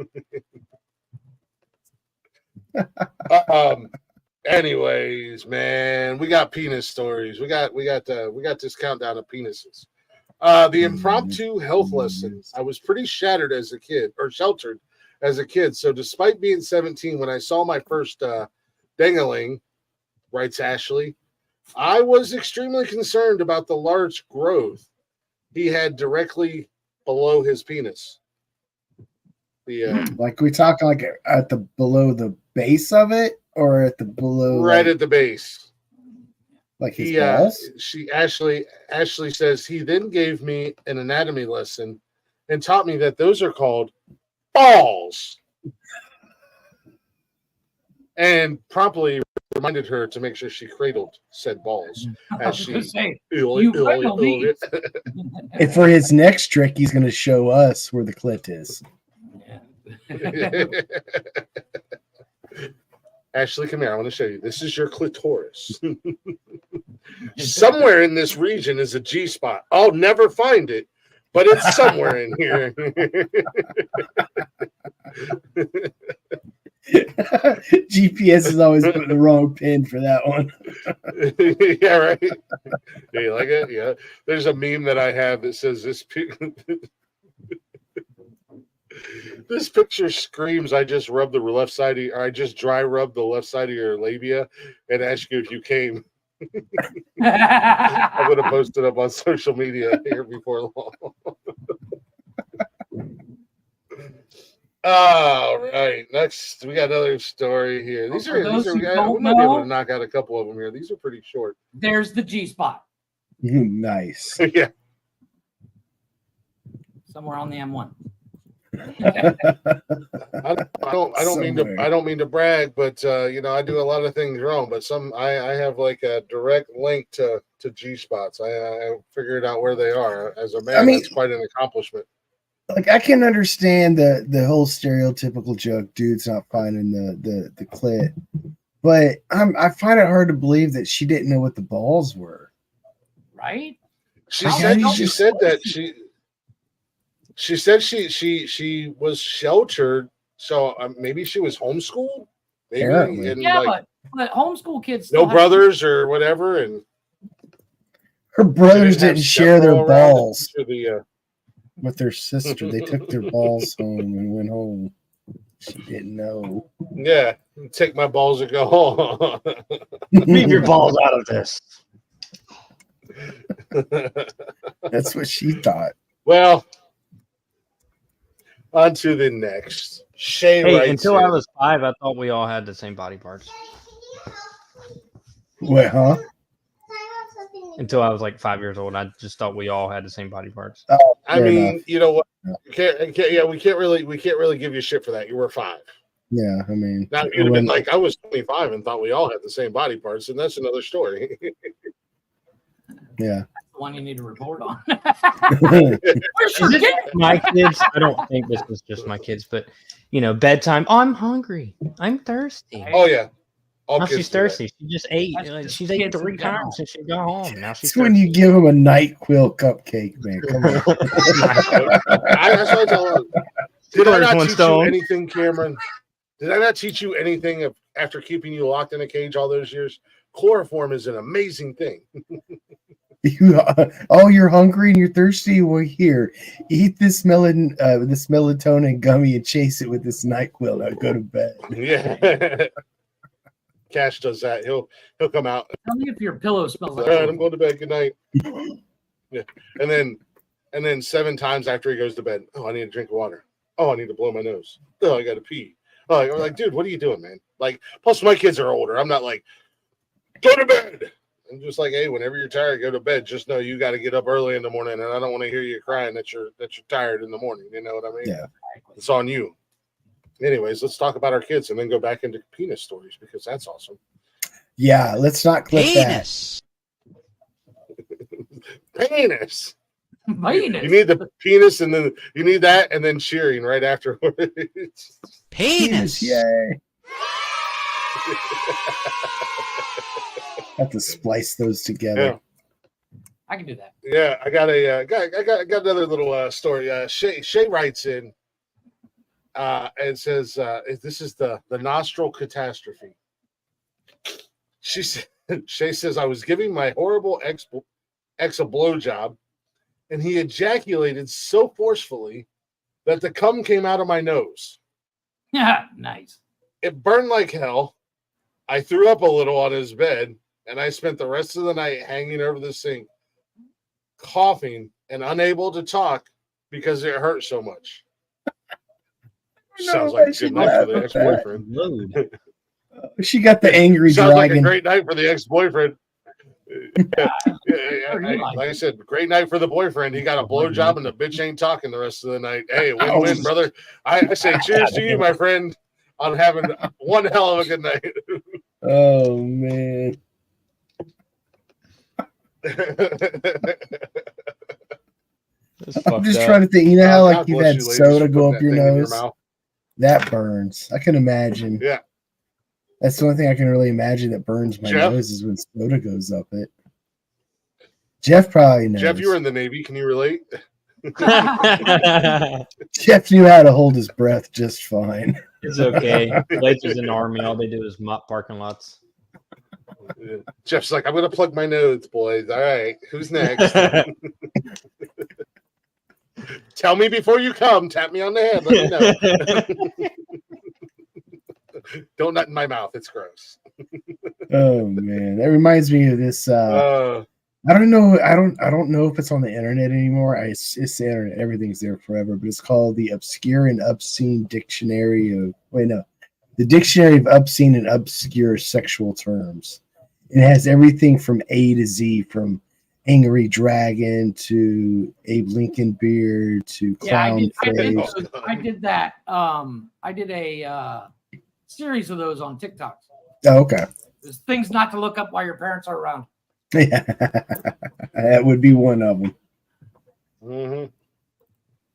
Speaker 1: Anyways, man, we got penis stories. We got this countdown of penises. The impromptu health lessons. I was pretty shattered as a kid, or sheltered as a kid. So despite being 17, when I saw my first dangling, writes Ashley, I was extremely concerned about the large growth he had directly below his penis. The
Speaker 3: Like we talking like at the below the base of it, or at the below
Speaker 1: right
Speaker 3: like,
Speaker 1: at the base.
Speaker 3: like his balls?
Speaker 1: Ashley says he then gave me an anatomy lesson and taught me that those are called balls, and promptly reminded her to make sure she cradled said balls as she.
Speaker 2: You cradled me.
Speaker 3: And for his next trick, he's going to show us where the clit is.
Speaker 1: Ashley, come here. I want to show you. This is your clitoris. Somewhere in this region is a G spot. I'll never find it, but it's somewhere in here.
Speaker 3: GPS is always putting the wrong pin for that one.
Speaker 1: Yeah, right. Do you like it? Yeah. There's a meme that I have that says this. This picture screams, I just rubbed the left side of or I just dry rubbed the left side of your labia and ask you if you came. I'm going to post it up on social media here before long. All right. Next, we got another story here. These are we might be able to knock out a couple of them here. These are pretty short.
Speaker 2: There's the G spot.
Speaker 3: Nice.
Speaker 1: Yeah.
Speaker 2: Somewhere on the M1.
Speaker 1: I don't mean to brag, but I do a lot of things wrong. But I have like a direct link to G spots. I figured out where they are. As a man, that's quite an accomplishment.
Speaker 3: Like I can understand the whole stereotypical joke, dude's not finding the clit, but I find it hard to believe that she didn't know what the balls were.
Speaker 2: Right?
Speaker 1: She said she was sheltered, so maybe she was homeschooled. Maybe,
Speaker 3: Apparently.
Speaker 1: and
Speaker 2: Yeah, but homeschool kids
Speaker 1: no brothers or whatever, and
Speaker 3: her brothers didn't share their balls
Speaker 1: with
Speaker 3: their sister. They took their balls home and went home. She didn't know.
Speaker 1: Yeah, take my balls and go home.
Speaker 7: Leave your balls out of this.
Speaker 3: That's what she thought.
Speaker 1: Well, on to the next. Shay writes
Speaker 7: until
Speaker 1: in,
Speaker 7: I was 5, I thought we all had the same body parts.
Speaker 3: What, huh?
Speaker 7: Until I was like 5 years old, I just thought we all had the same body parts.
Speaker 1: I mean, you know what? We can't really give you shit for that. You were 5.
Speaker 3: Yeah, I mean,
Speaker 1: now you'd have been like, I was 25 and thought we all had the same body parts, and that's another story.
Speaker 3: Yeah.
Speaker 2: One you need to report on.
Speaker 7: My kids, I don't think this is just my kids, but bedtime. Oh, I'm hungry. I'm thirsty.
Speaker 1: Oh yeah.
Speaker 7: Now she's thirsty. She just ate. She's ate 3 times since she got home. Now she's
Speaker 3: It's when you give them a NyQuil cupcake, man. Come on.
Speaker 1: That's what I tell them. Did I not teach you anything, Cameron? Did I not teach you anything after keeping you locked in a cage all those years? Chloroform is an amazing thing.
Speaker 3: You're hungry and you're thirsty. Well, here, eat this melatonin gummy and chase it with this NyQuil. Now go to bed.
Speaker 1: Yeah. Cash does that. He'll come out.
Speaker 2: Tell me if your pillow smells like.
Speaker 1: All right, I'm going to bed. Good night. Yeah, and then 7 times after he goes to bed. Oh, I need a drink of water. Oh, I need to blow my nose. Oh, I got to pee. Oh, I'm like, dude, what are you doing, man? Like, plus my kids are older. I'm not like, go to bed. I'm just like, hey, whenever you're tired, go to bed. Just know you got to get up early in the morning, and I don't want to hear you crying that you're tired in the morning. You know what I mean?
Speaker 3: Yeah.
Speaker 1: It's on you. Anyways, let's talk about our kids and then go back into penis stories because that's awesome.
Speaker 3: Yeah, let's not clip
Speaker 1: penis. Penis.
Speaker 2: Penis.
Speaker 1: You need the penis, and then you need that, and then cheering right afterwards.
Speaker 3: Penis, yay! Have to splice those together.
Speaker 1: Yeah.
Speaker 2: I can do that.
Speaker 1: Yeah, I got another little story. Shay writes in and says, "This is the nostril catastrophe." Shay says, "I was giving my horrible ex a blowjob, and he ejaculated so forcefully that the cum came out of my nose.
Speaker 2: Yeah, nice.
Speaker 1: It burned like hell. I threw up a little on his bed, and I spent the rest of the night hanging over the sink, coughing and unable to talk because it hurt so much." Sounds like a good night for the ex-boyfriend.
Speaker 3: She got the angry
Speaker 1: Sounds
Speaker 3: dragon.
Speaker 1: like a great night for the ex-boyfriend. Like I said, great night for the boyfriend. He got a blowjob and the bitch ain't talking the rest of the night. Hey, win-win, brother. I say cheers to you, my friend, on having one hell of a good night.
Speaker 3: Oh, man. I'm just trying to think. You know how like you've had soda go up your nose? That burns. I can imagine.
Speaker 1: Yeah.
Speaker 3: That's the only thing I can really imagine that burns my nose is when soda goes up it. Jeff probably knows.
Speaker 1: Jeff, you were in the Navy. Can you relate?
Speaker 3: Jeff knew how to hold his breath just fine.
Speaker 7: It's okay. Blazers in the Army, all they do is mop parking lots.
Speaker 1: Jeff's like, I'm going to plug my nose, boys. All right. Who's next? Tell me before you come. Tap me on the head. Let me know. Don't nut in my mouth. It's gross.
Speaker 3: Oh man, that reminds me of this. I don't know. I don't know if it's on the internet anymore. It's the internet. Everything's there forever. But it's called the Obscure and Obscene Dictionary of. The Dictionary of Obscene and Obscure Sexual Terms. It has everything from A to Z, from Angry Dragon to Abe Lincoln Beard to Clown Face.
Speaker 2: I did that. I did a series of those on TikTok.
Speaker 3: Oh, okay.
Speaker 2: There's things not to look up while your parents are around.
Speaker 3: Yeah, that would be one of them.
Speaker 1: Mm-hmm.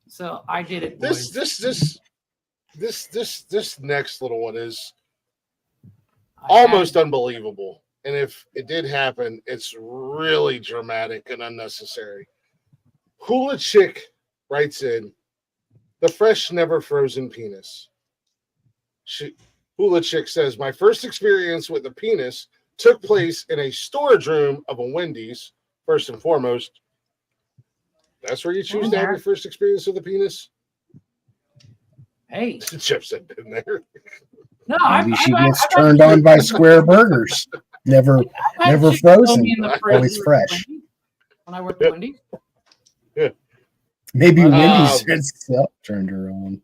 Speaker 2: So I did it.
Speaker 1: This next little one is almost unbelievable. And if it did happen, it's really dramatic and unnecessary. Hula Chick writes in, the fresh, never frozen penis. Hula Chick says, my first experience with a penis took place in a storage room of a Wendy's, first and foremost. That's where you choose to have your first experience with a penis?
Speaker 2: Hey.
Speaker 1: Jeff said been there.
Speaker 2: No,
Speaker 3: maybe she gets turned on by square burgers. Never frozen. Always fresh.
Speaker 2: When I worked at Wendy's.
Speaker 1: Yeah.
Speaker 3: Maybe Wendy's itself turned her on.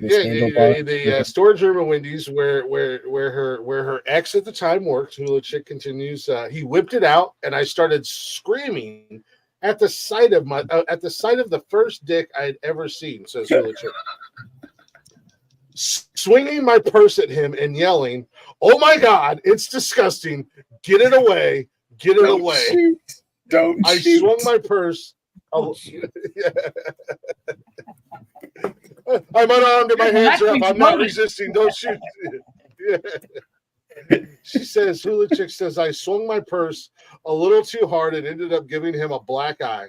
Speaker 1: The storage room of Wendy's where her ex at the time worked. Hula Chick continues. He whipped it out, and I started screaming at the sight of the first dick I had ever seen. Says Hula Chick. Swinging my purse at him and yelling, "Oh my God, it's disgusting! Get it away! Get it away!"
Speaker 3: Shoot. Don't
Speaker 1: I
Speaker 3: shoot.
Speaker 1: swung my purse. I'm unarmed and my hands are up. I'm not resisting. Don't shoot. Yeah. She says, Hula Chick says, I swung my purse a little too hard and ended up giving him a black eye.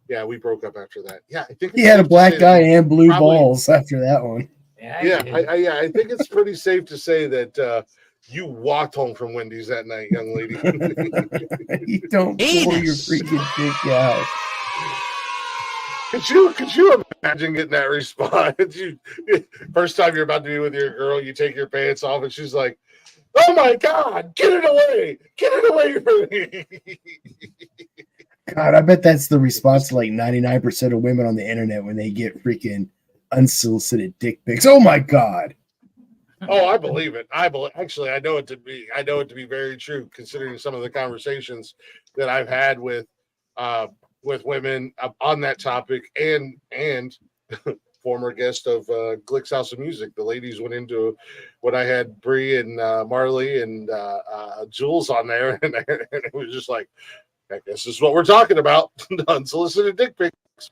Speaker 1: Yeah, we broke up after that. Yeah, I think
Speaker 3: he had a black eye and blue balls after that one.
Speaker 1: I think it's pretty safe to say that you walked home from Wendy's that night, young lady.
Speaker 3: You don't pull your freaking dick out.
Speaker 1: Could you imagine getting that response? First time you're about to be with your girl, you take your pants off, and she's like, "Oh my God, get it away! Get it away from me!"
Speaker 3: God, I bet that's the response to like 99% of women on the internet when they get freaking unsolicited dick pics. Oh my God.
Speaker 1: Oh, I believe it. Actually, I know it to be very true, considering some of the conversations that I've had with women on that topic, and former guest of Glick's House of Music. The ladies went into when I had Bree and Marley and Jules on there, and it was just like, I guess this is what we're talking about: unsolicited dick pics.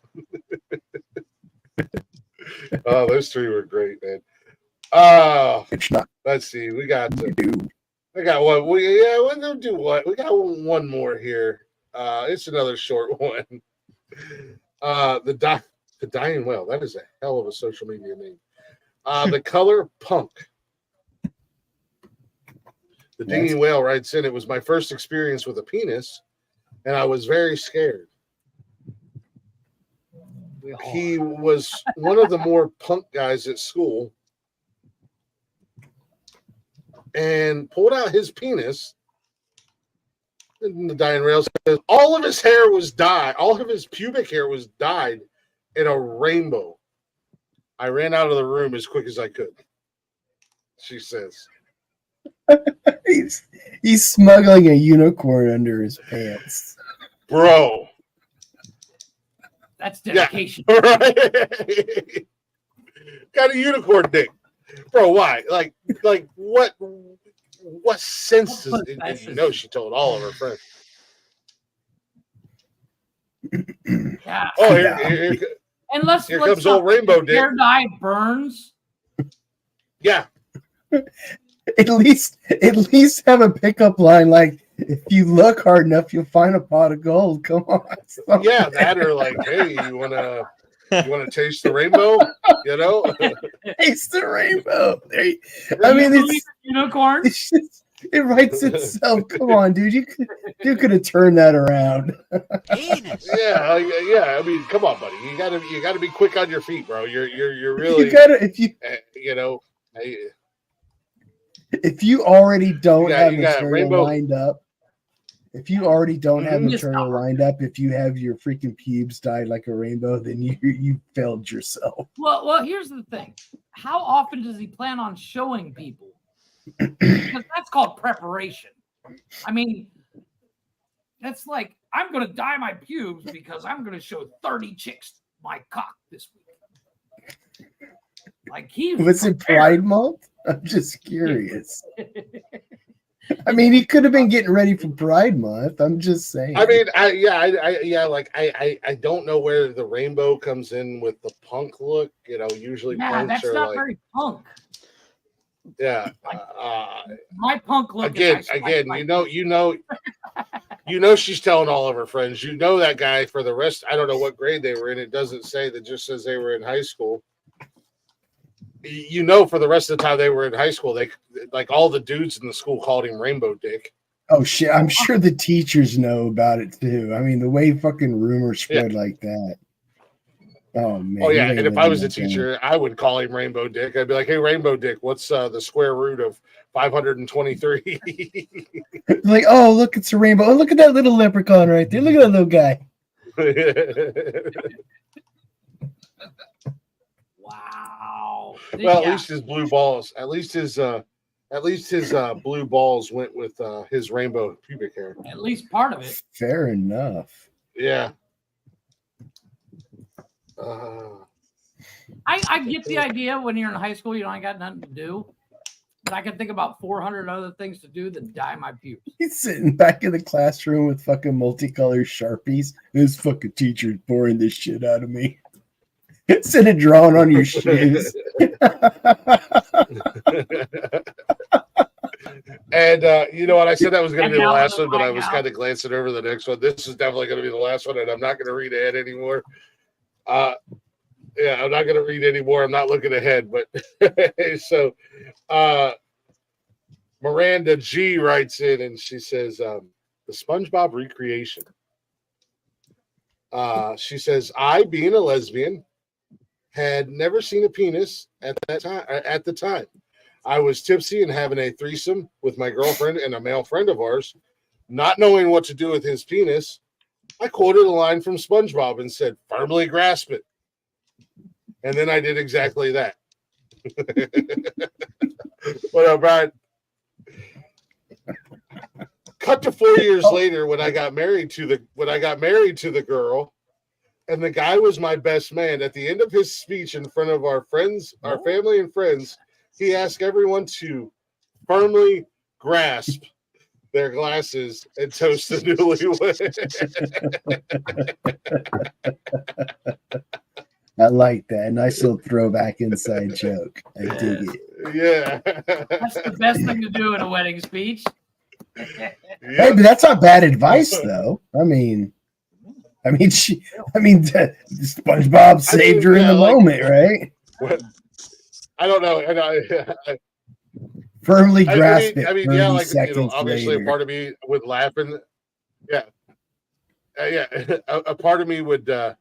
Speaker 1: Oh, those three were great, man. Let's see. I got one. We'll do what? We got one more here. It's another short one. The Dying Whale. That is a hell of a social media name. The Color Punk. The Dinging Whale writes in, it was my first experience with a penis, and I was very scared. He was one of the more punk guys at school and pulled out his penis. And the Dying Whale says all of his hair was dyed, all of his pubic hair was dyed in a rainbow. I ran out of the room as quick as I could. She says.
Speaker 3: He's smuggling a unicorn under his pants.
Speaker 1: Bro.
Speaker 2: That's dedication.
Speaker 1: Yeah, right? Got a unicorn dick. Bro, why? Like what sense does it? And you know she told all of her friends.
Speaker 2: Yeah.
Speaker 1: Oh, here comes old Rainbow Dick.
Speaker 2: Hair dye burns.
Speaker 1: Yeah.
Speaker 3: At least have a pickup line like, if you look hard enough, you'll find a pot of gold. Come on.
Speaker 1: Yeah, that or like, hey, you wanna taste the rainbow? You know,
Speaker 3: taste the rainbow. I mean, it's
Speaker 2: unicorn.
Speaker 3: It writes itself. Come on, dude. You could have turned that around.
Speaker 1: Yeah. I mean, come on, buddy. You gotta be quick on your feet, bro. You're really.
Speaker 3: You gotta if you already don't have material lined up. If you already don't have material lined up, if you have your freaking pubes dyed like a rainbow, then you failed yourself.
Speaker 2: Well, here's the thing. How often does he plan on showing people? Because that's called preparation. I mean, That's like, I'm going to dye my pubes because I'm going to show 30 chicks my cock this week. Like he
Speaker 3: Was it Pride Month? I'm just curious. I mean, he could have been getting ready for Pride Month. I'm just saying.
Speaker 1: I mean, I don't know where the rainbow comes in with the punk look. You know, usually punks
Speaker 2: that's
Speaker 1: are
Speaker 2: not
Speaker 1: like,
Speaker 2: very punk.
Speaker 1: yeah.
Speaker 2: My punk look.
Speaker 1: Again, you know, she's telling all of her friends. You know that guy for the rest. I don't know what grade they were in. It doesn't say. That just says they were in high school. You know, for the rest of the time they were in high school, they like all the dudes in the school called him Rainbow Dick.
Speaker 3: Oh shit! I'm sure the teachers know about it too. I mean, the way fucking rumors spread like that. Oh man!
Speaker 1: Oh yeah, and if I was a teacher, I would call him Rainbow Dick. I'd be like, "Hey, Rainbow Dick, what's the square root of 523?"
Speaker 3: Like, oh look, it's a rainbow. Oh, look at that little leprechaun right there. Look at that little guy.
Speaker 2: Wow.
Speaker 1: Well, at least his blue balls. At least his blue balls went with his rainbow pubic hair.
Speaker 2: At least part of it.
Speaker 3: Fair enough.
Speaker 1: Yeah.
Speaker 2: I get the idea when you're in high school, you know, I got nothing to do. But I can think about 400 other things to do than dye my pubes.
Speaker 3: He's sitting back in the classroom with fucking multicolored Sharpies. This fucking teacher's boring this shit out of me. Instead of drawing on your shoes.
Speaker 1: And you know what? I said that was going to be the last one, but I was kind of glancing over the next one. This is definitely going to be the last one, and I'm not going to read ahead anymore. Yeah, I'm not going to read anymore. I'm not looking ahead, but so Miranda G writes in and she says, the SpongeBob recreation. She says, I, being a lesbian, had never seen a penis at the time. I was tipsy and having a threesome with my girlfriend and a male friend of ours. Not knowing what to do with his penis, I quoted a line from SpongeBob and said, firmly grasp it. And then I did exactly that. What up, Brian? Cut to 4 years later when I got married to the girl, and the guy was my best man. At the end of his speech in front of our friends, our family and friends, he asked everyone to firmly grasp their glasses and toast the newlywed.
Speaker 3: I like that. Nice little throwback inside joke. I dig it.
Speaker 1: Yeah.
Speaker 2: That's the best thing to do in a wedding speech.
Speaker 3: Hey, but that's not bad advice, though. I mean, SpongeBob saved her in the moment, right?
Speaker 1: What? I don't know.
Speaker 3: Firmly grasp it.
Speaker 1: I mean, yeah, like obviously later. A part of me would laugh and a part of me would laugh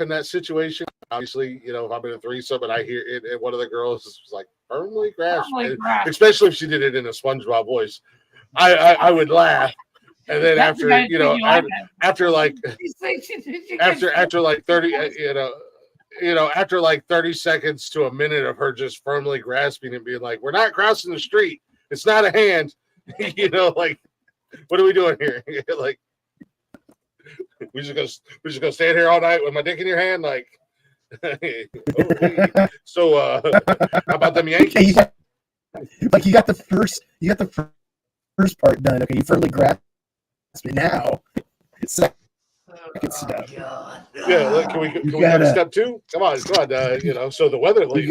Speaker 1: in that situation. Obviously, you know, if I'm in a threesome and I hear it, and one of the girls is like firmly grasp, especially if she did it in a SpongeBob voice, I would laugh. And then after 30 seconds to a minute of her just firmly grasping and being like, we're not crossing the street. It's not a hand. You know, like, what are we doing here? Like, we just gonna stand here all night with my dick in your hand, like. So, how about them Yankees?
Speaker 3: Like you got the first part done. Okay, you firmly grasp it now. Second step.
Speaker 1: Yeah, look, can we go to step two? Come on, you know. So the weather lately,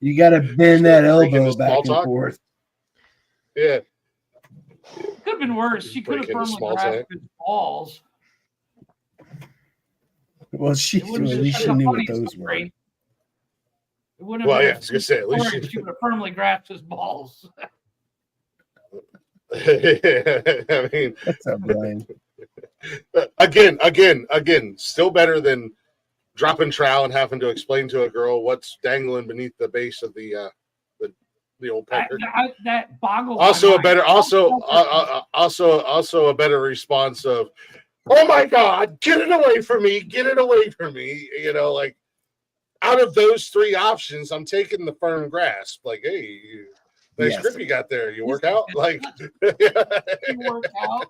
Speaker 3: you gotta bend that elbow back and forth.
Speaker 1: Yeah.
Speaker 2: Could have been worse. She could have firmly grasped his balls.
Speaker 3: Well, she knew what those were.
Speaker 2: It wouldn't
Speaker 1: well,
Speaker 2: have
Speaker 1: yeah, I was gonna say at least
Speaker 2: she would have firmly grasped his balls.
Speaker 1: I mean,
Speaker 3: that's up, Brian.
Speaker 1: Again, still better than dropping trowel and having to explain to a girl what's dangling beneath the base of the old pecker.
Speaker 2: That boggles.
Speaker 1: Also a better response of, "Oh my God, get it away from me! Get it away from me!" You know, like, out of those three options, I'm taking the firm grasp. Like, hey, Nice
Speaker 3: Yes.
Speaker 1: grip you got there. You work out? Like
Speaker 2: You work out.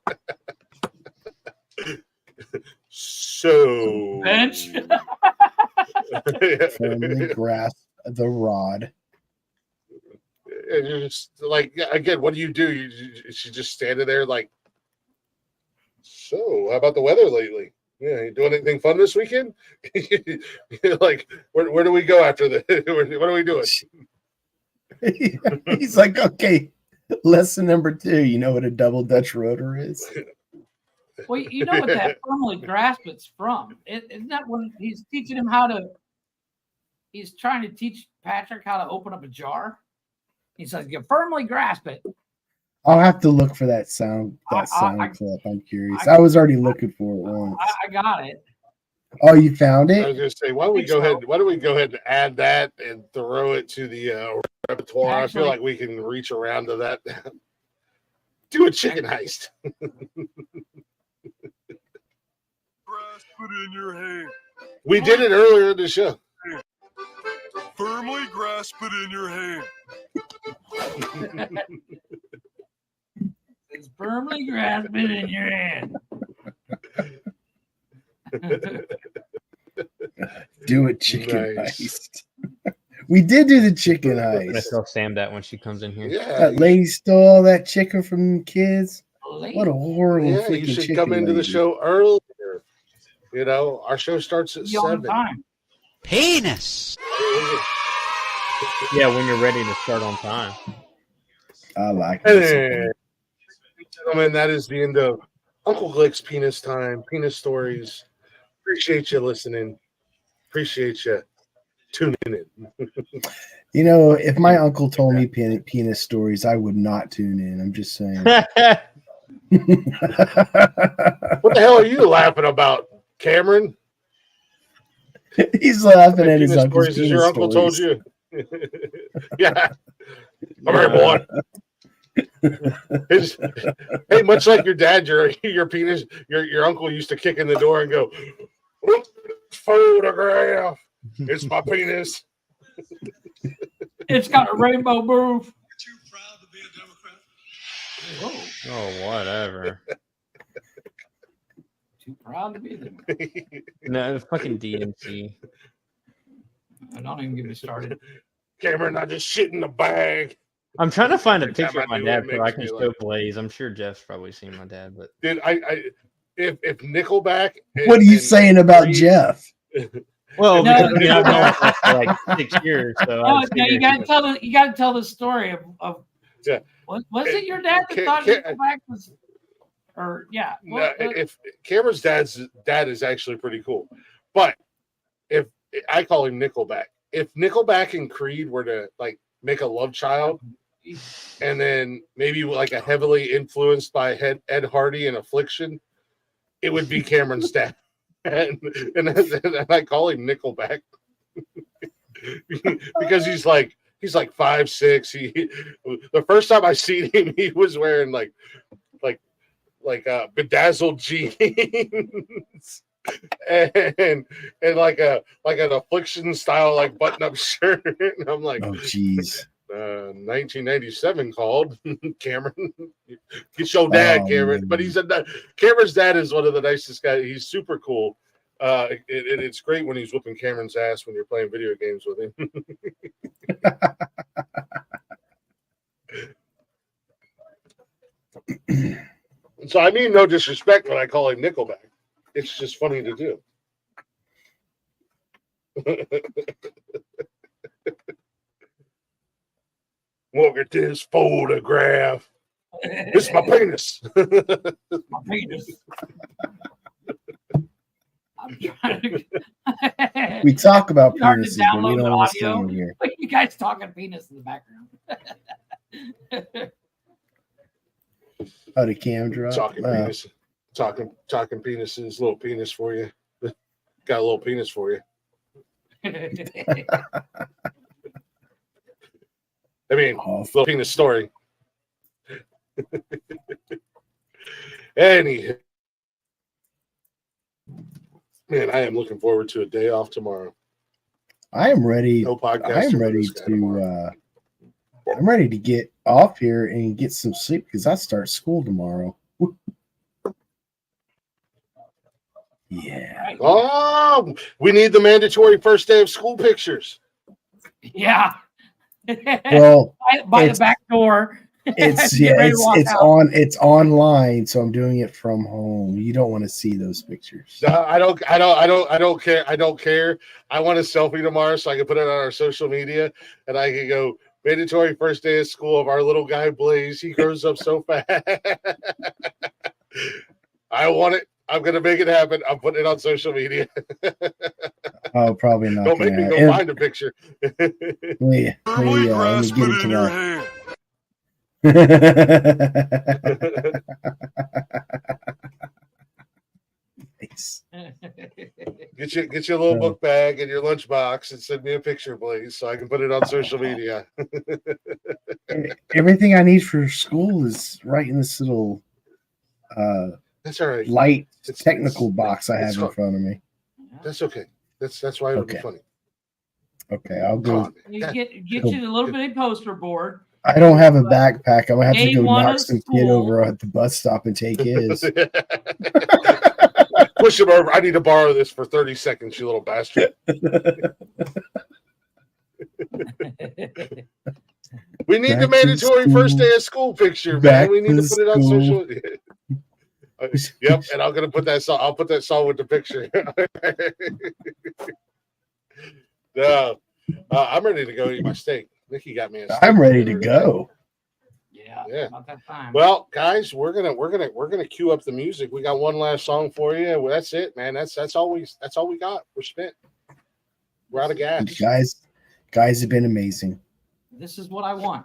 Speaker 1: so
Speaker 2: Bench.
Speaker 3: Firmly grasp the rod.
Speaker 1: And you're just like, again, what do? You she's just standing there like, so how about the weather lately? Yeah, you doing anything fun this weekend? Like, where do we go after this? What are we doing?
Speaker 3: He's like, okay, lesson number 2. You know what a double Dutch rotor is?
Speaker 2: Well, you know what that firmly grasp it's from. Isn't that when he's teaching him how to? He's trying to teach Patrick how to open up a jar. He says, "You firmly grasp it."
Speaker 3: I'll have to look for that sound clip. I'm curious. I was already looking for it once.
Speaker 2: I got it.
Speaker 3: Oh, you found
Speaker 1: I
Speaker 3: it?
Speaker 1: was gonna say, why don't we go ahead and add that and throw it to the repertoire? I feel like we can reach around to that. Do a chicken heist.
Speaker 8: Put in your hand.
Speaker 1: We did it earlier in the show.
Speaker 8: Firmly grasp it in your hand.
Speaker 2: It's firmly grasp it in your hand.
Speaker 3: Do a chicken heist. We did do the chicken
Speaker 7: I'm gonna
Speaker 3: heist.
Speaker 7: tell Sam that when she comes in here.
Speaker 1: Yeah,
Speaker 3: That lady stole all that chicken from kids.
Speaker 2: Lady.
Speaker 3: What a horrible
Speaker 1: yeah,
Speaker 3: freaking
Speaker 1: you should
Speaker 3: chicken
Speaker 1: come into the
Speaker 3: lady.
Speaker 1: show earlier. You know, our show starts at
Speaker 2: Be on
Speaker 1: 7.
Speaker 2: time.
Speaker 14: Penis.
Speaker 7: Yeah, when you're ready to start on time.
Speaker 3: I like this.
Speaker 1: Hey, gentlemen, that is the end of Uncle Glick's penis time, penis stories. Appreciate you listening. Appreciate you tuning in.
Speaker 3: You know, if my uncle told me penis stories, I would not tune in. I'm just saying.
Speaker 1: What the hell are you laughing about, Cameron?
Speaker 3: He's laughing at his
Speaker 1: Penis
Speaker 3: uncle's
Speaker 1: stories, as
Speaker 3: penis
Speaker 1: your uncle told
Speaker 3: stories.
Speaker 1: you. Yeah. Come here, boy. Hey, much like your dad, your penis, your uncle used to kick in the door and go, photograph. It's my penis.
Speaker 2: It's got a rainbow roof.
Speaker 7: Oh, whatever.
Speaker 2: Too proud to be there.
Speaker 7: No, fucking DNC.
Speaker 2: Don't even get me started.
Speaker 1: Cameron, I just shit in the bag.
Speaker 7: I'm trying to find a
Speaker 1: Every time
Speaker 7: picture of
Speaker 1: I
Speaker 7: my
Speaker 1: do
Speaker 7: dad
Speaker 1: it,
Speaker 7: so I
Speaker 1: makes
Speaker 7: can
Speaker 1: me
Speaker 7: show
Speaker 1: laugh.
Speaker 7: Blaze. I'm sure Jeff's probably seen my dad, but
Speaker 1: Dude, if Nickelback.
Speaker 3: What are you saying about Jeff?
Speaker 7: well,
Speaker 2: No.
Speaker 7: because I mean, I've known Jeff for like 6 years, so
Speaker 2: No,
Speaker 7: I
Speaker 2: you
Speaker 7: figured
Speaker 2: gotta tell the story of
Speaker 1: Yeah.
Speaker 2: was it your dad that thought Nickelback was, or yeah?
Speaker 1: If Cameron's dad is actually pretty cool, but if I call him Nickelback, if Nickelback and Creed were to like make a love child, and then maybe like a heavily influenced by Ed Hardy and Affliction, it would be Cameron's dad, and I call him Nickelback because he's like 5'6". The first time I seen him, he was wearing like bedazzled jeans and like an Affliction style like button up shirt. And I'm like,
Speaker 3: oh jeez.
Speaker 1: 1997 called Cameron. Get your dad, Cameron. But Cameron's dad is one of the nicest guys. He's super cool. It's great when he's whooping Cameron's ass when you're playing video games with him. So I mean no disrespect when I call him Nickelback. It's just funny to do. Look at this photograph. It's my penis.
Speaker 2: My penis. I'm trying to.
Speaker 3: We talk about
Speaker 2: It's hard to
Speaker 3: penises, but we
Speaker 2: download
Speaker 3: don't
Speaker 2: the
Speaker 3: understand
Speaker 2: audio.
Speaker 3: it here.
Speaker 2: But you guys talking penis in the background.
Speaker 3: Oh, the cam drop.
Speaker 1: Talking penis. Talking penises. Little penis for you. Got a little penis for you. I mean, little penis story. Anywho, man, I am looking forward to a day off tomorrow.
Speaker 3: I am ready.
Speaker 1: No podcast.
Speaker 3: I'm ready to. I'm ready to get off here and get some sleep because I start school tomorrow. Yeah.
Speaker 1: Oh, we need the mandatory first day of school pictures.
Speaker 2: Yeah.
Speaker 3: Well,
Speaker 2: by the back door.
Speaker 3: It's online, so I'm doing it from home. You don't want to see those pictures.
Speaker 1: I don't care. I don't care. I want a selfie tomorrow so I can put it on our social media and I can go mandatory first day of school of our little guy Blaze. He grows up so fast. I want it. I'm gonna make it happen. I'm putting it on social media.
Speaker 3: Oh, probably not.
Speaker 1: Don't make me go find a picture.
Speaker 3: Let me get it tomorrow. Nice.
Speaker 1: Get your little book bag and your lunchbox and send me a picture, please, so I can put it on social media.
Speaker 3: Everything I need for school is right in this little
Speaker 1: that's all right.
Speaker 3: Light technical box I have in front of me.
Speaker 1: That's okay. That's why it'll be funny.
Speaker 3: Okay, I'll go.
Speaker 2: Get you a little bitty poster board.
Speaker 3: I don't have a backpack. I'm gonna have to go
Speaker 2: Day one
Speaker 3: knock
Speaker 2: of
Speaker 3: some
Speaker 2: school.
Speaker 3: kid over at the bus stop and take his.
Speaker 1: Push him over. I need to borrow this for 30 seconds, you little bastard. We need the mandatory first day of school picture, man. We need to put it on social media. Yep, and I'm gonna put that song. I'll put that song with the picture. No, I'm ready to go eat my steak. Nikki got me a steak.
Speaker 3: I'm ready to go.
Speaker 2: Yeah. About that time.
Speaker 1: Well, guys, we're gonna cue up the music. We got one last song for you. Well, that's it, man. That's all we got. We're spent. We're out of gas.
Speaker 3: Guys have been amazing.
Speaker 2: This is what I want.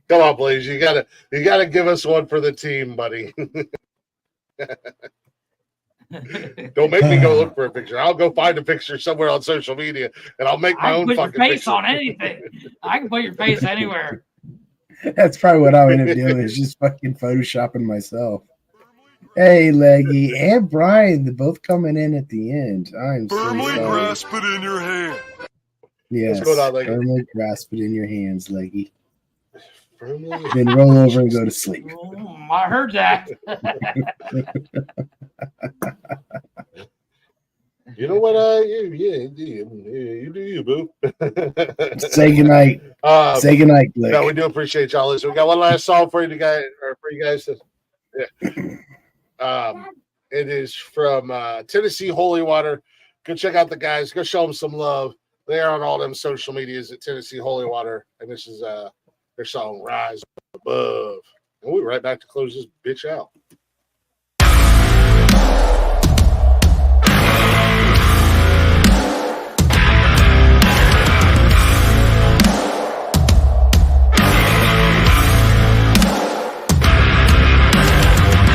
Speaker 1: Come on, Blaze. You gotta give us one for the team, buddy. Don't make me go look for a picture. I'll go find a picture somewhere on social media, and I'll make my own
Speaker 2: put
Speaker 1: fucking
Speaker 2: your face
Speaker 1: picture.
Speaker 2: on anything. I can put your face anywhere.
Speaker 3: That's probably what I'll end up doing is just fucking photoshopping myself. Hey, Leggy and Brian, they're both coming in at the end. I'm
Speaker 8: Firmly
Speaker 3: so
Speaker 8: grasp it in your hand.
Speaker 3: Yes,
Speaker 1: What's going on, Leggy?
Speaker 3: firmly grasp it in your hands, Leggy.
Speaker 1: Firmly.
Speaker 3: Then roll over and go to sleep.
Speaker 2: I heard that.
Speaker 1: You know what? You do you, boo.
Speaker 3: Say goodnight. Say goodnight, Blick.
Speaker 1: No, we do appreciate y'all listening. We got one last song for you guys, or for you guys to. Yeah. It is from Tennessee Holy Water. Go check out the guys. Go show them some love. They are on all them social medias at Tennessee Holy Water, and this is their song "Rise Above." And we'll be right back to close this bitch out.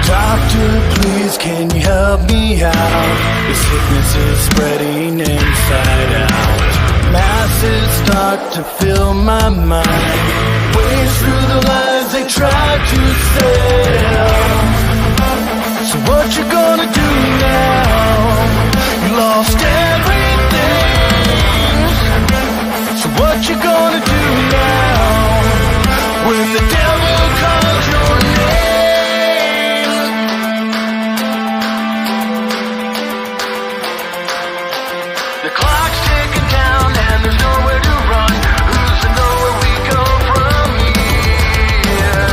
Speaker 8: Doctor, please, can you help me out? This sickness is spreading inside out. Masses start to fill my mind. Waves through the lies they try to sell. So what you gonna do now? You lost everything. So what you gonna do now? When the devil calls your name. The clock's ticking down and there's nowhere to run. Who's to know where we go from here?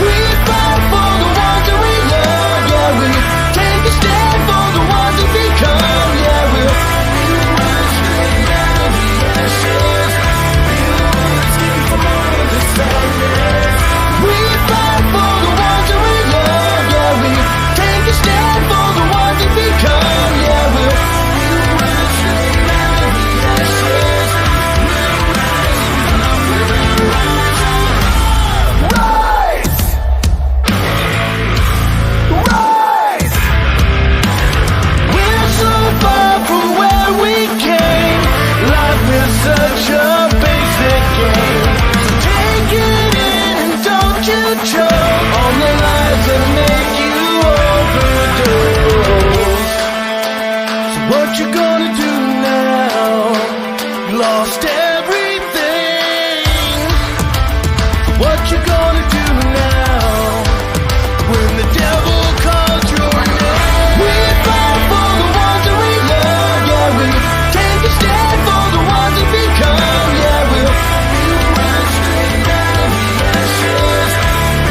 Speaker 8: We fight for the ones that we love, yeah. We take a stand for the ones that become, yeah. We'll scream out of the ashes. We'll escape from all of this sadness. We fight for the ones that we love, yeah. We take a stand for the ones that become, yeah. We'll scream out of the ashes. lost everything. What you gonna do now when the devil calls your name? We fight for the ones that we love, yeah, we take a stand for the ones that become, yeah, we'll rise straight out of the ashes.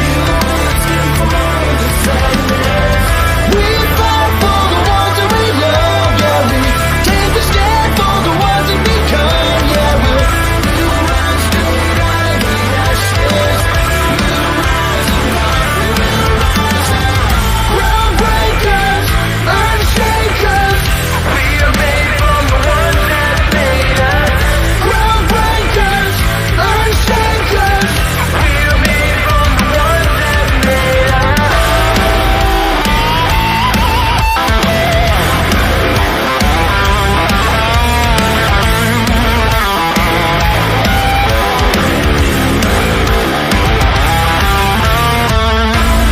Speaker 8: We'll skin from all the sadness. We fight for the ones that we love, yeah, we take a stand for the ones that become, yeah, we'll rise straight out of the ashes. We'll rise above, we will rise up. Groundbreakers, earthshakers, we are made from the ones that made us. Groundbreakers, earthshakers, we are made from the ones that made us.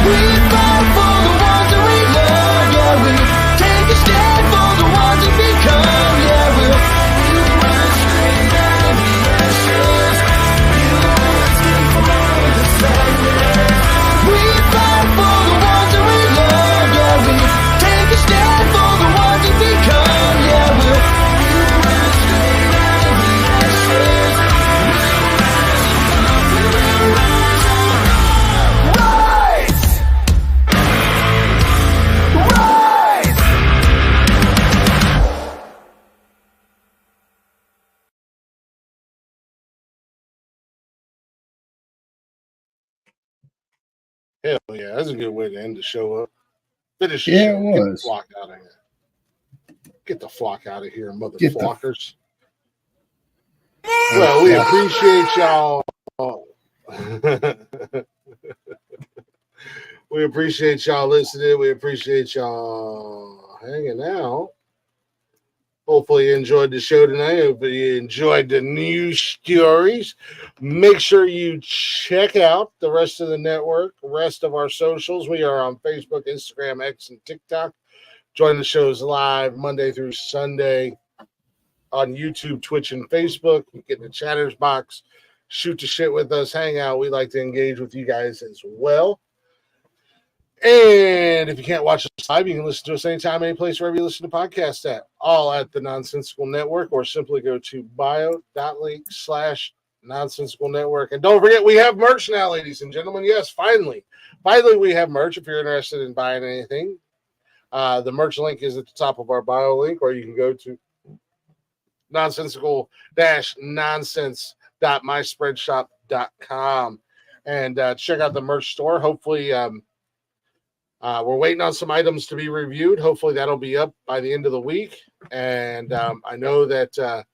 Speaker 8: We fight for the ones that we love, yeah, we take a stand for the ones that become, yeah, we'll rise straight out of the ashes. We'll skin from all the sadness. We fight for the ones that we love, yeah, we take a stand for the ones that become, yeah, we'll rise straight out of the ashes. We'll rise above, we will rise up. Rise! Rise!
Speaker 1: Hell yeah, that's a good way to end the show up. Finish the
Speaker 3: Yeah,
Speaker 1: show.
Speaker 3: it
Speaker 1: Get the
Speaker 3: was.
Speaker 1: flock out of here. Get the flock out of here,
Speaker 3: Get the-
Speaker 1: motherfuckers. Well, we appreciate y'all. We appreciate y'all listening. We appreciate y'all hanging out. Hopefully you enjoyed the show tonight. Hopefully you enjoyed the news stories. Make sure you check out the rest of the network, the rest of our socials. We are on Facebook, Instagram, X, and TikTok. Join the shows live Monday through Sunday on YouTube, Twitch, and Facebook. You get in the chatters box, shoot the shit with us, hang out. We like to engage with you guys as well. And if you can't watch us live, you can listen to us anytime, any place, wherever you listen to podcasts at, all at the Nonsensical Network, or simply go to bio.link/Nonsensical Network. And don't forget, we have merch now, ladies and gentlemen. Yes, finally we have merch. If you're interested in buying anything, the merch link is at the top of our bio link, or you can go to nonsensical-nonsense.myspreadshop.com and check out the merch store. Hopefully, we're waiting on some items to be reviewed. Hopefully that'll be up by the end of the week. And I know that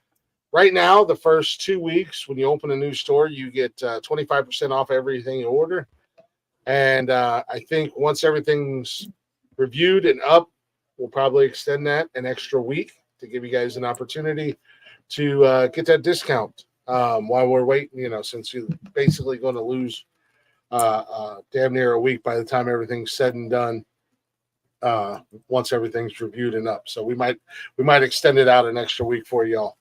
Speaker 1: right now, the first 2 weeks, when you open a new store, you get 25% off everything you order. And I think once everything's reviewed and up, we'll probably extend that an extra week to give you guys an opportunity to get that discount while we're waiting, since you're basically going to lose damn near a week by the time everything's said and done. Once everything's reviewed and up, so we might extend it out an extra week for y'all.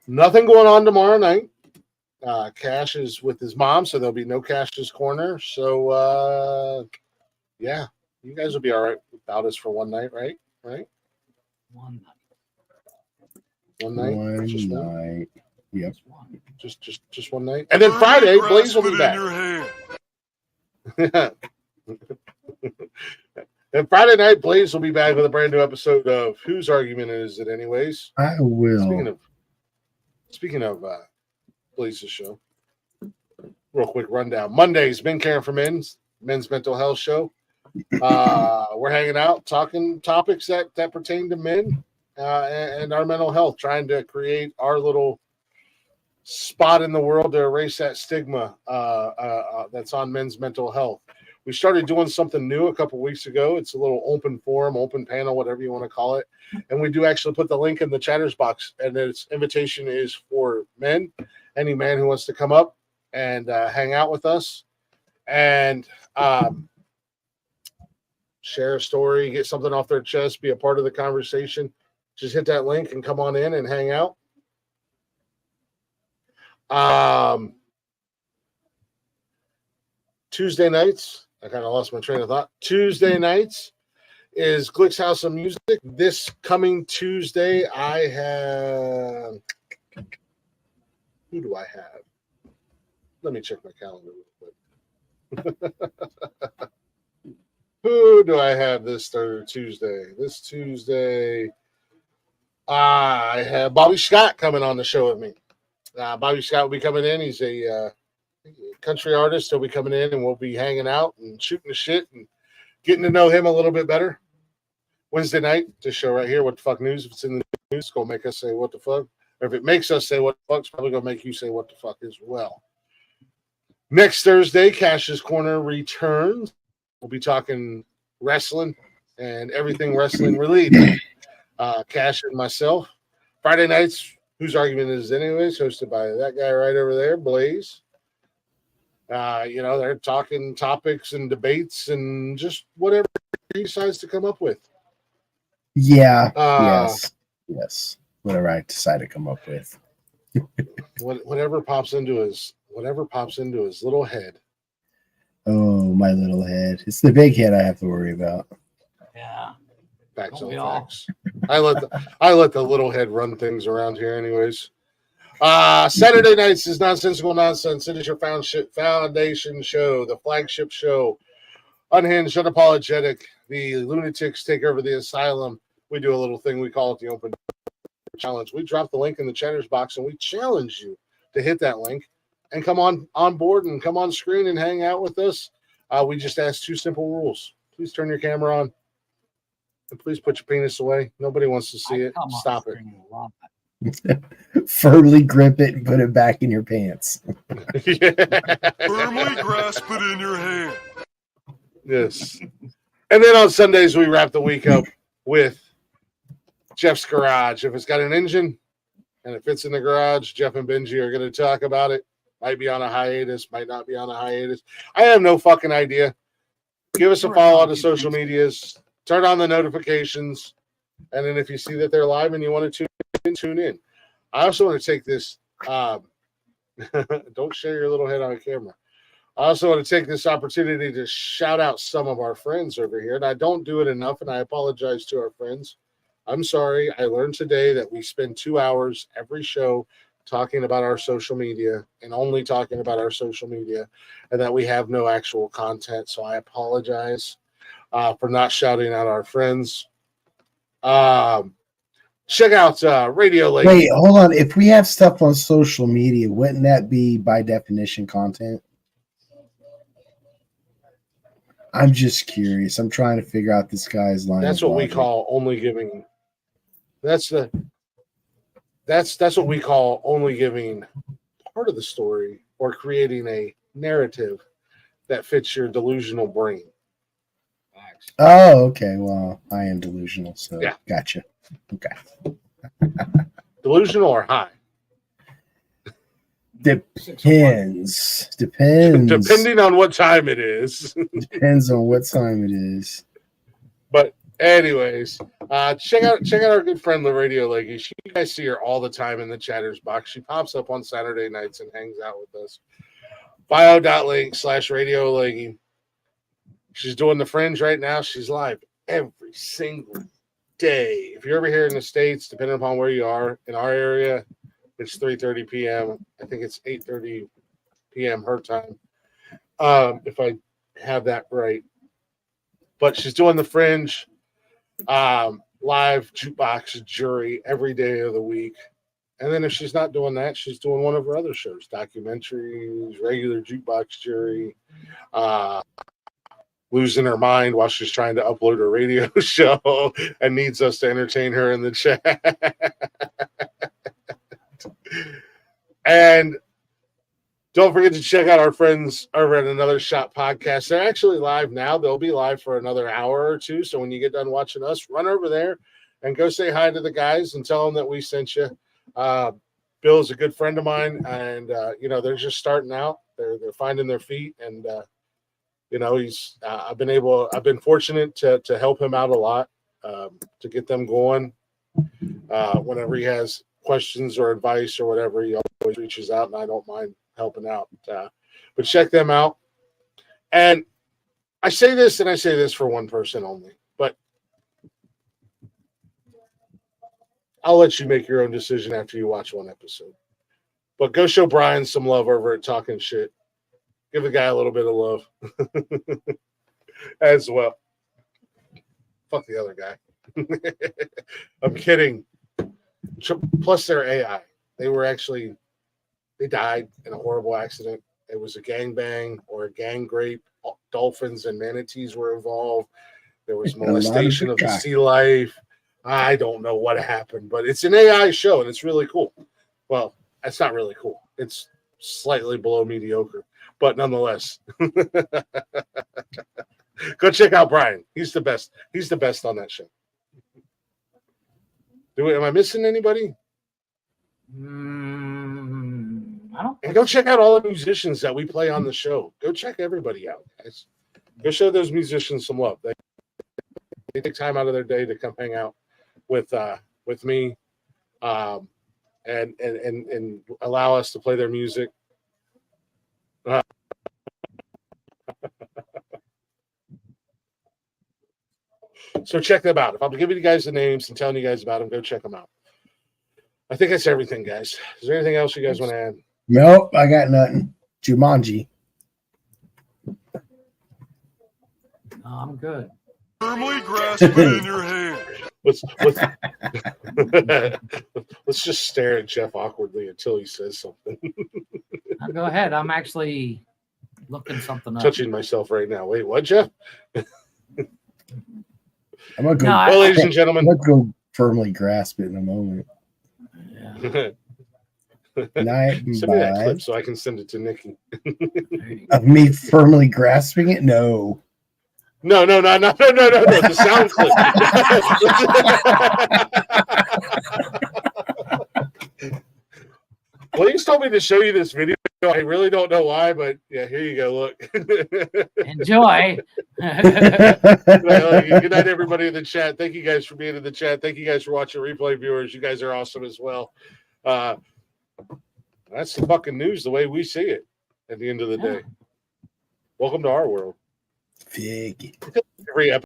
Speaker 1: Nothing going on tomorrow night. Cash is with his mom, so there'll be no Cash's Corner. So yeah, you guys will be all right without us for one night, right?
Speaker 2: One night.
Speaker 3: One night. Yep.
Speaker 1: Just one night. And then Friday, Blaze will be back. And Friday night, Blaze will be back with a brand new episode of Whose Argument Is It Anyways?
Speaker 3: I will.
Speaker 1: Speaking of Blaze's show, real quick rundown. Mondays, Men Caring for Men's mental health show. We're hanging out, talking topics that pertain to men and our mental health, trying to create our little spot in the world to erase that stigma that's on men's mental health. We started doing something new a couple weeks ago. It's a little open forum, open panel, whatever you want to call it. And we do actually put the link in the chatters box. And its invitation is for men, any man who wants to come up and hang out with us and share a story, get something off their chest, be a part of the conversation. Just hit that link and come on in and hang out. Tuesday nights, I kind of lost my train of thought. Tuesday nights is Glick's House of Music. This coming Tuesday, I have. Who do I have? Let me check my calendar real quick. Who do I have this Tuesday? This Tuesday, I have Bobby Scott coming on the show with me. Bobby Scott will be coming in. He's a country artist. He'll be coming in, and we'll be hanging out and shooting the shit and getting to know him a little bit better. Wednesday night, this show right here, What the Fuck News. If it's in the news, it's going to make us say what the fuck. Or if it makes us say what the fuck, it's probably going to make you say what the fuck as well. Next Thursday, Cash's Corner returns. We'll be talking wrestling and everything wrestling related. Cash and myself. Friday nights, Whose Argument Is It Anyways, hosted by that guy right over there, Blaze. They're talking topics and debates and just whatever he decides to come up with.
Speaker 3: Yeah. Yes. Whatever I decide to come up with.
Speaker 1: whatever pops into his little head.
Speaker 3: Oh, my little head. It's the big head I have to worry about.
Speaker 2: Yeah.
Speaker 1: Facts on facts. I let the little head run things around here anyways. Saturday nights is Nonsensical Nonsense. It is your foundation show, the flagship show. Unhinged, unapologetic. The lunatics take over the asylum. We do a little thing. We call it the Open Challenge. We drop the link in the chatters box and we challenge you to hit that link and come on board and come on screen and hang out with us. We just ask 2 simple rules. Please turn your camera on and please put your penis away. Nobody wants to see it. Stop it.
Speaker 3: Firmly grip it and put it back in your pants.
Speaker 8: Firmly grasp it in your hand.
Speaker 1: Yes. And then on Sundays, we wrap the week up with Jeff's Garage. If it's got an engine and it fits in the garage, Jeff and Benji are going to talk about it. Might be on a hiatus, might not be on a hiatus. I have no fucking idea. Give us a follow on the social medias. Turn on the notifications. And then if you see that they're live and you want to tune in. I also want to take this. Don't share your little head on camera. I also want to take this opportunity to shout out some of our friends over here. And I don't do it enough, and I apologize to our friends. I'm sorry. I learned today that we spend 2 hours every show talking about our social media and only talking about our social media, and that we have no actual content. So I apologize for not shouting out our friends. Check out Radio Lake.
Speaker 3: Wait, hold on. If we have stuff on social media, wouldn't that be by definition content? I'm just curious. I'm trying to figure out this guy's line.
Speaker 1: That's what we call only giving. That's what we call only giving part of the story or creating a narrative that fits your delusional brain.
Speaker 3: Oh, okay. Well, I am delusional, so
Speaker 1: yeah.
Speaker 3: Gotcha. Okay.
Speaker 1: Delusional or high?
Speaker 3: Depends.
Speaker 1: Depending on what time it is.
Speaker 3: Depends on what time it is.
Speaker 1: But anyways, check out our good friend the Radio Lady. You guys see her all the time in the chatters box. She pops up on Saturday nights and hangs out with us. bio.link/Radio Lady. She's doing the Fringe right now. She's live every single day. If you're over here in the States, depending upon where you are, in our area, it's 3:30 p.m. I think it's 8:30 p.m. her time, if I have that right. But she's doing the Fringe live jukebox jury every day of the week. And then if she's not doing that, she's doing one of her other shows, documentaries, regular jukebox jury, losing her mind while she's trying to upload her radio show and needs us to entertain her in the chat. And don't forget to check out our friends over at Another Shot Podcast. They're actually live now. They'll be live for another hour or two. So when you get done watching us, run over there and go say hi to the guys and tell them that we sent you. Bill's a good friend of mine, and they're just starting out. They're finding their feet, and I've been fortunate to help him out a lot, to get them going. Whenever he has questions or advice or whatever, he always reaches out, and I don't mind helping out. But check them out. And I say this, and I say this for one person only, but I'll let you make your own decision after you watch one episode. But go show Brian some love over at Talking Shit. Give the guy a little bit of love as well. Fuck the other guy. I'm kidding. Plus, they're AI. They died in a horrible accident. It was a gangbang or a gang rape. Dolphins and manatees were involved. There was molestation of the sea life. I don't know what happened, but it's an AI show and it's really cool. Well, it's not really cool. It's slightly below mediocre, but nonetheless. Go check out Brian. He's the best. He's the best on that show. Am I missing anybody?
Speaker 2: I don't.
Speaker 1: And go check out all the musicians that we play on the show. Go check everybody out, guys. Go show those musicians some love. They take time out of their day to come hang out with me, and allow us to play their music. So check them out. If I'm giving you guys the names and telling you guys about them, go check them out. I think that's everything, guys. Is there anything else you guys want to add?
Speaker 3: Nope, I got nothing. Jumanji.
Speaker 2: No, I'm good.
Speaker 8: Firmly grasp it in your hand.
Speaker 1: Let's just stare at Jeff awkwardly until he says something.
Speaker 2: Now go ahead. I'm actually looking something up.
Speaker 1: Touching myself right now. Wait, what, Jeff?
Speaker 3: I'm gonna go.
Speaker 1: Well, ladies and gentlemen,
Speaker 3: let's go firmly grasp it in a moment.
Speaker 2: Yeah.
Speaker 3: Night
Speaker 1: send me that clip so I can send it to Nikki.
Speaker 3: Of me firmly grasping it? No.
Speaker 1: No. The sound clip. Blaze told me to show you this video. I really don't know why, but yeah, here you go. Look.
Speaker 2: Enjoy.
Speaker 1: Good night, everybody in the chat. Thank you guys for being in the chat. Thank you guys for watching, replay viewers. You guys are awesome as well. That's the fucking news the way we see it at the end of the day. Welcome to our world.
Speaker 3: Fig.
Speaker 1: Every episode.